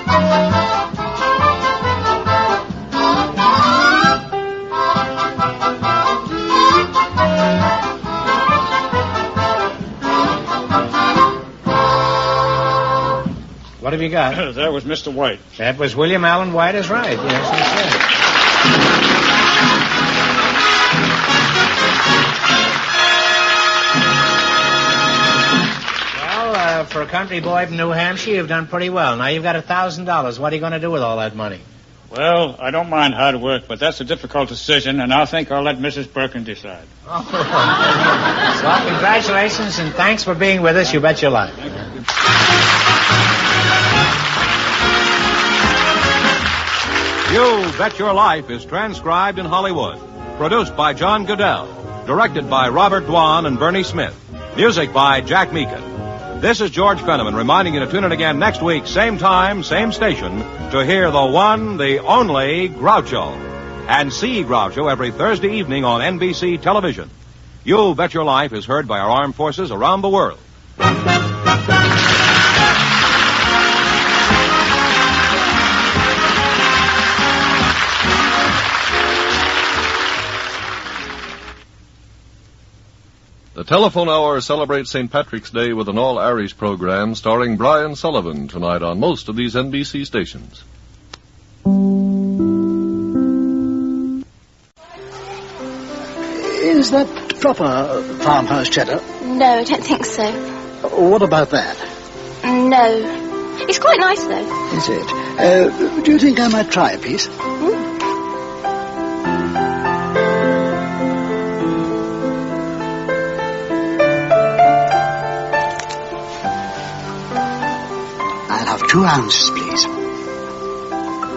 What have you got? That was Mr. White. That was William Allen White is right. Yes, he said. Well, for a country boy from New Hampshire, you've done pretty well. Now you've got $1,000. What are you going to do with all that money? Well, I don't mind hard work, but that's a difficult decision, and I think I'll let Mrs. Perkins decide. Well, congratulations, and thanks for being with us. You bet your life. You Bet Your Life is transcribed in Hollywood. Produced by John Goodell. Directed by Robert Dwan and Bernie Smith. Music by Jack Meakin. This is George Fenneman reminding you to tune in again next week, same time, same station, to hear the one, the only Groucho. And see Groucho every Thursday evening on NBC television. You Bet Your Life is heard by our armed forces around the world. The Telephone Hour celebrates St. Patrick's Day with an all-Irish program starring Brian Sullivan tonight on most of these NBC stations. Is that proper farmhouse cheddar? No, I don't think so. What about that? No. It's quite nice, though. Is it? Do you think I might try a piece? I'll have 2 ounces, please.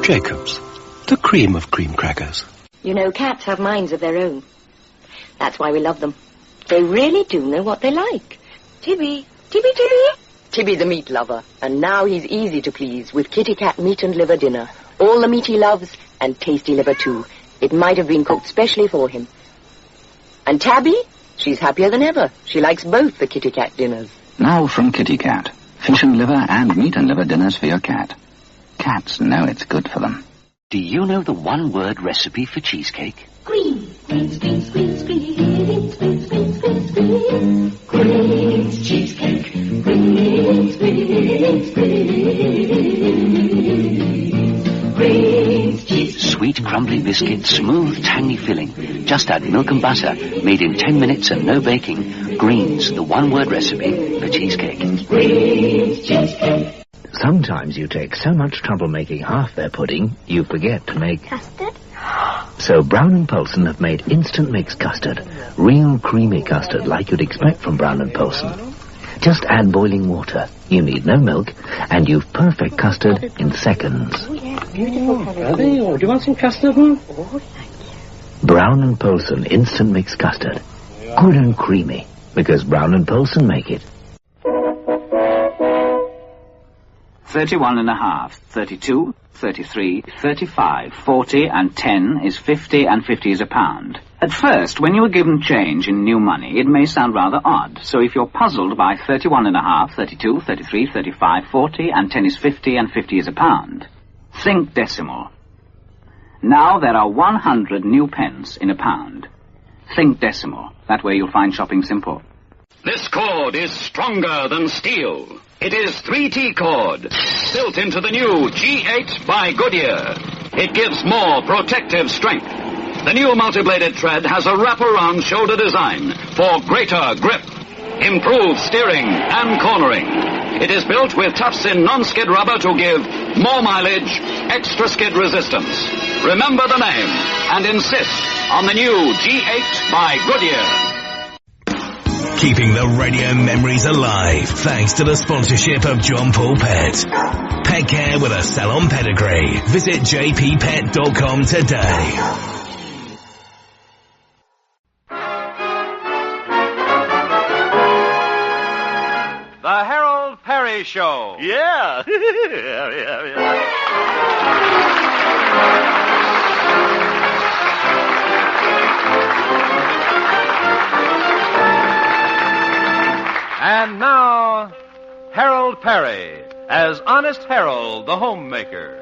Jacobs, the cream of cream crackers. You know, cats have minds of their own. That's why we love them. They really do know what they like. Tibby. Tibby the meat lover. And now he's easy to please with kitty cat meat and liver dinner. All the meat he loves, and tasty liver too. It might have been cooked specially for him. And Tabby? She's happier than ever. She likes both the kitty cat dinners. Now from Kitty Cat. Fish and liver and meat and liver dinners for your cat. Cats know it's good for them. Do you know the one-word recipe for cheesecake? Greens, greens, greens, greens, greens, greens, greens, greens, greens. Greens cheesecake. Greens, greens, greens. sweet, crumbly biscuit, smooth, tangy filling. Just add milk and butter, made in 10 minutes and no baking. Green's, the one-word recipe for cheesecake. Green's cheesecake. Sometimes you take so much trouble making half their pudding, you forget to make... Custard? So Brown and Polson have made instant mix custard. Real creamy custard like you'd expect from Brown and Polson. Just add boiling water. You need no milk, and you've perfect custard in seconds. Oh, yeah, beautiful colour. Are they? Oh, do you want some custard, huh? Oh, thank you. Brown and Polson instant mix custard. Good and creamy, because Brown and Polson make it. 31 and a half, 32, 33, 35, 40 and 10 is 50 and 50 is a pound. At first, when you are given change in new money, it may sound rather odd. So if you're puzzled by 31 and a half, 32, 33, 35, 40 and 10 is 50 and 50 is a pound, think decimal. Now there are 100 new pence in a pound. Think decimal. That way you'll find shopping simple. This cord is stronger than steel. It is 3T cord, built into the new G8 by Goodyear. It gives more protective strength. The new multi-bladed thread has a wraparound shoulder design for greater grip, improved steering and cornering. It is built with tough-in non-skid rubber to give more mileage, extra skid resistance. Remember the name and insist on the new G8 by Goodyear. Keeping the radio memories alive thanks to the sponsorship of John Paul Pet. Pet care with a salon pedigree. Visit jppet.com today. The Harold Perry Show. Yeah. And now, Harold Perry as Honest Harold, the homemaker.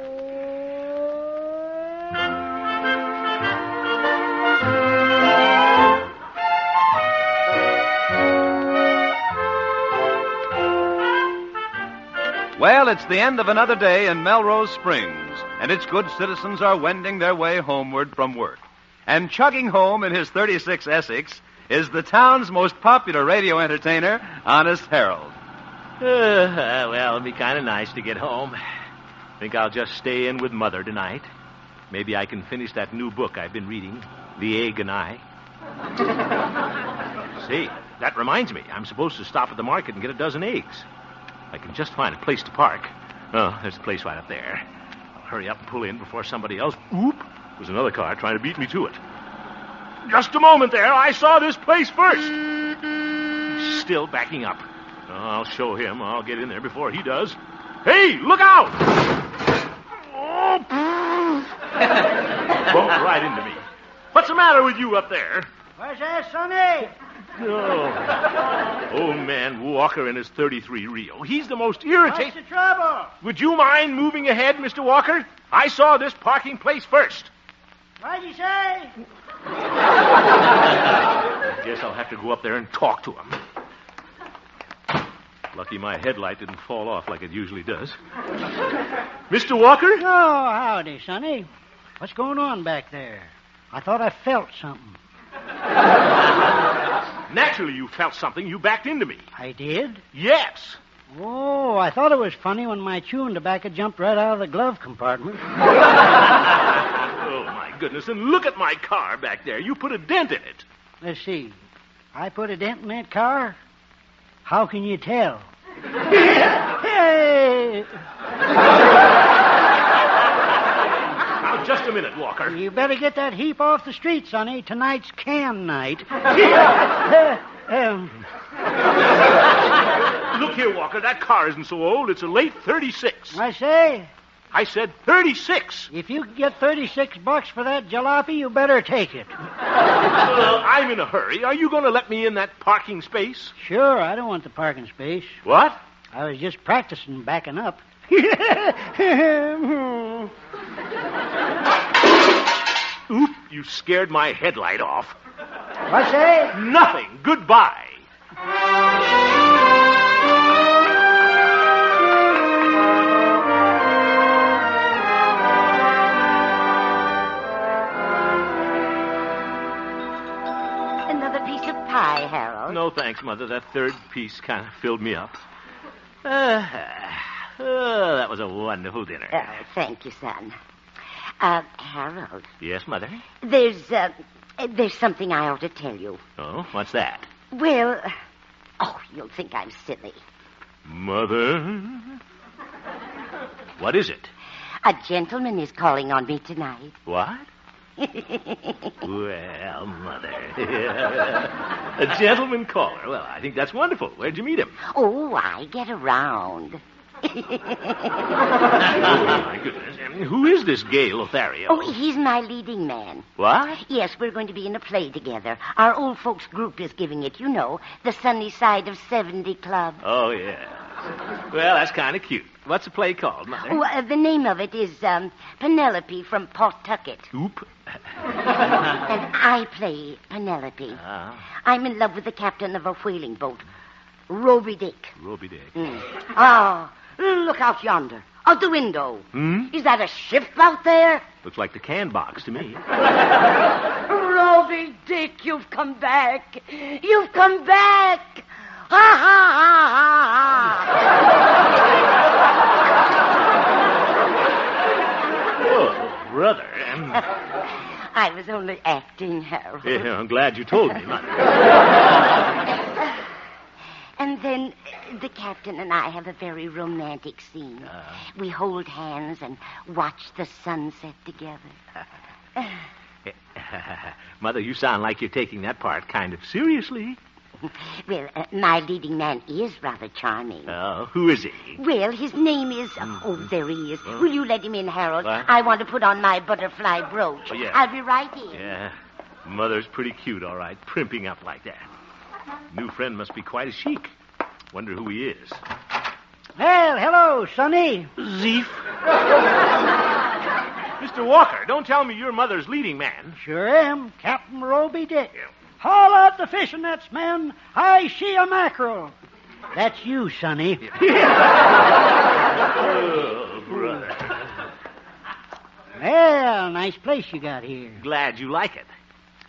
Well, it's the end of another day in Melrose Springs, and its good citizens are wending their way homeward from work. And chugging home in his 36 Essex is the town's most popular radio entertainer, Honest Harold. Well, it'll be kind of nice to get home. Think I'll just stay in with Mother tonight. Maybe I can finish that new book I've been reading, The Egg and I. Say, that reminds me. I'm supposed to stop at the market and get a dozen eggs. I can just find a place to park. Oh, there's a place right up there. I'll hurry up and pull in before somebody else... Oop! There's another car trying to beat me to it. Just a moment there. I saw this place first. He's still backing up. Oh, I'll show him. I'll get in there before he does. Hey, look out! Oh, bumped right into me. What's the matter with you up there? Where's that, Sonny? Oh, man, Walker and his 33 Rio. He's the most irritating... What's the trouble? Would you mind moving ahead, Mr. Walker? I saw this parking place first. What'd you say? I guess I'll have to go up there and talk to him. Lucky my headlight didn't fall off like it usually does. Mr. Walker? Oh, howdy, Sonny. What's going on back there? I thought I felt something. Naturally you felt something. You backed into me. I did? Yes. Oh, I thought it was funny when my chewing tobacco jumped right out of the glove compartment. Oh, my goodness. And look at my car back there. You put a dent in it. Let's see. I put a dent in that car? How can you tell? Hey! Now, just a minute, Walker. You better get that heap off the street, Sonny. Tonight's can night. Look here, Walker. That car isn't so old. It's a late 36. I say? I said 36. If you can get $36 for that jalopy, you better take it. I'm in a hurry. Are you going to let me in that parking space? Sure, I don't want the parking space. What? I was just practicing backing up. Oop, you scared my headlight off. What's that? Nothing. Goodbye. Thanks, Mother. That third piece kind of filled me up. That was a wonderful dinner. Oh, thank you, son. Harold. Yes, Mother? There's something I ought to tell you. Oh, what's that? Well, you'll think I'm silly. Mother? What is it? A gentleman is calling on me tonight. What? Well, Mother. A gentleman caller. Well, I think that's wonderful. Where'd you meet him? Oh, I get around. Oh, my goodness. Who is this gay Lothario? Oh, he's my leading man. What? Yes, we're going to be in a play together. Our old folks group is giving it, you know, the Sunny Side of 70 Club. Oh, yeah. Well, that's kind of cute. What's the play called, Mother? Oh, the name of it is Penelope from Pawtucket. Oop. And I play Penelope. I'm in love with the captain of a whaling boat, Roby Dick. Roby Dick. Look out yonder. Out the window. Hmm? Is that a ship out there? Looks like the can box to me. Roby Dick, you've come back. You've come back. Ha, ha, ha, ha, Oh, brother. I was only acting, Harold. Yeah, I'm glad you told me, Mother. And then the captain and I have a very romantic scene. We hold hands and watch the sunset together. Mother, you sound like you're taking that part kind of seriously. Well, my leading man is rather charming. Oh, who is he? Well, his name is... there he is. Will you let him in, Harold? What? I want to put on my butterfly brooch. Oh, yeah. I'll be right in. Yeah, Mother's pretty cute, all right, primping up like that. New friend must be quite a chic. Wonder who he is. Well, hello, Sonny. Zeef. Mr. Walker, don't tell me you're Mother's leading man. Sure am, Captain Roby Dick. Haul out the fishing nets, men. I see a mackerel. That's you, Sonny. Oh, brother. Well, nice place you got here. Glad you like it.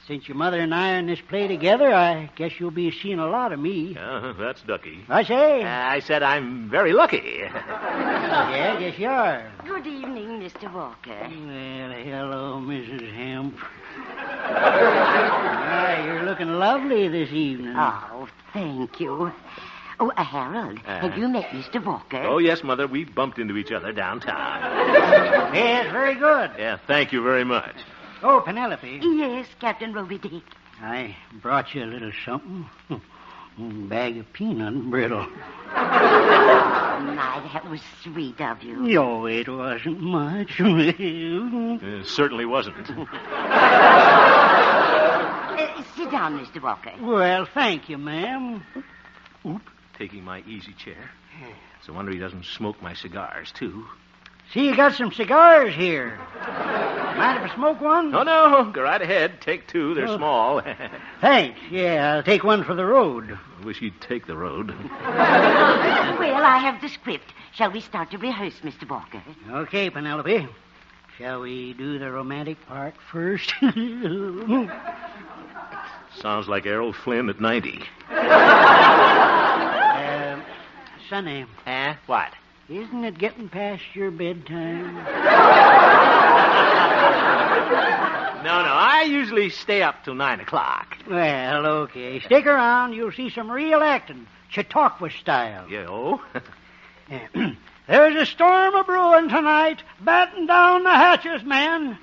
Since your mother and I are in this play together, I guess you'll be seeing a lot of me. That's ducky. I say? I said I'm very lucky. Yeah, yes, you are. Good evening, Mr. Walker. Well, hello, Mrs. Hemp. You're looking lovely this evening. Oh, thank you. Oh, Harold, have you met Mr. Walker? Oh, yes, Mother. We bumped into each other downtown. Yes, very good. Yeah, thank you very much. Oh, Penelope. Yes, Captain Roby Dick. I brought you a little something. A bag of peanut brittle. My, that was sweet of you. No, it wasn't much. It certainly wasn't. Sit down, Mr. Walker. Well, thank you, ma'am. Oop, taking my easy chair. It's a wonder he doesn't smoke my cigars, too. See, you got some cigars here. Mind if I smoke one? Oh, no. Go right ahead. Take two. They're small. Thanks. Yeah, I'll take one for the road. I wish you'd take the road. Well, I have the script. Shall we start to rehearse, Mr. Walker? Okay, Penelope. Shall we do the romantic part first? Sounds like Errol Flynn at 90. Sonny. What? Isn't it getting past your bedtime? No, I usually stay up till 9 o'clock. Well, okay. Stick around. You'll see some real acting. Chautauqua style. Yeah, oh? There's a storm a-brewing tonight. Batten down the hatches, men.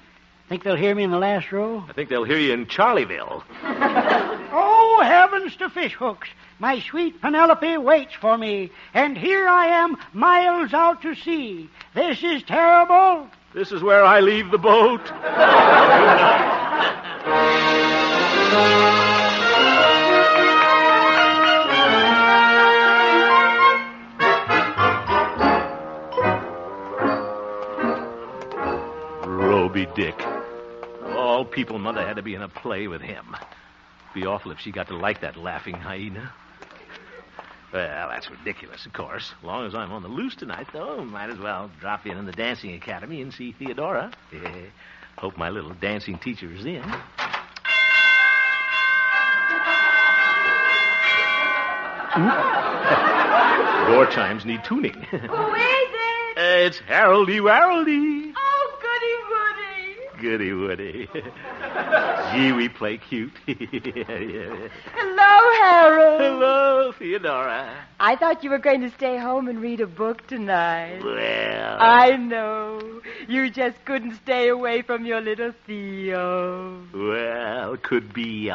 Think they'll hear me in the last row? I think they'll hear you in Charlieville. Oh, heavens to fish hooks. My sweet Penelope waits for me, and here I am miles out to sea. This is terrible. This is where I leave the boat. Roby Dick. All people, Mother had to be in a play with him. Be awful if she got to like that laughing hyena. Well, that's ridiculous, of course. As long as I'm on the loose tonight, though, might as well drop in the dancing academy and see Theodora. Hope my little dancing teacher is in. Door chimes need tuning. Who is it? It's Haroldy Waroldy. Oh, Goody Woody. Gee, we play cute. Hello, Harold. Hello, Theodora. I thought you were going to stay home and read a book tonight. Well. I know. You just couldn't stay away from your little Theo. Well, could be,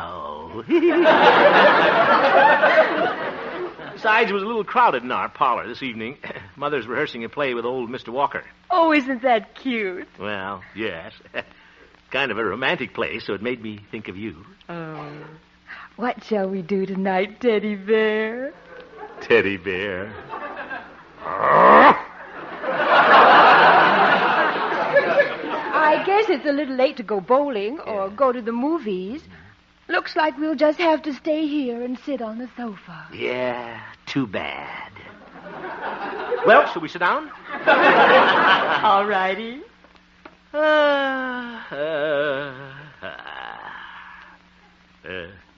Besides, it was a little crowded in our parlor this evening. Mother's rehearsing a play with old Mr. Walker. Oh, isn't that cute? Well, yes. Kind of a romantic play, so it made me think of you. Oh. What shall we do tonight, Teddy Bear? Teddy Bear. I guess it's a little late to go bowling or go to the movies. Looks like we'll just have to stay here and sit on the sofa. Yeah, too bad. Well, shall we sit down? All righty.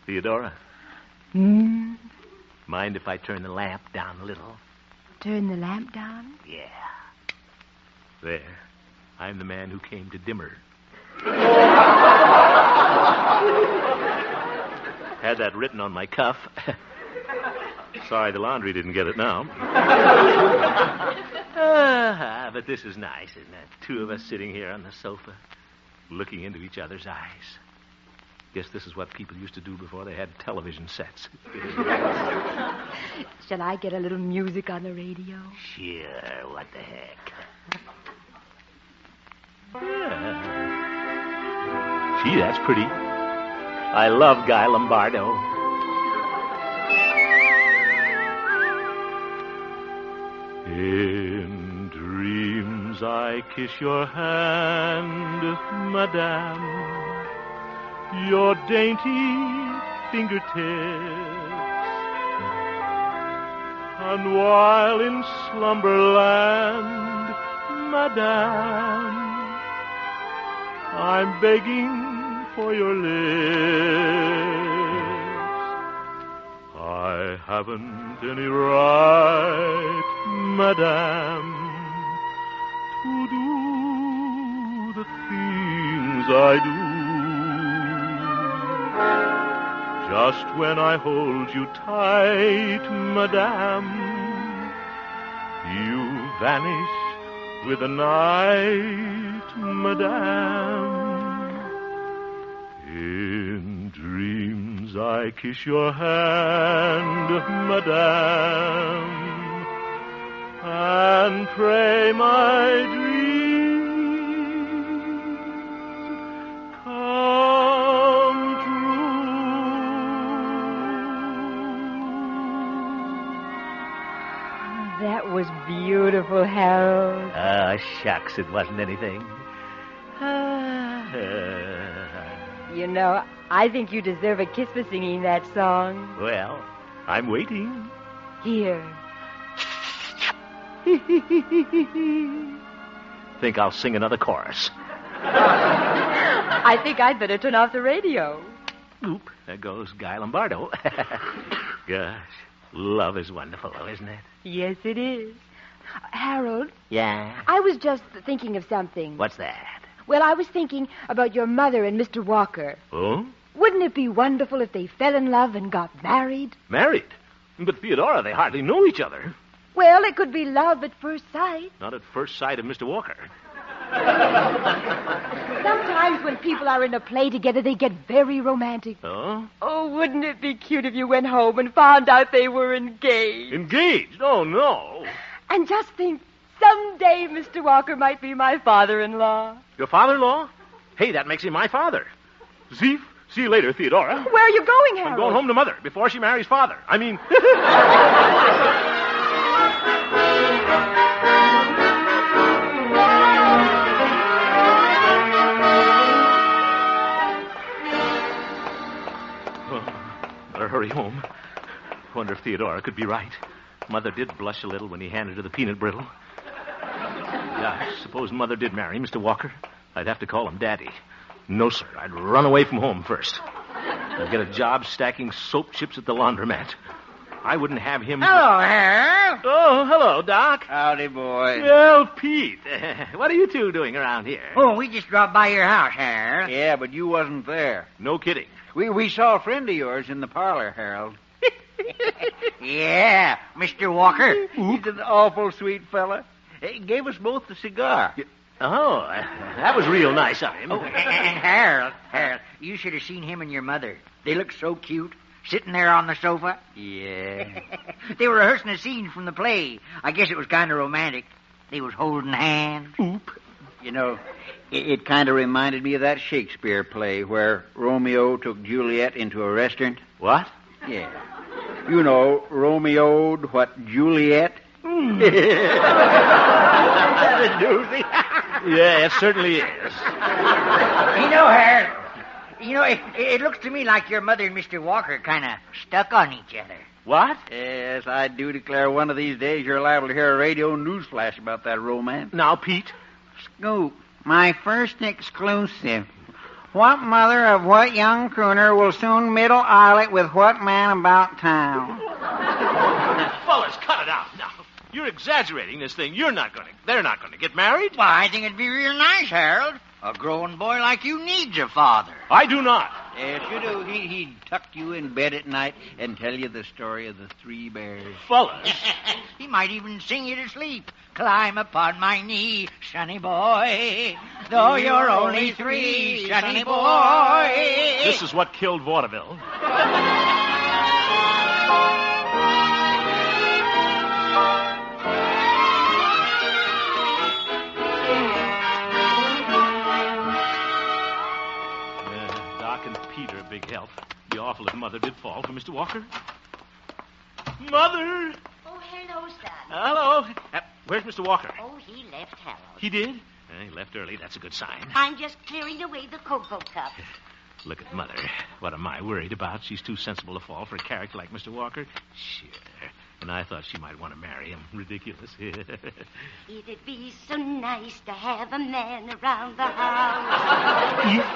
Theodora. Hmm? Mind if I turn the lamp down a little? Turn the lamp down? Yeah. There. I'm the man who came to dimmer. Had that written on my cuff. Sorry the laundry didn't get it now. But this is nice, isn't it? Two of us sitting here on the sofa, looking into each other's eyes. Guess this is what people used to do before they had television sets. Shall I get a little music on the radio? Sure, what the heck. Gee, that's pretty. I love Guy Lombardo. In dreams I kiss your hand, madame, your dainty fingertips, and while in slumberland, madame, I'm begging for your lips. I haven't any right, madame, to do the things I do. Just when I hold you tight, madame, you vanish with the night, madame. In dreams I kiss your hand, madame, and pray my dreams come true. That was beautiful, Harold. Shucks, it wasn't anything. You know, I think you deserve a kiss for singing that song. Well, I'm waiting. Here. Think I'll sing another chorus. I think I'd better turn off the radio. Oop, there goes Guy Lombardo. Gosh, love is wonderful, though, isn't it? Yes, it is. Harold? Yeah? I was just thinking of something. What's that? Well, I was thinking about your mother and Mr. Walker. Oh? Wouldn't it be wonderful if they fell in love and got married? Married? But, Theodora, they hardly know each other. Well, it could be love at first sight. Not at first sight of Mr. Walker. Sometimes when people are in a play together, they get very romantic. Oh? Oh, wouldn't it be cute if you went home and found out they were engaged? Engaged? Oh, no. And just think, someday Mr. Walker might be my father-in-law. Your father-in-law? Hey, that makes him my father. See you later, Theodora. Where are you going, Harold? I'm going home to Mother before she marries Father. I mean... Better hurry home. Wonder if Theodora could be right. Mother did blush a little when he handed her the peanut brittle. Gosh, suppose Mother did marry Mr. Walker. I'd have to call him Daddy. No, sir. I'd run away from home first. I'd get a job stacking soap chips at the laundromat. I wouldn't have him... Hello, Harold. Oh, hello, Doc. Howdy, boy. Well, Pete, what are you two doing around here? Oh, we just dropped by your house, Harold. Yeah, but you wasn't there. No kidding. We saw a friend of yours in the parlor, Harold. Yeah, Mr. Walker. He's an awful sweet fella. He gave us both a cigar. Oh, that was real nice of him. Oh, and Harold, you should have seen him and your mother. They look so cute, sitting there on the sofa. Yeah. They were rehearsing a scene from the play. I guess it was kind of romantic. They was holding hands. Oop. You know, it kind of reminded me of that Shakespeare play where Romeo took Juliet into a restaurant. What? Yeah. You know, Romeo'd what Juliet... That's a doozy. Yeah, it certainly is. You know, Harold, it looks to me like your mother and Mr. Walker kind of stuck on each other. What? Yes, I do declare one of these days you're liable to hear a radio news flash about that romance. Now, Pete. Scoop, my first exclusive. What mother of what young crooner will soon middle islet with what man about town? Fellas, cut it out now. You're exaggerating this thing. They're not going to get married. Well, I think it'd be real nice, Harold. A growing boy like you needs a father. I do not. Yes, you do. He'd tuck you in bed at night and tell you the story of the three bears. Fellas. He might even sing you to sleep. Climb upon my knee, sonny boy. Though you're only three, sonny boy. This is what killed vaudeville. Peter, a big help. Be awful if Mother did fall for Mr. Walker. Mother! Oh, hello, son. Hello. Where's Mr. Walker? Oh, he left Harold. He did? He left early. That's a good sign. I'm just clearing away the cocoa cup. Look at Mother. What am I worried about? She's too sensible to fall for a character like Mr. Walker. Sure. And I thought she might want to marry him. Ridiculous. It'd be so nice to have a man around the house.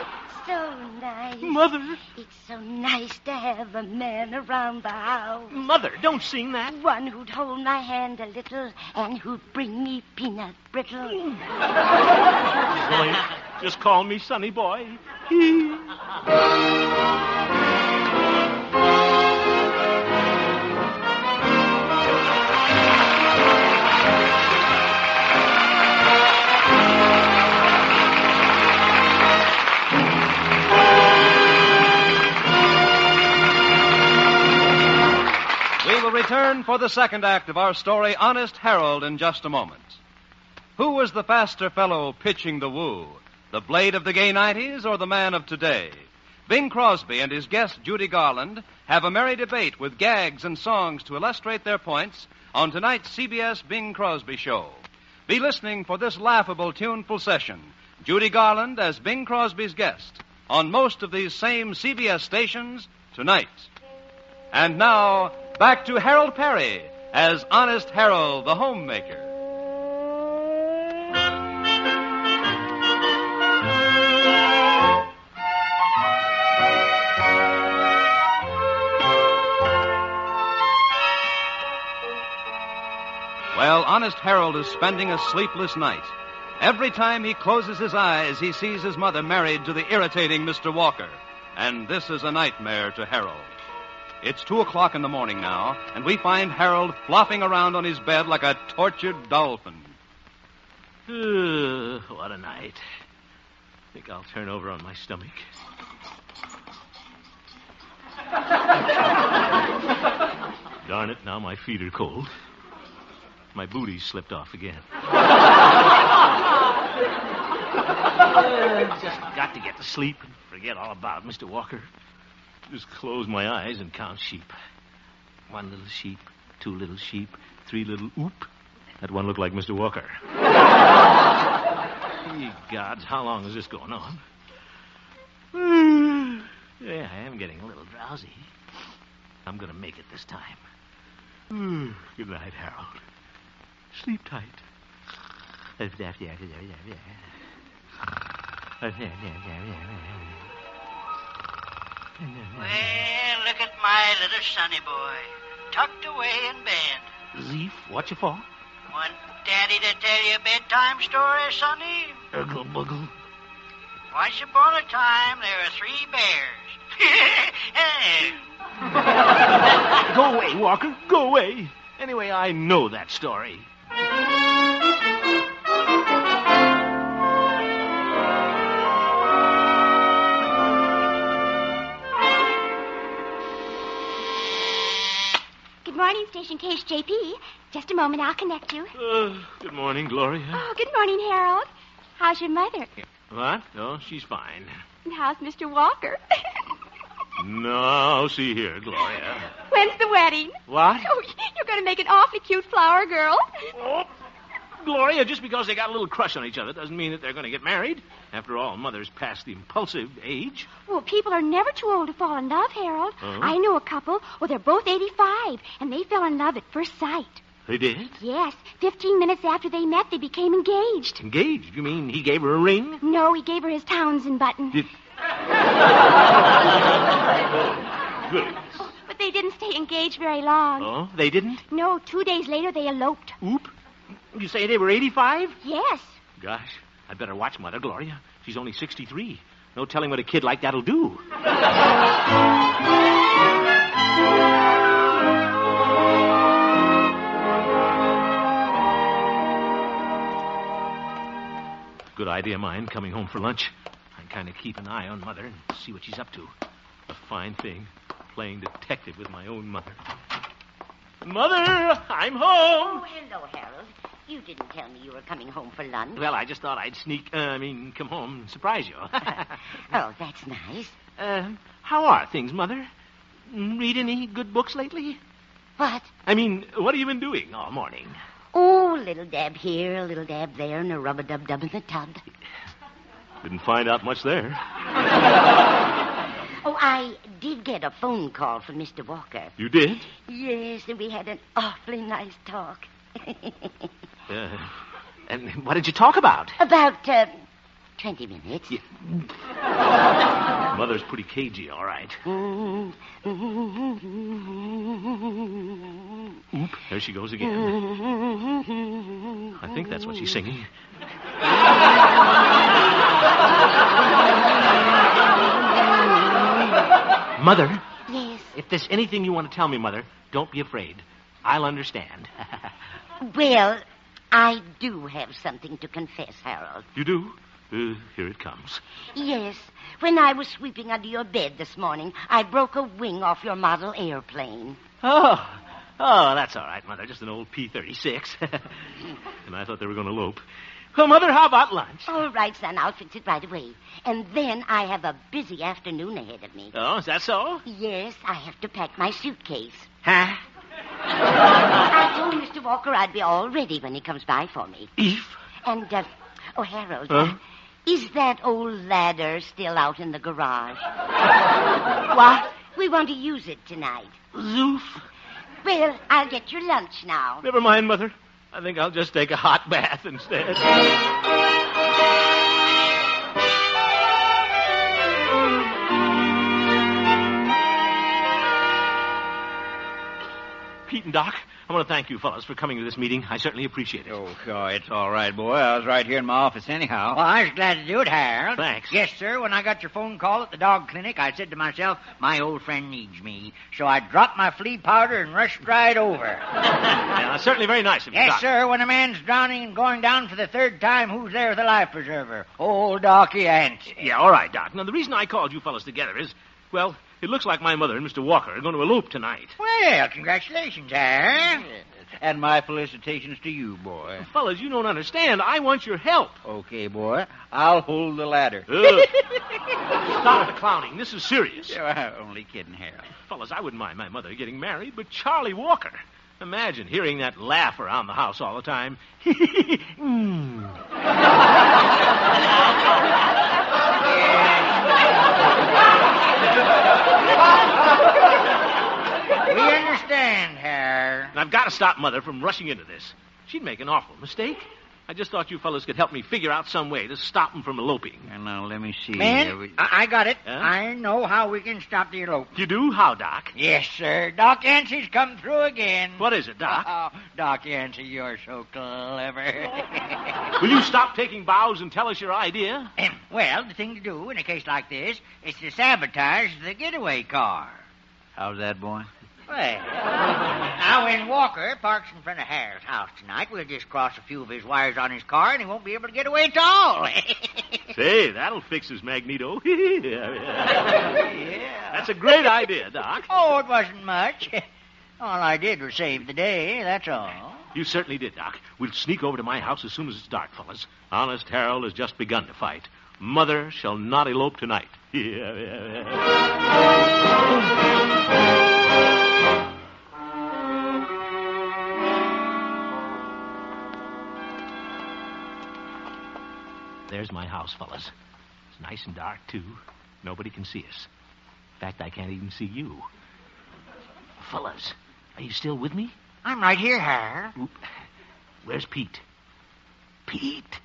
So nice. Mother. It's so nice to have a man around the house. Mother, don't sing that. One who'd hold my hand a little and who'd bring me peanut brittle. Boy, just call me Sonny Boy. We will return for the second act of our story, Honest Harold, in just a moment. Who was the faster fellow pitching the woo? The blade of the gay 90s or the man of today? Bing Crosby and his guest, Judy Garland, have a merry debate with gags and songs to illustrate their points on tonight's CBS Bing Crosby Show. Be listening for this laughable, tuneful session. Judy Garland as Bing Crosby's guest on most of these same CBS stations tonight. And now, back to Harold Perry as Honest Harold, the homemaker. Well, Honest Harold is spending a sleepless night. Every time he closes his eyes, he sees his mother married to the irritating Mr. Walker. And this is a nightmare to Harold. It's 2:00 in the morning now, and we find Harold flopping around on his bed like a tortured dolphin. What a night. Think I'll turn over on my stomach. Darn it, now my feet are cold. My booty's slipped off again. Just got to get to sleep and forget all about Mr. Walker. Just close my eyes and count sheep. 1 little sheep, 2 little sheep, 3 little oop. That one looked like Mr. Walker. Ye gods, how long is this going on? Yeah, I am getting a little drowsy. I'm going to make it this time. Good night, Harold. Sleep tight. Well, look at my little sonny boy. tucked away in bed. Zeef, what you for? Want Daddy to tell you a bedtime story, Sonny? Urgle buggle. Once upon a time, there were 3 bears. Go away, Walker. Go away. Anyway, I know that story. Good morning, Station Case JP. Just a moment, I'll connect you. Good morning, Gloria. Oh, good morning, Harold. How's your mother? What? Oh, she's fine. And how's Mr. Walker? No, see here, Gloria. When's the wedding? What? Oh, you're going to make an awfully cute flower girl. Oh, Gloria, just because they got a little crush on each other doesn't mean that they're going to get married. After all, Mother's past the impulsive age. Well, people are never too old to fall in love, Harold. Oh? I know a couple. Well, they're both 85, and they fell in love at first sight. They did? Yes. 15 minutes after they met, they became engaged. Engaged? You mean he gave her a ring? No, he gave her his Townsend button. Good. But they didn't stay engaged very long. Oh, they didn't? No, 2 days later, they eloped. Oop. You say they were 85? Yes. Gosh, I'd better watch Mother, Gloria. She's only 63. No telling what a kid like that'll do. Good idea of mine, coming home for lunch. I kind of keep an eye on Mother and see what she's up to. A fine thing, playing detective with my own mother. Mother, I'm home. Oh, hello, Harold. You didn't tell me you were coming home for lunch. Well, I just thought I'd come home and surprise you. Oh, that's nice. How are things, Mother? Read any good books lately? What? I mean, what have you been doing all morning? Oh, a little dab here, a little dab there, and a rub-a-dub-dub in the tub. Didn't find out much there. Oh, I did get a phone call from Mr. Walker. You did? Yes, and we had an awfully nice talk. And what did you talk about? About, 20 minutes. Yeah. Mother's pretty cagey, all right. Oop, there she goes again. I think that's what she's singing. Mother? Yes? If there's anything you want to tell me, Mother, don't be afraid. I'll understand. Well, I do have something to confess, Harold. You do? Here it comes. Yes. When I was sweeping under your bed this morning, I broke a wing off your model airplane. Oh, that's all right, Mother. Just an old P-36. And I thought they were going to elope. Well, Mother, how about lunch? All right, son. I'll fix it right away. And then I have a busy afternoon ahead of me. Oh, is that so? Yes, I have to pack my suitcase. Huh? I told Mr. Walker I'd be all ready when he comes by for me. Eve? And, Harold, is that old ladder still out in the garage? What? We want to use it tonight. Zoof. Well, I'll get your lunch now. Never mind, Mother. I think I'll just take a hot bath instead. Pete and Doc, I want to thank you fellas for coming to this meeting. I certainly appreciate it. Oh, it's all right, boy. I was right here in my office anyhow. Well, I was glad to do it, Harold. Thanks. Yes, sir. When I got your phone call at the dog clinic, I said to myself, my old friend needs me. So I dropped my flea powder and rushed right over. Yeah, that's certainly very nice of you, Yes, Doc. sir. When a man's drowning and going down for the third time, who's there with a life preserver? Old Docky Ant. Yeah, all right, Doc. Now, the reason I called you fellas together is, well, it looks like my mother and Mr. Walker are going to elope tonight. Well, congratulations, Harold. And my felicitations to you, boy. Fellas, you don't understand. I want your help. Okay, boy. I'll hold the ladder. Stop the clowning. This is serious. Yeah, only kidding, Harold. Fellas, I wouldn't mind my mother getting married, but Charlie Walker. Imagine hearing that laugh around the house all the time. We understand, Harold. And I've got to stop Mother from rushing into this. She'd make an awful mistake. I just thought you fellas could help me figure out some way to stop them from eloping. And now, let me see. Man, I got it. Huh? I know how we can stop the elopement. You do? How, Doc? Yes, sir. Doc Yancey's come through again. What is it, Doc? Oh, Doc Yancey, you're so clever. Will you stop taking bows and tell us your idea? Well, the thing to do in a case like this is to sabotage the getaway car. How's that, boy? Well, now when Walker parks in front of Harold's house tonight, we'll just cross a few of his wires on his car and he won't be able to get away at all. Say, that'll fix his magneto. Yeah. That's a great idea, Doc. Oh, it wasn't much. All I did was save the day, that's all. You certainly did, Doc. We'll sneak over to my house as soon as it's dark, fellas. Honest Harold has just begun to fight. Mother shall not elope tonight. There's my house, fellas. It's nice and dark, too. Nobody can see us. In fact, I can't even see you. Fellas, are you still with me? I'm right here, Harold. Oop. Where's Pete? Pete!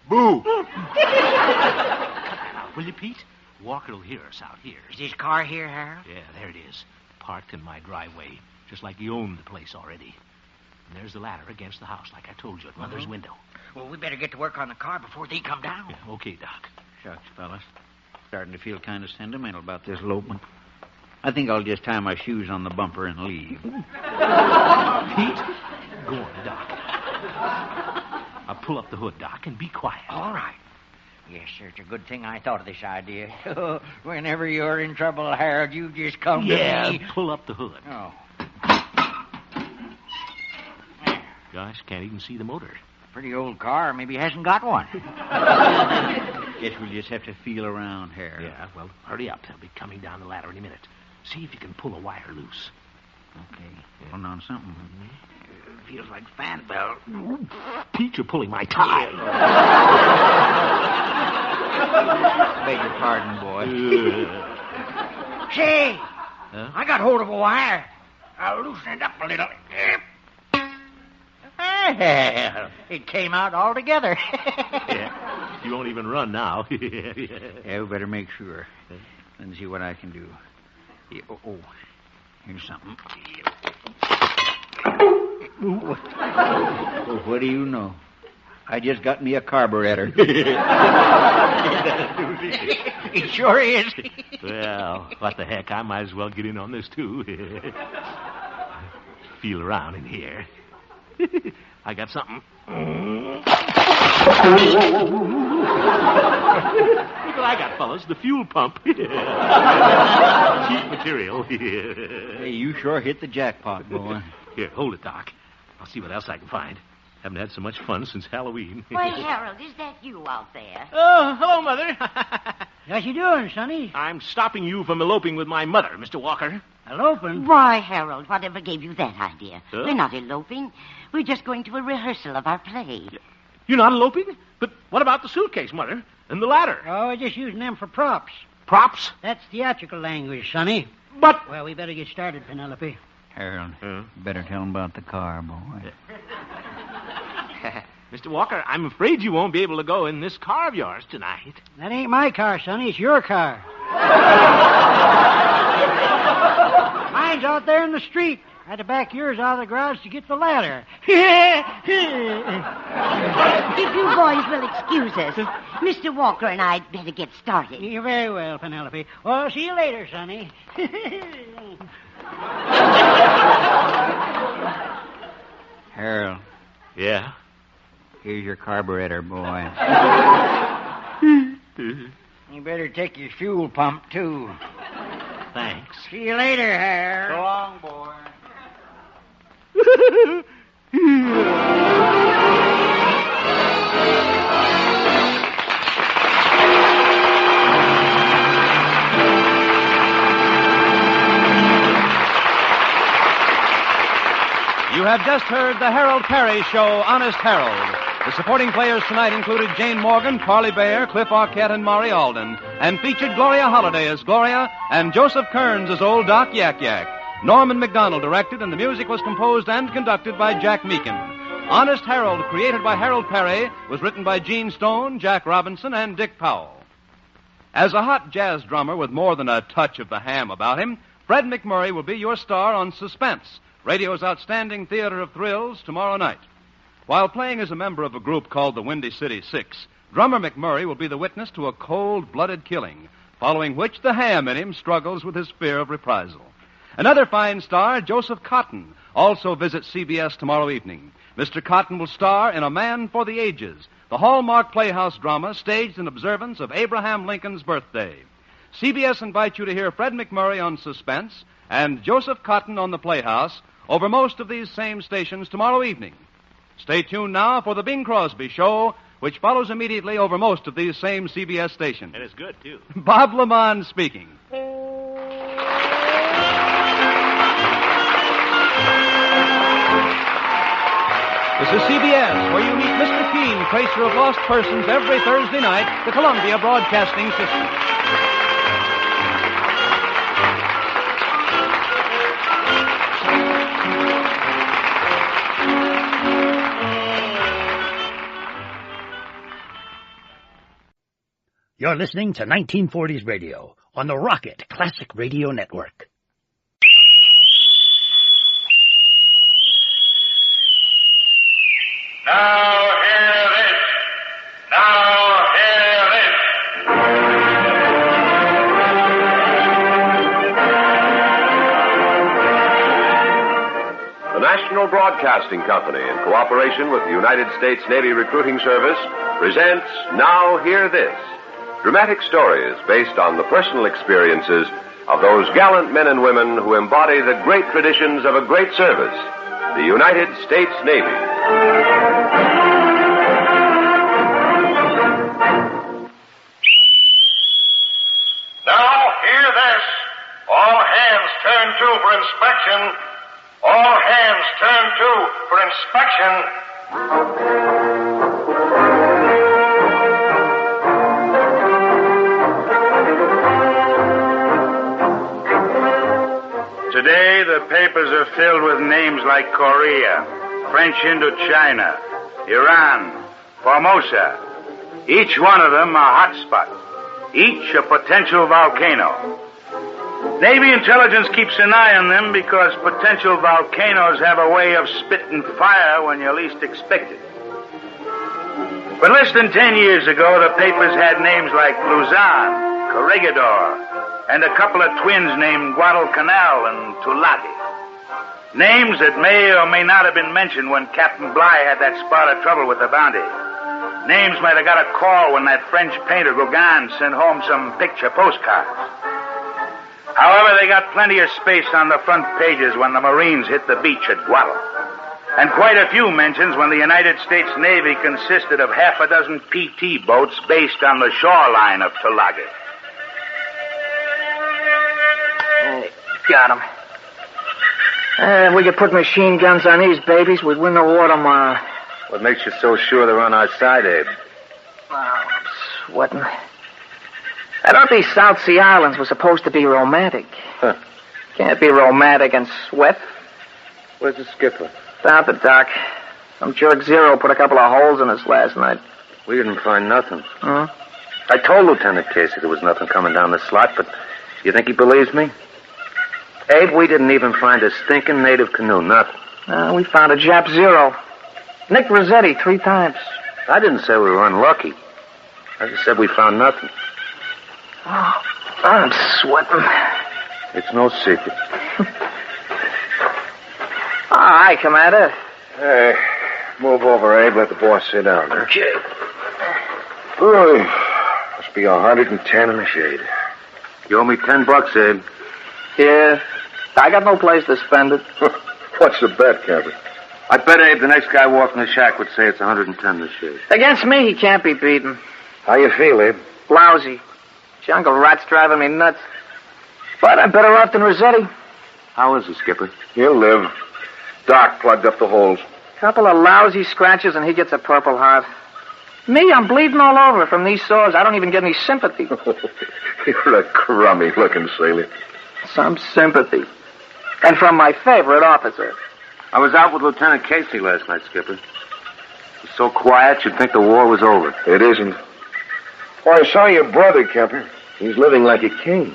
Boo! Cut that out, will you, Pete? Walker will hear us out here. Is his car here, Harold? Yeah, there it is. Parked in my driveway, just like you owned the place already. And there's the ladder against the house, like I told you, at Mother's window. Well, we better get to work on the car before they come down. Yeah, okay, Doc. Shucks, fellas. Starting to feel kind of sentimental about this elopement. I think I'll just tie my shoes on the bumper and leave. Pete? Go on, Doc. I'll pull up the hood, Doc, and be quiet. All right. Yes, sir, it's a good thing I thought of this idea. Whenever you're in trouble, Harold, you just come to me. Pull up the hood. Oh. Gosh, can't even see the motor. Pretty old car. Maybe he hasn't got one. Guess we'll just have to feel around, Harold. Yeah, well, hurry up. They'll be coming down the ladder any minute. See if you can pull a wire loose. Okay. Pulling on something. Feels like fan belt. Pete, you're pulling my tie. Beg your pardon, boy. Say, I got hold of a wire. I'll loosen it up a little. It came out all together. Yeah. You won't even run now. Yeah, we better make sure. Let's see what I can do. Yeah, here's something. Oh, what do you know? I just got me a carburetor. It sure is. Well, what the heck? I might as well get in on this, too. Feel around in here. I got something. Look what I got, fellas. The fuel pump. Cheap material. Hey, you sure hit the jackpot, boy. Here, hold it, Doc. I'll see what else I can find. Haven't had so much fun since Halloween. Why, Harold, is that you out there? Oh, hello, Mother. What you doing, Sonny? I'm stopping you from eloping with my mother, Mr. Walker. Eloping? Why, Harold, whatever gave you that idea? Huh? We're not eloping. We're just going to a rehearsal of our play. You're not eloping? But what about the suitcase, Mother? And the ladder? Oh, we're just using them for props. Props? That's theatrical language, Sonny. But... Well, we better get started, Penelope. Harold, better tell him about the car, boy. Mr. Walker, I'm afraid you won't be able to go in this car of yours tonight. That ain't my car, Sonny. It's your car. Mine's out there in the street. I had to back yours out of the garage to get the ladder. If you boys will excuse us, Mr. Walker and I'd better get started. You're very well, Penelope. Well, see you later, Sonny. Harold. Yeah? Here's your carburetor, boy. You better take your fuel pump, too. Thanks. See you later, Harold. So long, boy. You have just heard the Harold Perry Show, Honest Harold. The supporting players tonight included Jane Morgan, Parley Bayer, Cliff Arquette, and Maury Alden, and featured Gloria Holliday as Gloria and Joseph Kearns as Old Doc Yak Yak. Norman McDonald directed, and the music was composed and conducted by Jack Meakin. Honest Harold, created by Harold Perry, was written by Gene Stone, Jack Robinson, and Dick Powell. As a hot jazz drummer with more than a touch of the ham about him, Fred McMurray will be your star on Suspense, radio's outstanding theater of thrills, tomorrow night. While playing as a member of a group called the Windy City Six, drummer McMurray will be the witness to a cold-blooded killing, following which the ham in him struggles with his fear of reprisal. Another fine star, Joseph Cotton, also visits CBS tomorrow evening. Mr. Cotton will star in A Man for the Ages, the Hallmark Playhouse drama staged in observance of Abraham Lincoln's birthday. CBS invites you to hear Fred McMurray on Suspense and Joseph Cotton on the Playhouse over most of these same stations tomorrow evening. Stay tuned now for the Bing Crosby Show, which follows immediately over most of these same CBS stations. And it's good, too. Bob Lamont speaking. This is CBS, where you meet Mr. Keene, tracer of lost persons, every Thursday night, the Columbia Broadcasting System. You're listening to 1940s Radio on the Rocket Classic Radio Network. Now hear this. Now hear this. The National Broadcasting Company, in cooperation with the United States Navy Recruiting Service, presents Now Hear This, dramatic stories based on the personal experiences of those gallant men and women who embody the great traditions of a great service, the United States Navy. Now hear this. All hands turn to for inspection. All hands turn to for inspection. Today, the papers are filled with names like Korea, French Indochina, Iran, Formosa. Each one of them a hotspot. Each a potential volcano. Navy intelligence keeps an eye on them because potential volcanoes have a way of spitting fire when you least expect it. But less than 10 years ago, the papers had names like Luzon, Corregidor, and a couple of twins named Guadalcanal and Tulagi. Names that may or may not have been mentioned when Captain Bligh had that spot of trouble with the Bounty. Names might have got a call when that French painter Gauguin sent home some picture postcards. However, they got plenty of space on the front pages when the Marines hit the beach at Guadal. And quite a few mentions when the United States Navy consisted of half a dozen PT boats based on the shoreline of Tulagi. Got him. If we could put machine guns on these babies, we'd win the war tomorrow. What makes you so sure they're on our side, Abe? Oh, I'm sweating. I thought these South Sea Islands were supposed to be romantic. Huh. Can't be romantic and sweat. Where's the skipper? Down at the dock. Some jerk Zero put a couple of holes in us last night. We didn't find nothing. Huh? I told Lieutenant Casey there was nothing coming down the slot, but you think he believes me? Abe, we didn't even find a stinking native canoe, nothing. We found a Jap Zero. Nick Rossetti 3 times. I didn't say we were unlucky. I just said we found nothing. Oh, I'm sweating. It's no secret. All right, Commander. Hey, move over, Abe. Let the boss sit down. Okay. Oy, must be 110 in the shade. You owe me $10, Abe. Yeah, I got no place to spend it. What's the bet, Captain? I bet, Abe, the next guy walking the shack would say it's 110 in the shade. Against me, he can't be beaten. How you feel, Abe? Lousy. Jungle rat's driving me nuts. But I'm better off than Rossetti. How is he, Skipper? He'll live. Doc plugged up the holes. Couple of lousy scratches and he gets a Purple Heart. Me, I'm bleeding all over from these sores. I don't even get any sympathy. You're a crummy-looking sailor. Some sympathy. And from my favorite officer. I was out with Lieutenant Casey last night, Skipper. It's so quiet you'd think the war was over. It isn't. Why, I saw your brother, Kemper. He's living like a king.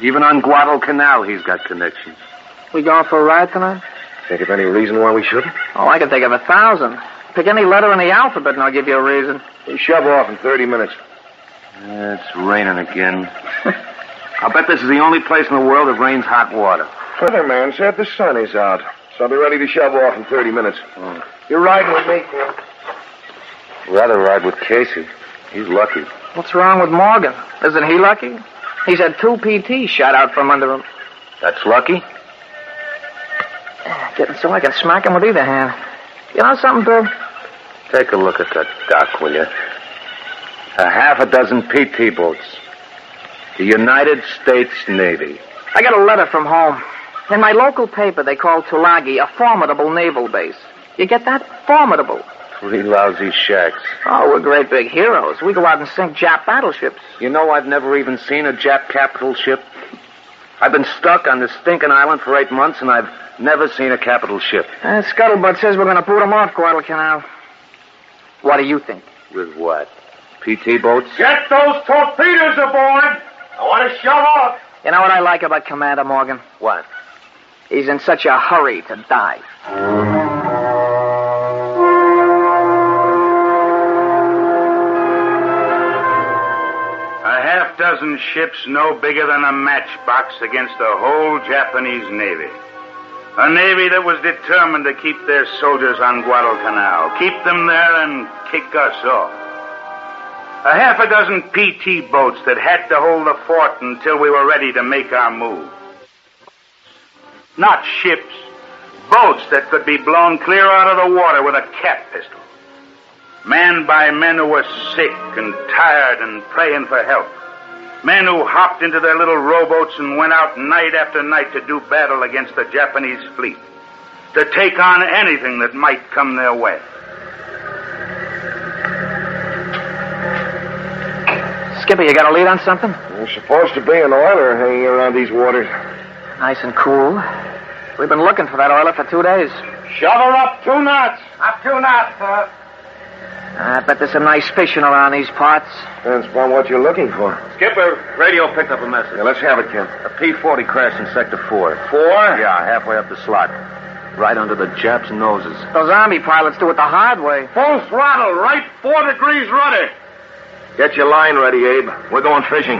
Even on Guadalcanal, he's got connections. We going for a ride tonight? Think of any reason why we shouldn't? Oh, I can think of 1,000. Pick any letter in the alphabet and I'll give you a reason. We shove off in 30 minutes. It's raining again. I'll bet this is the only place in the world that rains hot water. Weatherman said the sun is out, so I'll be ready to shove off in 30 minutes. You're riding with me, Kemp. Rather ride with Casey. He's lucky. What's wrong with Morgan? Isn't he lucky? He's had 2 PTs shot out from under him. That's lucky? Getting so I can smack him with either hand. You know something, Bill? Take a look at that dock, will you? 6 PT boats. The United States Navy. I got a letter from home. In my local paper, they call Tulagi a formidable naval base. You get that? Formidable. 3 lousy shacks. Oh, we're great big heroes. We go out and sink Jap battleships. You know I've never even seen a Jap capital ship? I've been stuck on this stinking island for 8 months, and I've never seen a capital ship. Scuttlebutt says we're going to boot them off Guadalcanal. What do you think? With what? PT boats? Get those torpedoes aboard! I want to shove off. You know what I like about Commander Morgan? What? He's in such a hurry to die. A 6 ships no bigger than a matchbox against the whole Japanese Navy. A Navy that was determined to keep their soldiers on Guadalcanal, keep them there and kick us off. A 6 PT boats that had to hold the fort until we were ready to make our move. Not ships, boats that could be blown clear out of the water with a cap pistol. Manned by men who were sick and tired and praying for help. Men who hopped into their little rowboats and went out night after night to do battle against the Japanese fleet. To take on anything that might come their way. Skipper, you got a lead on something? There's supposed to be an oiler hanging around these waters. Nice and cool. We've been looking for that oiler for 2 days. Shove her up 2 knots. Up 2 knots, sir. I bet there's some nice fishing around these parts. Depends upon what you're looking for. Skipper, radio picked up a message. Yeah, let's have it, Kemp. A P-40 crashed in Sector 4. 4? Yeah, halfway up the slot. Right under the Japs' noses. Those Army pilots do it the hard way. Full throttle, right 4 degrees rudder. Get your line ready, Abe. We're going fishing.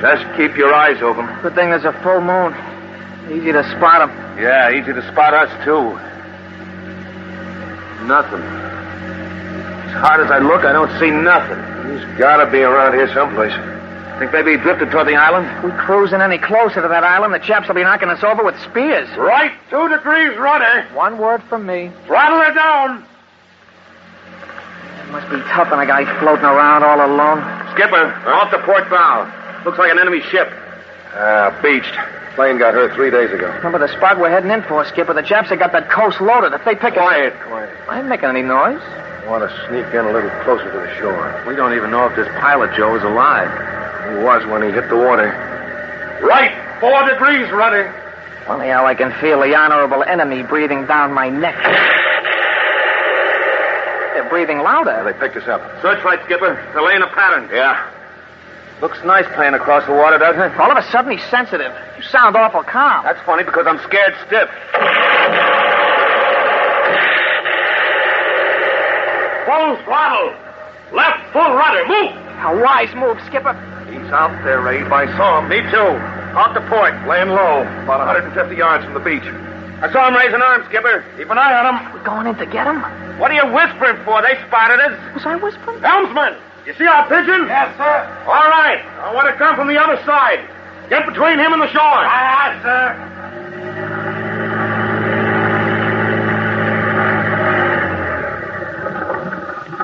Just keep your eyes open. Good thing there's a full moon. Easy to spot them. Yeah, easy to spot us, too. Nothing. As hard as I look, I don't see nothing. He's got to be around here someplace. Think maybe he drifted toward the island? If we cruising any closer to that island, the chaps will be knocking us over with spears. Right 2 degrees rudder. One word from me. Throttle her down. It must be tough on a guy floating around all alone. Skipper, off the port bow. Looks like an enemy ship. Beached. Plane got hurt 3 days ago. Remember the spot we're heading in for, Skipper? The Japs have got that coast loaded. If they pick us... Quiet. I ain't making any noise. I want to sneak in a little closer to the shore. We don't even know if this pilot, Joe, is alive. He was when he hit the water. Right 4 degrees rudder. Funny how I can feel the honorable enemy breathing down my neck. They're breathing louder. Yeah, they picked us up. Searchlight, Skipper. They're laying a pattern. Yeah. Looks nice playing across the water, doesn't it? All of a sudden, he's sensitive. You sound awful calm. That's funny because I'm scared stiff. Full throttle. Left full rudder. Move. A wise move, Skipper. He's out there, Abe. I saw him. Me too. Off the port. Laying low. About 150 yards from the beach. I saw him raise an arm, Skipper. Keep an eye on him. We're going in to get him? What are you whispering for? They spotted us. Was I whispering? Helmsman, you see our pigeon? Yes, sir. All right. I want to come from the other side. Get between him and the shore. Aye, sir.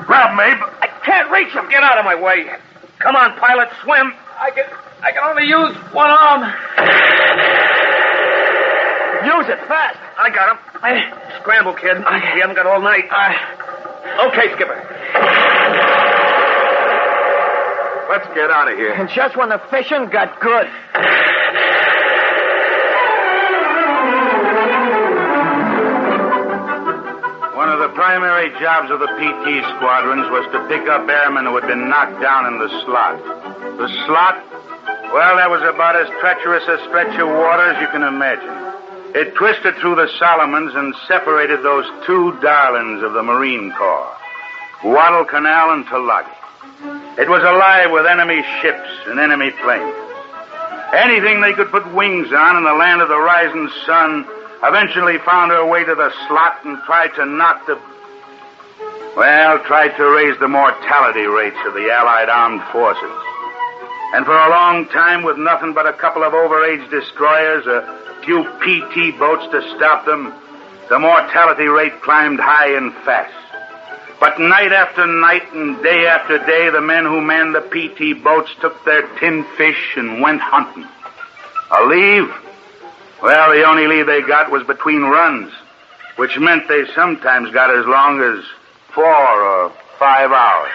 Grab him, Abe. I can't reach him. Get out of my way. Come on, pilot, swim. I can only use one arm. Use it fast. I got him. Scramble, kid. We haven't got all night. Okay, Skipper. Let's get out of here. And just when the fishing got good. the primary jobs of the PT squadrons was to pick up airmen who had been knocked down in the slot. The slot? Well, that was about as treacherous a stretch of water as you can imagine. It twisted through the Solomons and separated those two darlings of the Marine Corps, Guadalcanal and Tulagi. It was alive with enemy ships and enemy planes. Anything they could put wings on in the land of the rising sun eventually found her way to the slot and tried to raise the mortality rates of the Allied armed forces. And for a long time, with nothing but a couple of overage destroyers, a few PT boats to stop them, the mortality rate climbed high and fast. But night after night and day after day, the men who manned the PT boats took their tinned fish and went hunting. A leave? Well, the only leave they got was between runs, which meant they sometimes got as long as 4 or 5 hours.